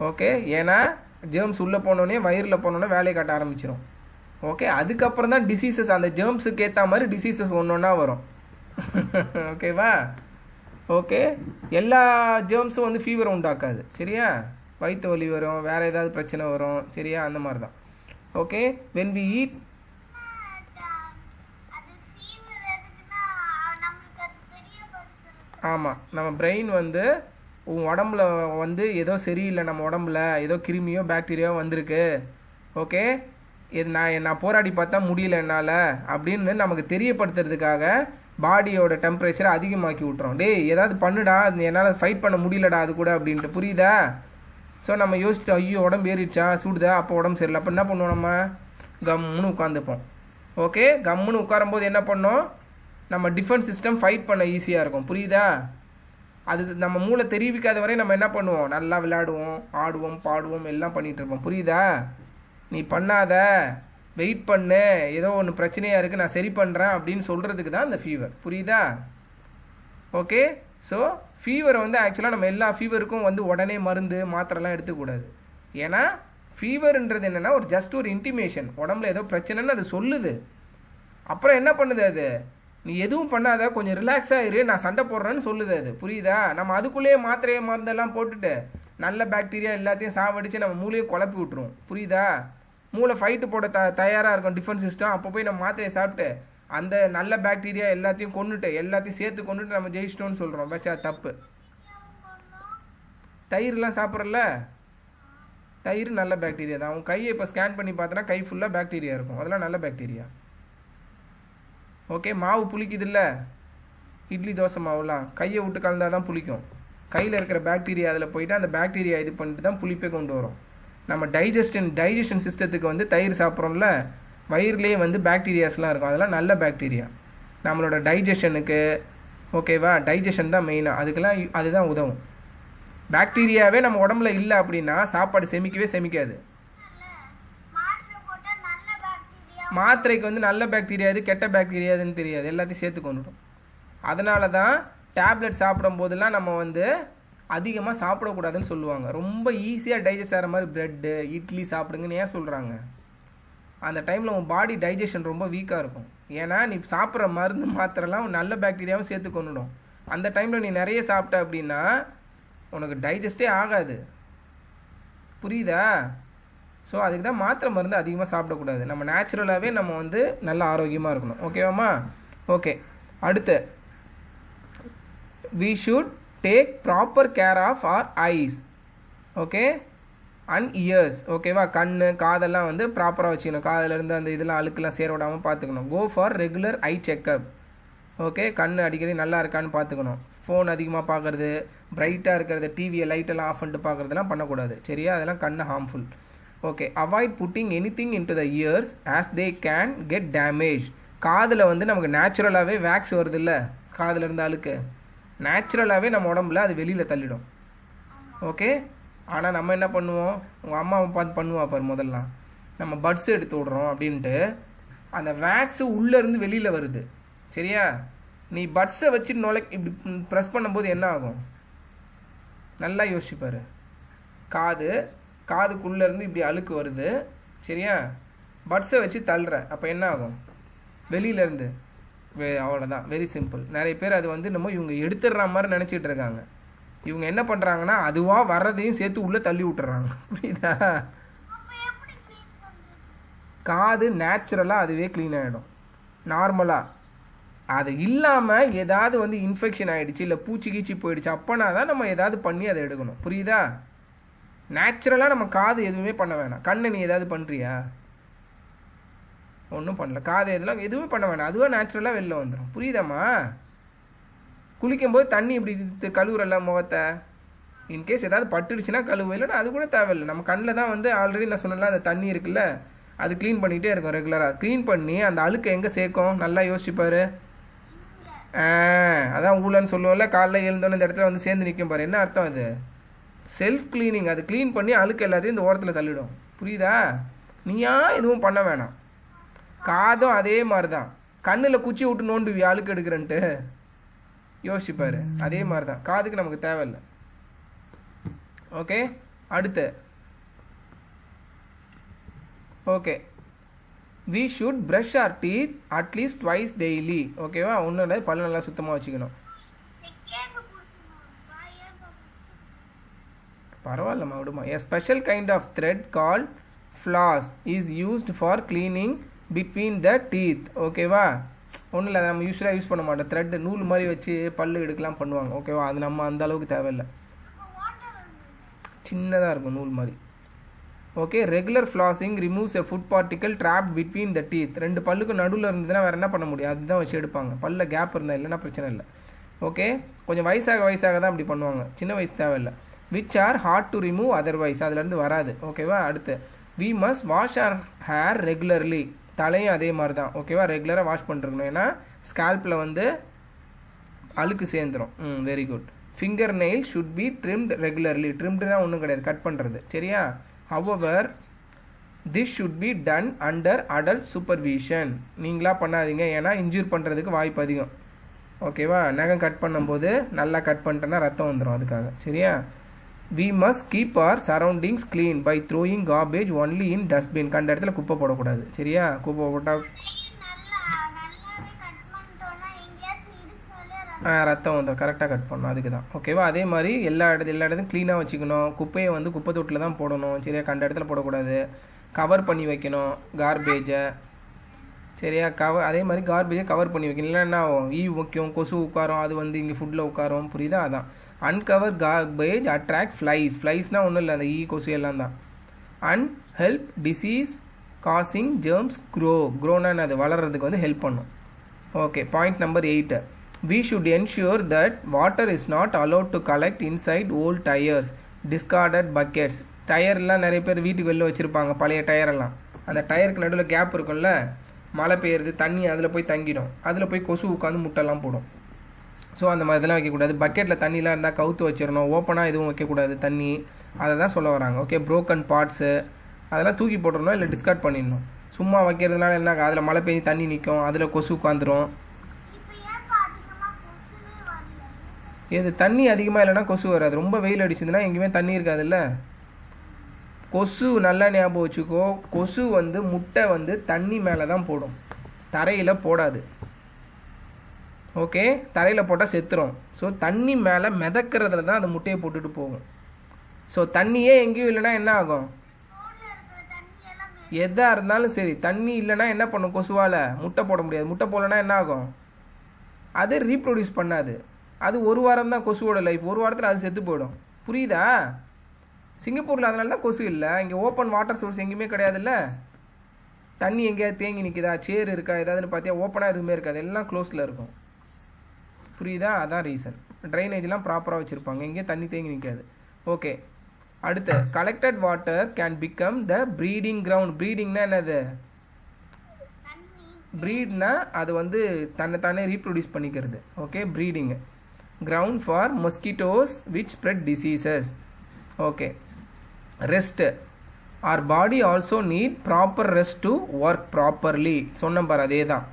ஓகே, ஏன்னா ஜேர்ம்ஸ் உள்ளே போனோடனே வயிறில் போனோடனே வேலையை காட்ட ஆரம்பிச்சிடும். ஓகே, அதுக்கப்புறம் தான் டிசீசஸ் அந்த ஜேர்ம்ஸுக்கு ஏற்ற மாதிரி டிசீசஸ் ஒன்று ஒன்றா வரும். ஓகேவா? ஓகே, எல்லா ஜேர்ம்ஸும் வந்து ஃபீவரை உண்டாக்காது. சரியா, வயிற்று வலி வரும், வேறு ஏதாவது பிரச்சனை வரும். சரியா, அந்த மாதிரி தான். ஓகே, when we eat ஆமாம், நம்ம பிரெயின் வந்து உன் உடம்புல வந்து ஏதோ சரியில்லை, நம்ம உடம்புல ஏதோ கிருமியோ பாக்டீரியாவோ வந்திருக்கு. ஓகே, இது நான் போராடி பார்த்தா முடியல என்னால் அப்படின்னு நமக்கு தெரியப்படுத்துறதுக்காக பாடியோட டெம்பரேச்சரை அதிகமாக்கி விட்றோம். டேய் ஏதாவது பண்ணுடா, என்னால் ஃபைட் பண்ண முடியலடா அது கூட அப்படின்ட்டு. புரியுதா? ஸோ நம்ம யோசிச்சுட்டு ஐயோ உடம்பு ஏறிடுச்சா சூடுதா, அப்போ உடம்பு சரியில்லை, அப்போ என்ன பண்ணுவோம், நம்ம கம்முன்னு உட்காந்துப்போம். ஓகே, கம்முன்னு உட்காரும்போது என்ன பண்ணோம், நம்ம டிஃபென்ஸ் சிஸ்டம் ஃபைட் பண்ண ஈஸியாக இருக்கும். புரியுதா? அது நம்ம மூளை தெரிவிக்காத வரை நம்ம என்ன பண்ணுவோம், நல்லா விளையாடுவோம், ஆடுவோம், பாடுவோம், எல்லாம் பண்ணிகிட்டு இருப்போம். புரியுதா? நீ பண்ணாத, வெயிட் பண்ணு, ஏதோ ஒன்று பிரச்சனையாக இருக்குது, நான் சரி பண்ணுறேன் அப்படின்னு சொல்கிறதுக்கு தான் இந்த ஃபீவர். புரியுதா? ஓகே, ஸோ ஃபீவரை வந்து ஆக்சுவலாக நம்ம எல்லா ஃபீவருக்கும் வந்து உடனே மருந்து மாத்திரைலாம் எடுத்துக்கூடாது. ஏன்னா ஃபீவர்ன்றது என்னென்னா ஒரு ஜஸ்ட் ஒரு இன்டிமேஷன், உடம்புல ஏதோ பிரச்சனைன்னு அது சொல்லுது. அப்புறம் என்ன பண்ணுது, அது நீ எதுவும் பண்ணாத, கொஞ்சம் ரிலாக்ஸாக இரு, நான் சண்டை போடுறேன்னு சொல்லுது அது. புரியுதா? நம்ம அதுக்குள்ளேயே மாத்திரையை மருந்தெல்லாம் போட்டுட்டு நல்ல பாக்டீரியா எல்லாத்தையும் சாவடித்து நம்ம மூளையை குழப்பி விட்டுருவோம். புரியுதா? மூளை ஃபைட்டு போட தயாராக இருக்கும் டிஃபென்ஸ் சிஸ்டம். அப்போ போய் நம்ம மாத்திரையை சாப்பிட்டு அந்த நல்ல பாக்டீரியா எல்லாத்தையும் கொண்டுட்டு எல்லாத்தையும் சேர்த்து கொண்டுட்டு நம்ம ஜெயிச்சிட்டோன்னு சொல்கிறோம். வச்சா தப்பு. தயிர்லாம் சாப்பிட்றல, தயிர் நல்ல பாக்டீரியா தான். உன் கையை இப்போ ஸ்கேன் பண்ணி பார்த்தோன்னா கை ஃபுல்லாக பாக்டீரியா இருக்கும், அதெல்லாம் நல்ல பாக்டீரியா. ஓகே, மாவு புளிக்குது இல்லை, இட்லி தோசை மாவுலாம் கையை விட்டு கலந்தால் தான் புளிக்கும். கையில் இருக்கிற பாக்டீரியா அதில் போயிட்டு அந்த பாக்டீரியா இது பண்ணிட்டு தான் புளிப்பே கொண்டு வரும். நம்ம டைஜஷன் சிஸ்டத்துக்கு வந்து தயிர் சாப்பிட்றோம்ல, வயிறுலேயே வந்து பாக்டீரியாஸ்லாம் இருக்கும், அதெல்லாம் நல்ல பாக்டீரியா நம்மளோட டைஜஷனுக்கு. ஓகேவா? டைஜஷன் தான் மெயினாக, அதுக்கெல்லாம் அதுதான் உதவும். பாக்டீரியாவே நம்ம உடம்புல இல்லை அப்படின்னா சாப்பாடு செமிக்காது. மாத்திரைக்கு வந்து நல்ல பாக்டீரியா இது கெட்ட பாக்டீரியா இதுன்னு தெரியாது, எல்லாத்தையும் சேர்த்து கொண்டுடும். அதனால தான் டேப்லெட் சாப்பிடும் போதெல்லாம் நம்ம வந்து அதிகமாக சாப்பிடக்கூடாதுன்னு சொல்லுவாங்க. ரொம்ப ஈஸியாக டைஜஸ்ட் ஆகிற மாதிரி ப்ரெட்டு இட்லி சாப்பிடுங்கன்னு ஏன் சொல்கிறாங்க? அந்த டைமில் உன் பாடி டைஜஷன் ரொம்ப வீக்காக இருக்கும். ஏன்னா நீ சாப்பிட்ற மருந்து மாத்திரைலாம் நல்ல பாக்டீரியாவும் சேர்த்து கொண்டுடும். அந்த டைமில் நீ நிறைய சாப்பிட்ட அப்படின்னா உனக்கு டைஜஸ்டே ஆகாது. புரியுதா? ஸோ அதுக்கு தான் மாத்திரை மருந்து அதிகமாக சாப்பிடக்கூடாது. நம்ம நேச்சுரலாகவே நம்ம வந்து நல்ல ஆரோக்கியமாக இருக்கணும். ஓகேவாம்மா? ஓகே, அடுத்து we should take proper care of our eyes. Okay, and years. ஓகேவா? கண்ணு காதெல்லாம் வந்து ப்ராப்பராக வச்சுக்கணும். காதிலேருந்து அந்த இதெல்லாம் அழுக்கெல்லாம் சேர விடாமல் பார்த்துக்கணும். Go for regular eye checkup. Okay, கண் அடிக்கடி நல்லா இருக்கான்னு பார்த்துக்கணும். ஃபோன் அதிகமாக பார்க்குறது, பிரைட்டாக இருக்கிறது, டிவியை லைட்டெல்லாம் ஆஃப் பண்ணிட்டு பார்க்குறதுலாம் பண்ணக்கூடாது. சரியா? அதெல்லாம் கண்ணு harmful. Okay, avoid pudding anything into the years as they can get damage. காதில் வந்து நமக்கு நேச்சுரலாகவே வேக்ஸ் வருது இல்லை, காதில் இருந்து அழுக்கு நேச்சுரலாகவே நம்ம உடம்புல அது வெளியில் தள்ளிடும். ஓகே, ஆனால் நம்ம என்ன பண்ணுவோம், உங்கள் அம்மாவை பார்த்து பண்ணுவா பாரு, முதல்லாம் நம்ம பட்ஸ் எடுத்து விட்றோம் அப்படின்ட்டு அந்த வேக்ஸு உள்ளேருந்து வெளியில் வருது. சரியா? நீ பட்ஸை வச்சு இப்படி ப்ரெஸ் பண்ணும்போது என்ன ஆகும், நல்லா யோசிப்பார். காதுக்குள்ளேருந்து இப்படி அழுக்கு வருது. சரியா? பட்ஸை வச்சு தள்ளுற, அப்போ என்ன ஆகும், வெளியிலேருந்து. அவ்வளோதான், வெரி சிம்பிள். நிறைய பேர் அது வந்து நம்ம இவங்க எடுத்துடுற மாதிரி நினச்சிட்டு இருக்காங்க. இவங்க என்ன பண்ணுறாங்கன்னா அதுவாக வர்றதையும் சேர்த்து உள்ளே தள்ளி விட்டுறாங்க. புரியுதா? காது நேச்சுரலாக அதுவே க்ளீன் ஆகிடும் நார்மலாக. அது இல்லாமல் ஏதாவது வந்து இன்ஃபெக்ஷன் ஆகிடுச்சு இல்லை பூச்சி கீச்சி போயிடுச்சு அப்போனா தான் நம்ம ஏதாவது பண்ணி அதை எடுக்கணும். புரியுதா? நேச்சுரலாக நம்ம காது எதுவுமே பண்ண வேணாம். கண்ணை நீ ஏதாவது பண்ணுறியா? ஒன்றும் பண்ணல. காது இதெல்லாம் எதுவுமே பண்ண வேணாம், அதுவாக நேச்சுரலாக வெளில வந்துடும். புரியுதாம்மா? குளிக்கும்போது தண்ணி இப்படி கழுவுறல முகத்தை, இன்கேஸ் ஏதாவது பட்டுடுச்சுன்னா கழுவு, இல்லைன்னா அது கூட தேவையில்லை. நம்ம கண்ணில் தான் வந்து ஆல்ரெடி நான் சொன்னல அந்த தண்ணி இருக்குல்ல, அது க்ளீன் பண்ணிகிட்டே இருக்கும் ரெகுலராக. க்ளீன் பண்ணி அந்த அழுக்கை எங்கே சேர்க்கும் நல்லா யோசிச்சுப்பார். அதான் ஊழன்னு சொல்லுவோம்ல, காலைல எழுந்தோன்னு இந்த இடத்துல வந்து சேர்ந்து நிற்கும் பாரு. என்ன அர்த்தம்? அது செல்ஃப் க்ளீனிங். அது க்ளீன் பண்ணி அழுக்கு எல்லாத்தையும் இந்த ஓரத்தில் தள்ளிடும். புரியுதா? நீயா எதுவும் பண்ண வேணாம். காதும் அதே மாதிரி தான். கண்ணில் குச்சி விட்டு நோண்டுவி அழுக்கு எடுக்கிறன்ட்டு யோசிப்பாரு. அதே மாதிரி தான் காதுக்கு நமக்கு தேவையில்லை. ஓகே, அடுத்து okay, we should brush our teeth at least twice daily. ஓகேவா, ஒன்று பல்லு நல்லா சுத்தமாக வச்சுக்கணும். பரவாயில்லம்மா, விடுமா. A special kind of thread called floss is used for cleaning between the teeth. ஓகேவா, ஒன்றும் இல்லை, நம்ம யூஸ்வலாக யூஸ் பண்ண மாட்டோம். த்ரெட்டு நூல் மாதிரி வச்சு பல்லு எடுக்கலாம் பண்ணுவாங்க. ஓகேவா, அது நம்ம அந்த அளவுக்கு தேவையில்லை, சின்னதாக இருக்கும் நூல் மாதிரி. Okay, regular flossing removes a food particle dropped between the teeth. ரெண்டு பல்லுக்கு நடுவில் இருந்ததுன்னா வேறு என்ன பண்ண முடியும், அதுதான் வச்சு எடுப்பாங்க. பல்ல கேப் இருந்தால் இல்லைன்னா பிரச்சனை இல்லை. ஓகே, கொஞ்சம் வயசாக தான் அப்படி பண்ணுவாங்க, சின்ன வயசு தேவையில்லை. Which are hard to remove otherwise, அதுலேருந்து வராது. ஓகேவா, அடுத்து we must wash our hair regularly. தலையும் அதே மாதிரி தான். ஓகேவா, ரெகுலராக வாஷ் பண்ணிருக்கணும், ஏன்னா ஸ்கேல்பில் வந்து அழுக்கு சேர்ந்துடும். Very good. Finger nail should be trimmed regularly. ட்ரிம்டுனா ஒன்றும் கிடையாது, கட் பண்ணுறது. சரியா, however this should be done under adult supervision. நீங்களா பண்ணாதீங்க, ஏன்னா இன்ஜூர் பண்ணுறதுக்கு வாய்ப்பு அதிகம். ஓகேவா, நகம் கட் பண்ணும்போது நல்லா கட் பண்ணிட்டேன்னா ரத்தம் வந்துடும், அதுக்காக. சரியா, we must keep our surroundings clean by throwing garbage only in dustbin. கண்ட இடத்துல குப்பை போடக்கூடாது. சரியா, குப்பை போட்டால் ரத்தம் வந்துடும். கரெக்டாக கட் பண்ணணும், அதுக்கு தான். ஓகேவா, அதே மாதிரி எல்லா இடத்தையும் க்ளீனாக வச்சுக்கணும். குப்பையை வந்து குப்பை தொட்டில் தான் போடணும். சரியா, கண்ட இடத்துல போடக்கூடாது. கவர் பண்ணி வைக்கணும் கார்பேஜை. சரியா, அதே மாதிரி கார்பேஜை கவர் பண்ணி வைக்கணும், இல்லைன்னா என்ன ஆகும், ஈ வைக்கும், கொசு உட்காரும், அது வந்து இங்கே ஃபுட்டில் உட்காரும். புரியுதா, அதான். அன்கவர் கார்பேஜ் அட்ராக்ட் ஃப்ளைஸ்னால் ஒன்றும் இல்லை, அந்த ஈ கொசு எல்லாம் தான். And help disease causing germs க்ரோனா அது வளர்கிறதுக்கு வந்து ஹெல்ப் பண்ணும். Okay, point number 8. We should ensure that water is not allowed to collect inside old tires, discarded buckets. டயர்லாம் நிறைய பேர் வீட்டுக்கு வெளில வச்சுருப்பாங்க, பழைய டயரெல்லாம். அந்த டயருக்கு நடுவில் கேப் இருக்கும்ல, மழை பெய்யுறது, தண்ணி அதில் போய் தங்கிடும். அதில் போய் கொசு உட்காந்து முட்டைலாம் போடும். ஸோ அந்த மாதிரி இதெல்லாம் வைக்கக்கூடாது. பக்கெட்டில் தண்ணிலாம் இருந்தால் கவுத்து வச்சிடணும். ஓப்பனாக எதுவும் வைக்கக்கூடாது தண்ணி. அதை தான் சொல்ல வராங்க. ஓகே, ப்ரோக்கன் பார்ட்ஸு அதெல்லாம் தூக்கி போட்டுடணும், இல்லை டிஸ்கார்ட் பண்ணிடணும். சும்மா வைக்கிறதுனால என்ன, அதில் மழை பெய்ஞ்சு தண்ணி நிற்கும், அதில் கொசு உட்காந்துரும். இது தண்ணி அதிகமாக இல்லைன்னா கொசு வராது. ரொம்ப வெயில் அடிச்சதுன்னா எங்கேயுமே தண்ணி இருக்காதுல்ல. கொசு நல்லா ஞாபகம் வச்சுக்கோ, கொசு வந்து முட்டை வந்து தண்ணி மேலே தான் போடும், தரையில் போடாது. ஓகே, தரையில் போட்டால் செத்துரும். ஸோ தண்ணி மேலே மிதக்கிறதுல தான் அந்த முட்டையை போட்டுட்டு போகும். ஸோ தண்ணியே எங்கேயும் இல்லைன்னா என்ன ஆகும், எதாக இருந்தாலும் சரி, தண்ணி இல்லைன்னா என்ன பண்ணும், கொசுவால் முட்டை போட முடியாது. முட்டை போடலைன்னா என்ன ஆகும், அது ரீப்ரொடியூஸ் பண்ணாது. அது ஒரு வாரம் தான் கொசுவோட லைஃப். ஒரு வாரத்தில் அது செத்து போயிடும். புரியுதா? சிங்கப்பூரில் அதனால தான் கொசு இல்லை. இங்கே ஓப்பன் வாட்டர் சோர்ஸ் எங்கேயுமே கிடையாதுல்ல. தண்ணி எங்கேயாவது தேங்கி நிற்குதா, சேர் இருக்கா, ஏதாவதுன்னு பார்த்தியா, ஓப்பனாக எதுவுமே இருக்காது, எல்லாம் க்ளோஸில் இருக்கும். புரியுதா? அதான் ரீசன். ட்ரைனேஜ்லாம் ப்ராப்பராக வச்சுருப்பாங்க, எங்கேயும் தண்ணி தேங்கி நிற்காது. ஓகே, அடுத்து collected water can become the breeding ground. ப்ரீடிங்னா என்னது, ப்ரீட்னா அது வந்து தன்னை ரீப்ரொடியூஸ் பண்ணிக்கிறது. Okay, breeding ground for mosquitoes which spread diseases. Okay, rest. our body also need proper rest to work properly. சொன்ன பாரு, அதே தான்.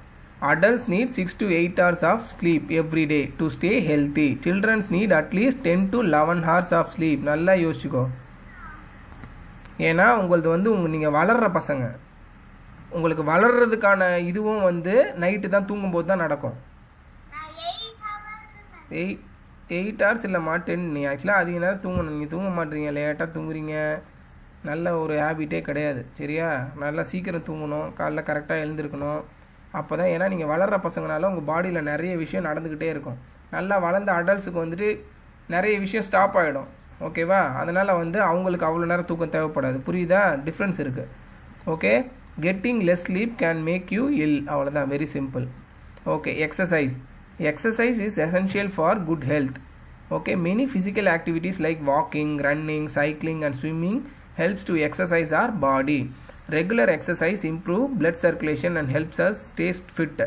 adults need 6 to 8 hours of sleep every day to stay healthy. children need at least 10 to 11 hours of sleep. நல்லா யோசிச்சுக்கோ. ஏன்னா உங்களது வந்து நீங்கள் வளர்கிற பசங்க, உங்களுக்கு வளர்கிறதுக்கான இதுவும் வந்து நைட்டு தான் தூங்கும்போது தான் நடக்கும். 8 hours இல்லைம்மா, 10. நீ ஆக்சுவலாக அதிக நேரம் தூங்கணும். நீங்கள் தூங்க மாட்டீங்க, லேட்டாக தூங்குறீங்க. நல்ல ஒரு ஹேபிட்டே கிடையாது. சரியா, நல்லா சீக்கிரம் தூங்கணும், காலைல கரெக்டாக எழுந்திருக்கணும். அப்போ தான், ஏன்னா நீங்கள் வளர்கிற பசங்கனால உங்கள் பாடியில் நிறைய விஷயம் நடந்துக்கிட்டே இருக்கும். நல்லா வளர்ந்த அடல்ட்ஸுக்கு வந்துட்டு நிறைய விஷயம் ஸ்டாப் ஆகிடும். ஓகேவா, அதனால் வந்து அவங்களுக்கு அவ்வளோ நேரம் தூக்கம் தேவைப்படாது. புரியுதா, டிஃப்ரென்ஸ் இருக்குது. Okay, getting less sleep can make you ill. அவ்வளோதான், very simple. Okay, exercise. Exercise is essential for good health. Okay, many physical activities like walking, running, cycling and swimming helps to exercise our body. Regular exercise improve blood circulation and helps us stay fit.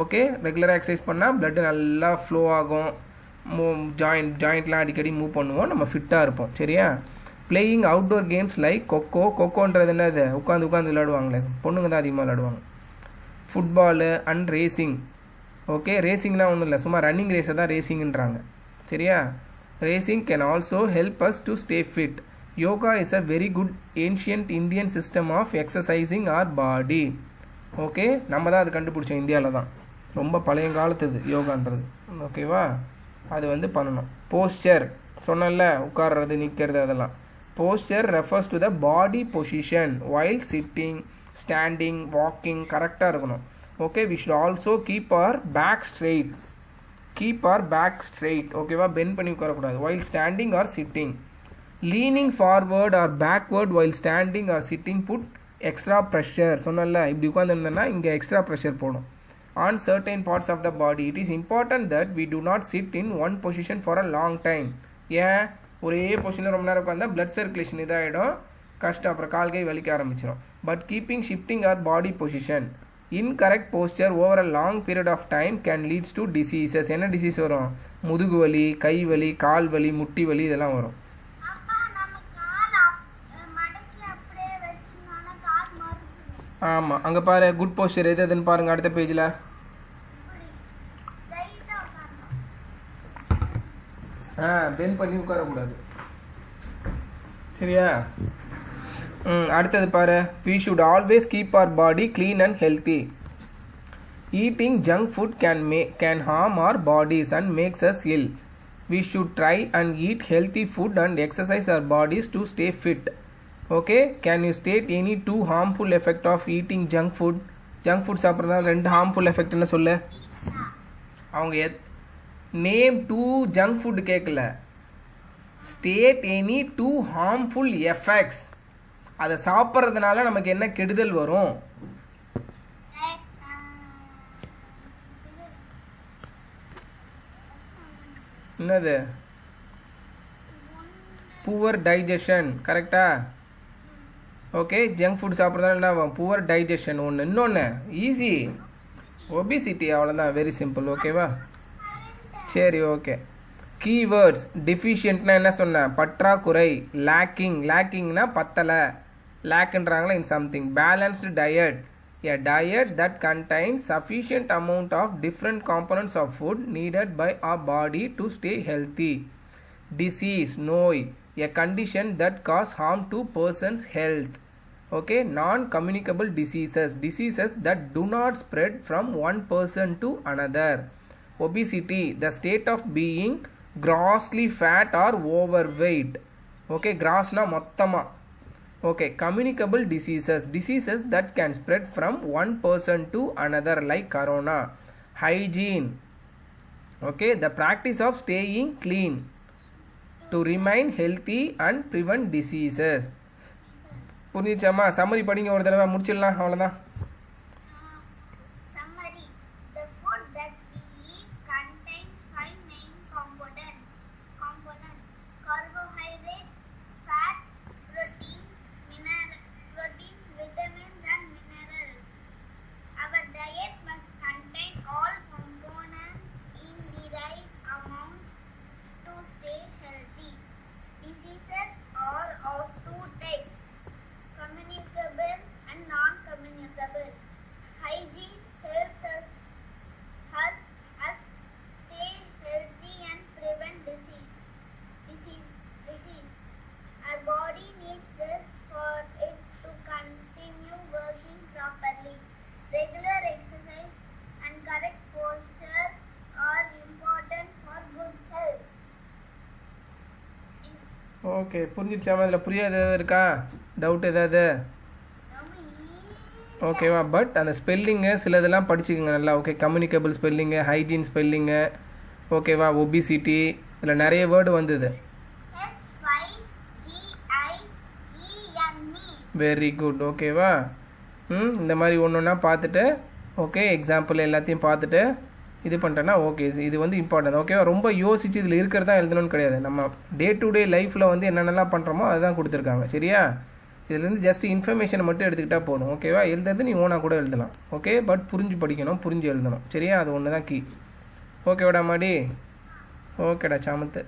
Okay, regular exercise பண்ணால் blood நல்லா flow ஆகும், ஜாயிண்ட்லாம் அடிக்கடி move பண்ணுவோம், நம்ம ஃபிட்டாக இருப்போம். சரியா, playing outdoor games like கொக்கோன்றது என்னது, உட்காந்து விளையாடுவாங்களே, பொண்ணுங்க தான் அதிகமாக விளையாடுவாங்க. Football and racing. ஓகே, ரேசிங்னா ஒன்றும் இல்லை, சும்மா ரன்னிங் ரேஸை தான் ரேசிங்ன்றாங்க. சரியா? Racing can also help us to stay fit. Yoga is a very good ancient Indian system of exercising our body. Okay, நம்ம தான் அது கண்டுபிடிச்சோம், இந்தியாவில் தான். ரொம்ப பழைய காலத்துது யோகான்றது. ஓகேவா? அது வந்து பண்ணணும். போஸ்டர் சொன்னல, உட்கார்றது நிற்கிறது அதெல்லாம். Posture refers to the body position while sitting, standing, walking கரெக்டாக இருக்கணும். Okay, we should also keep our back straight. Keep our back straight. ஓகேவா? பெண்ட் பண்ணி உட்காரக்கூடாது while standing or sitting. Leaning forward or backward while standing or sitting put extra pressure. சொன்னல, இப்படி உட்காந்துருந்தேன்னா இங்கே extra pressure போடும் on certain parts of the body. It is important that we do not sit in one position for a long time. ஏன் ஒரே பொசிஷனில் ரொம்ப நேரம் உட்காந்தா blood circulation இதாகிடும், கஷ்டம், அப்புறம் கால் கை வலிக்க ஆரம்பிச்சிடும். But keeping shifting our body position, incorrect posture over a long period of time can leads to diseases. என்ன டிசீஸ் வரும்? முதுகு வலி, கை வலி, கால் வலி, முட்டி வலி இதெல்லாம் வரும். ஆமாம், அங்கே பாரு குட் போஸ்டர் எது எதுன்னு பாருங்கள் அடுத்த பேஜில். பெண்ட் பண்ணி உட்காரக்கூடாது. சரியா? அடுத்தது பாரு. we should always keep our body clean and healthy. Eating junk food can harm our bodies and makes us ill. We should try and eat healthy food and exercise our bodies to stay fit. Okay, can you state any two harmful effect of eating junk food? Junk food சாப்பிட்றதால ரெண்டு harmful effect என்ன சொல்லு? அவங்க name two junk food கேட்கல, state any two harmful effects. அதை சாப்பிட்றதுனால நமக்கு என்ன கெடுதல் வரும்? என்னது? Poor digestion. கரெக்டா? ஓகே, ஜங்க் ஃபுட் சாப்பிட்றதுனால என்ன ஆகும்? புவர் டைஜஷன் ஒன்று. இன்னொன்று ஈஸி, ஒபிசிட்டி. அவ்வளோதான், வெரி சிம்பிள். ஓகேவா? சரி, ஓகே. கீவேர்ட்ஸ். டிஃபிஷியன்ட்னா என்ன சொன்னேன்? பற்றாக்குறை. லேக்கிங், லேக்கிங்னா பத்தலை, லேக்குன்றாங்களா in something. Balanced diet, a diet that contains sufficient amount of different components of food needed by our body to stay healthy. Disease, நோய், a condition that cause harm to person's health. Okay, non-communicable diseases, diseases that do not spread from one person to another. Obesity, the state of being grossly fat or overweight. Okay, grossna mottama. Okay, communicable diseases, diseases that can spread from one person to another like corona. Hygiene, okay, the practice of staying clean to remain healthy and prevent diseases. புரிஞ்சிச்சாமா? Summary படிங்க ஒரு தடவை, முடிச்சிடலாம். அவ்வளோதான். ஓகே, புரிஞ்சிடுச்சாமா? இதில் புரியாது எதாவது இருக்கா? டவுட் ஏதாவது? ஓகேவா? பட் அந்த ஸ்பெல்லிங்கு சில இதெல்லாம் படிச்சுக்கோங்க நல்லா. Okay, communicable spelling, hygiene spelling, ஓகேவா? ஒபிசிட்டி, இதில் நிறைய வேர்டு வந்தது. Very good. ஓகேவா? இந்த மாதிரி ஒன்று ஒன்றா பார்த்துட்டு, ஓகே, எக்ஸாம்பிள் எல்லாத்தையும் பார்த்துட்டு இது பண்ணிட்டேன்னா ஓகே, இது வந்து இம்பார்ட்டன்ட். ஓகேவா? ரொம்ப யோசிச்சு இதில் இருக்கிறதா எழுதணும்னு கிடையாது. நம்ம டே டு டே லைஃப்பில் வந்து என்னென்னலாம் பண்ணுறோமோ அதுதான் கொடுத்துருக்காங்க. சரியா? இதுலேருந்து ஜஸ்ட் இன்ஃபர்மேஷனை மட்டும் எடுத்துக்கிட்டால் போதும். ஓகேவா? எழுதுறது நீ ஓனாக கூட எழுதலாம். ஓகே, பட் புரிஞ்சு படிக்கணும், புரிஞ்சு எழுதணும். சரியா? அது ஒன்று தான் கீ. ஓகேவாடா மாடி? ஓகேடா சாமத்து.